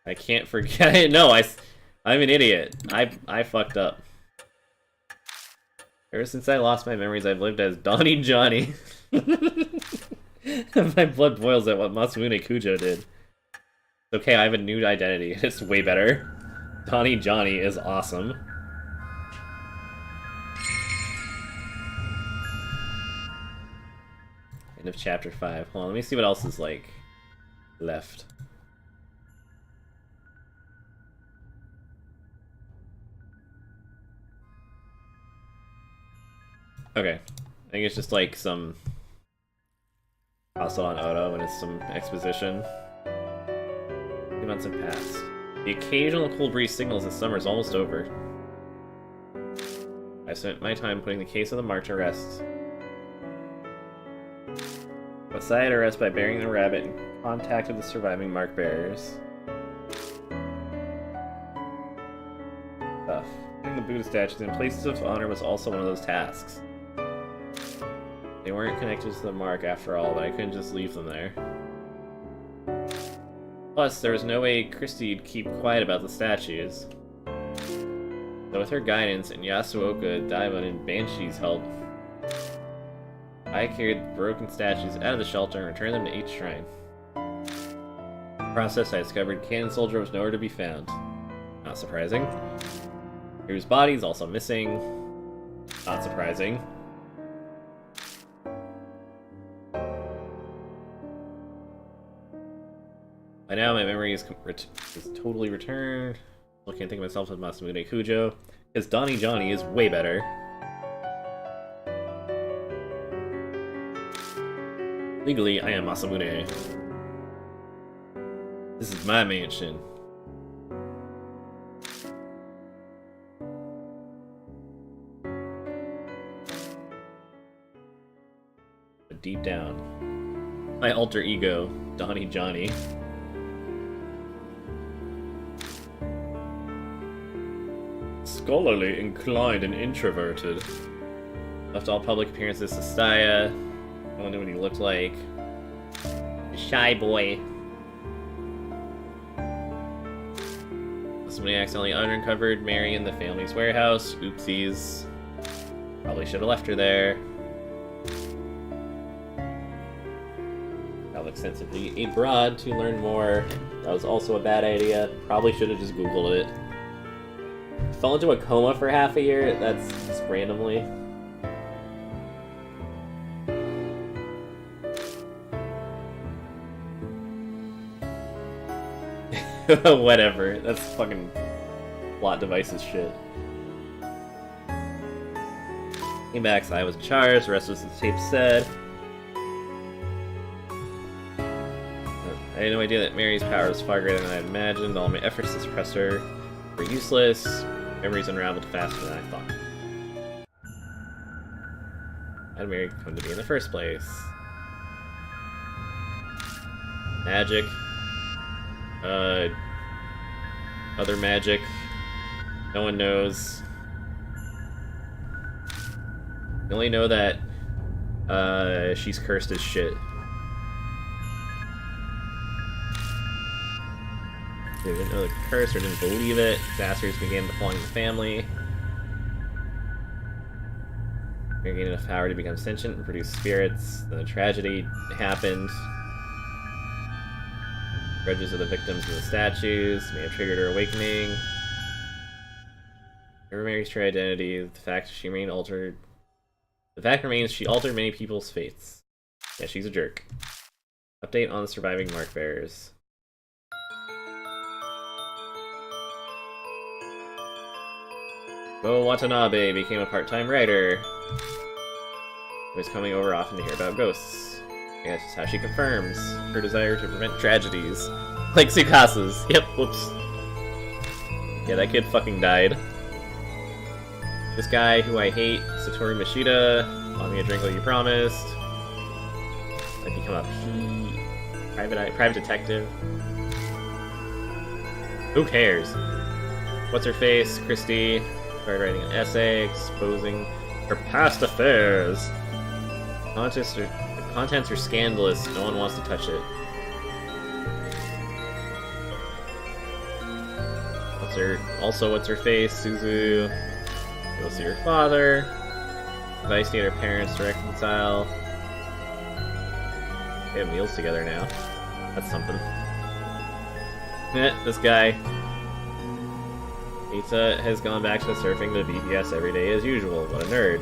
I can't forget. No, I'm an idiot. I fucked up. Ever since I lost my memories, I've lived as Donnie Johnny. My blood boils at what Masamune Kujo did. Okay, I have a new identity. It's way better. Donnie Johnny is awesome. End of chapter 5. Hold on, let me see what else is, like, left. Okay. I think it's just, like, some hustle on Odo, and it's some exposition. 2 months have passed. The occasional cool breeze signals that summer is almost over. I spent my time putting the case of the mark to rest. Masai had arrested by burying the rabbit in contact with the surviving mark bearers. Tough. Putting the Buddha statues in places of honor was also one of those tasks. They weren't connected to the mark after all, but I couldn't just leave them there. Plus, there was no way Christie'd keep quiet about the statues. So with her guidance and Yasuoka, Daimon, and Banshee's help, I carried the broken statues out of the shelter and returned them to each shrine. In the process, I discovered Cannon Soldier was nowhere to be found. Not surprising. Ryu's body is also missing. Not surprising. By now, my memory is totally returned. I can't think of myself as Masamune Kujo, because Donnie Johnny is way better. Legally, I am Masamune. This is my mansion. But deep down, my alter ego, Donnie Johnny. Scholarly, inclined, and introverted. Left all public appearances to Staya. No one knew what he looked like. Shy boy. Somebody accidentally uncovered Mary in the family's warehouse. Oopsies. Probably should have left her there. Traveled extensively abroad to learn more. That was also a bad idea. Probably should have just Googled it. Fell into a coma for half a year. That's just randomly. Whatever. That's fucking plot devices shit. Came back, so I was in charge. The rest was the tape said. I had no idea that Mary's power was far greater than I imagined. All my efforts to suppress her were useless. Memories unraveled faster than I thought. How did Mary come to be in the first place? Magic. Other magic. No one knows. We only know that, she's cursed as shit. They didn't know the curse or didn't believe it. Disasters began befalling the family. They gained enough power to become sentient and produce spirits. Then a tragedy happened. Grudges of the victims and the statues may have triggered her awakening. Never Mary's true identity. The fact remains she altered many people's fates. Yeah, she's a jerk. Update on the surviving mark bearers. Go Watanabe became a part-time writer. He was coming over often to hear about ghosts. Yeah, that's just how she confirms her desire to prevent tragedies. Like Tsukasa's. Yep, whoops. Yeah, that kid fucking died. This guy who I hate, Satori Mishida, bought me a drink like you promised. I become a private detective. Who cares? What's her face? Christy started writing an essay exposing her past affairs. The contents are scandalous. No one wants to touch it. What's her face? Suzu. Go see her father. Advice to get her parents to reconcile. They have meals together now. That's something. This guy. Ita has gone back to surfing the VPS every day as usual. What a nerd.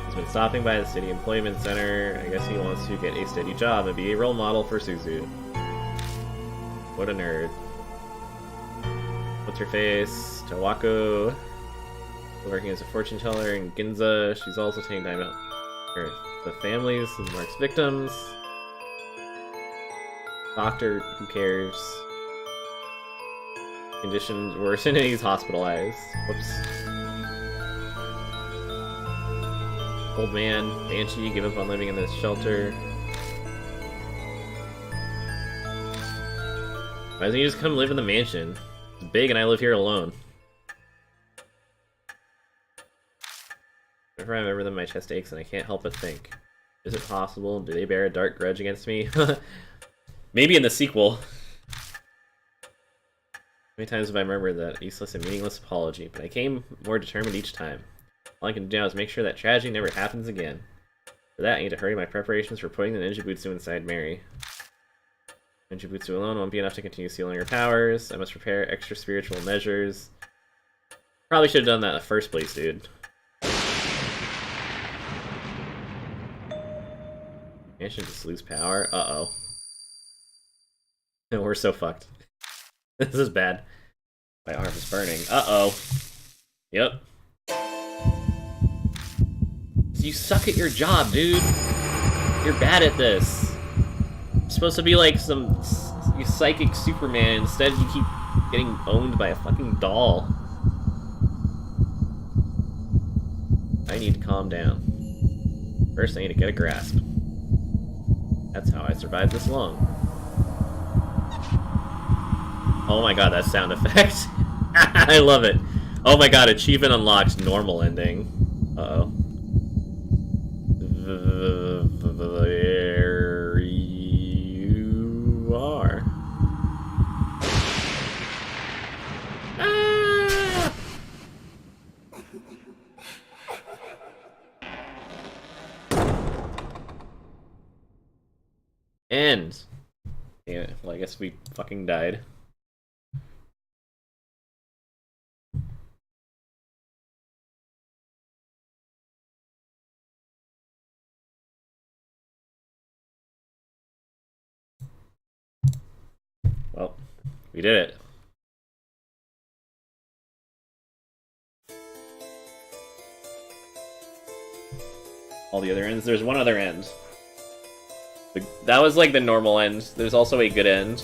He's been stopping by the city employment center. I guess he wants to get a steady job and be a role model for Suzu. What a nerd. What's her face? Tawako. Working as a fortune teller in Ginza. She's also taking time out for the families of Mark's victims. Doctor, who cares? Conditions worsen and he's hospitalized. Whoops. Old man, Banshee, give up on living in this shelter. Why doesn't he just come live in the mansion? It's big and I live here alone. Whenever I remember them, my chest aches and I can't help but think. Is it possible? Do they bear a dark grudge against me? Maybe in the sequel. How many times have I remembered that useless and meaningless apology, but I came more determined each time. All I can do now is make sure that tragedy never happens again. For that, I need to hurry my preparations for putting the Ninjabutsu inside Mary. Ninjabutsu alone won't be enough to continue sealing her powers. I must prepare extra spiritual measures. Probably should have done that in the first place, dude. I should just lose power. Uh-oh. We're so fucked. This is bad. My arm is burning. Uh-oh. Yep. You suck at your job, dude. You're bad at this. You're supposed to be like some psychic Superman. Instead, you keep getting owned by a fucking doll. I need to calm down. First, I need to get a grasp. That's how I survived this long. Oh my god, that sound effect. I love it. Oh my god, achievement unlocked, normal ending. Uh-oh. There you are. Ah! End. Yeah, well, I guess we fucking died. Well, we did it. All the other ends. There's one other end. That was like the normal end. There's also a good end.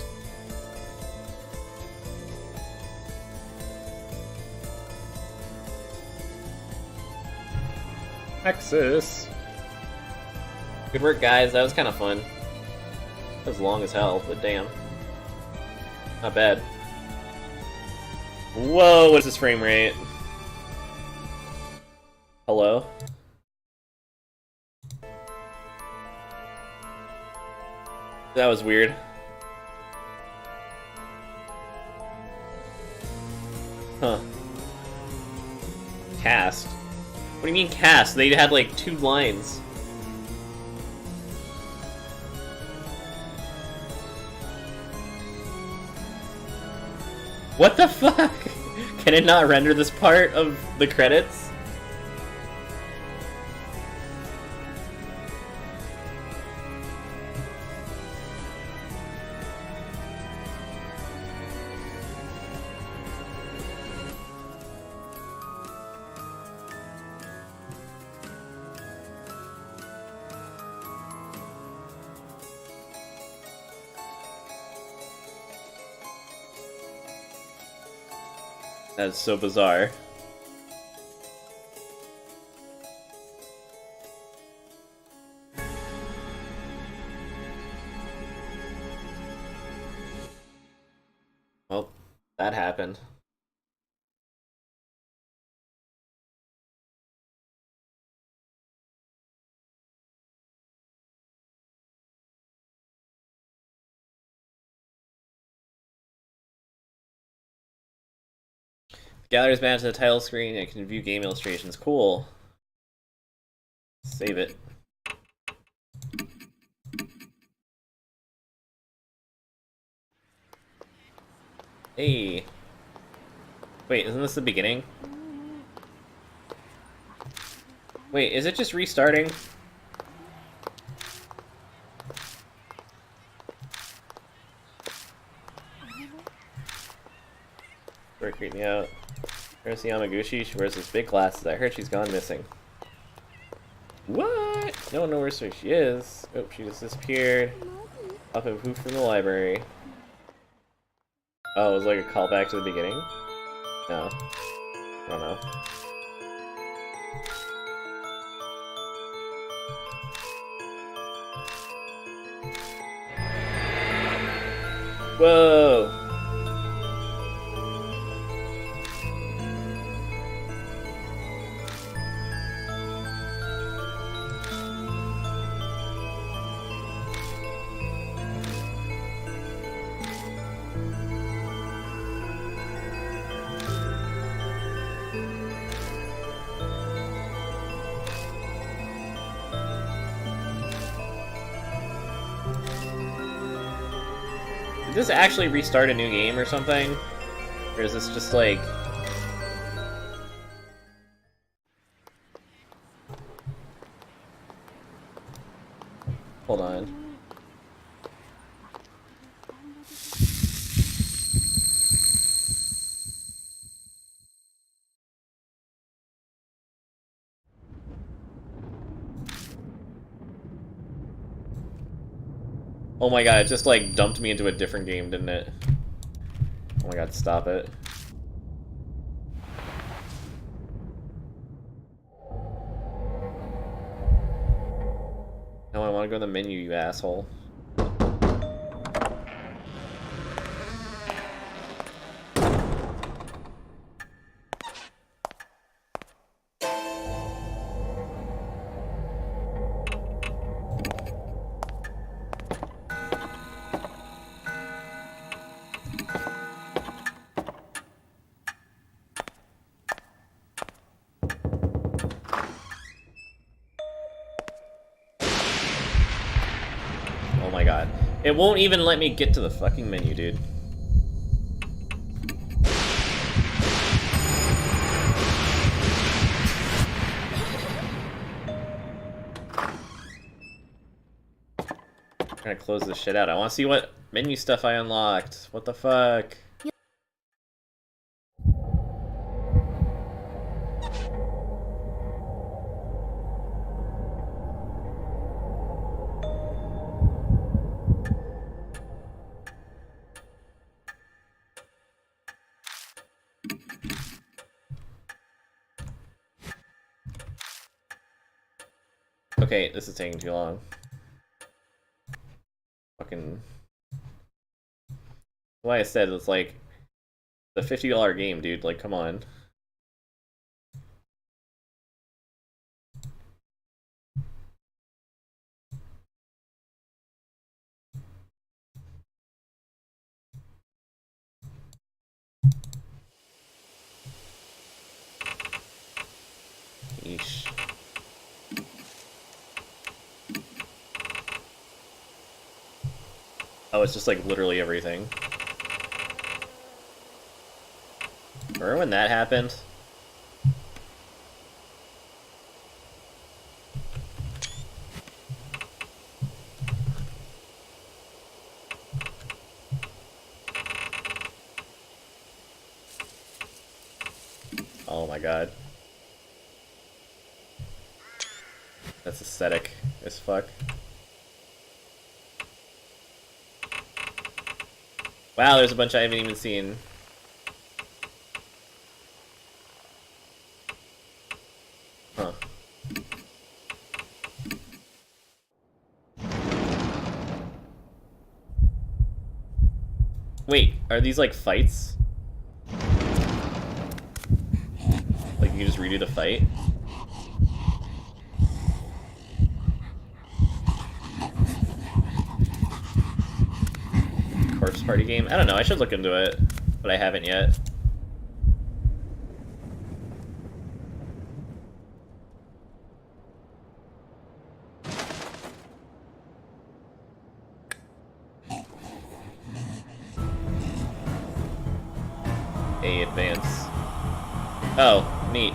Texas. Good work, guys. That was kind of fun. That was long as hell, but damn. Not bad. Whoa, what's this frame rate? Hello? That was weird. Huh. Cast. What do you mean cast? They had like 2 lines. What the fuck? Can it not render this part of the credits? That's so bizarre. Well, that happened. Gallery's back to the title screen and can view game illustrations. Cool. Save it. Hey. Wait, isn't this the beginning? Wait, is it just restarting? Or creep me out. Where's the Yamaguchi? She wears those big glasses. I heard she's gone missing. What? No one knows where she is. Oh, she just disappeared. Up and poof from the library. Oh, it was like a callback to the beginning? No. I don't know. Whoa! Did this actually restart a new game or something? Or is this just like... Hold on. Oh my god, it just like dumped me into a different game, didn't it? Oh my god, stop it. No, I want to go to the menu, you asshole. Oh my god. It won't even let me get to the fucking menu, dude. I'm trying to close this shit out. I want to see what menu stuff I unlocked. What the fuck? Okay, this is taking too long. Fucking... Why I said it's like the $50 game, dude. Like, come on. Yeesh. Oh, it's just like literally everything. Remember when that happened? Oh my god. That's aesthetic as fuck. Wow, there's a bunch I haven't even seen. Huh. Wait, are these like fights? Like you just redo the fight? Corpse Party game? I don't know, I should look into it, but I haven't yet. A advance. Oh, neat.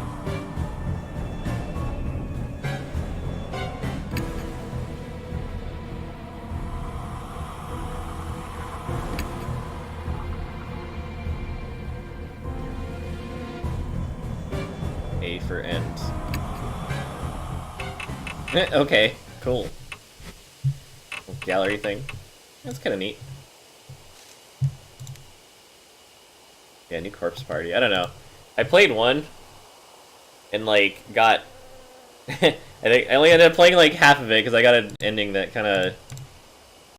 A for end. Okay, cool. Gallery thing. That's kind of neat. Yeah, new Corpse Party. I don't know. I played one, and like got. I think I only ended up playing like half of it because I got an ending that kind of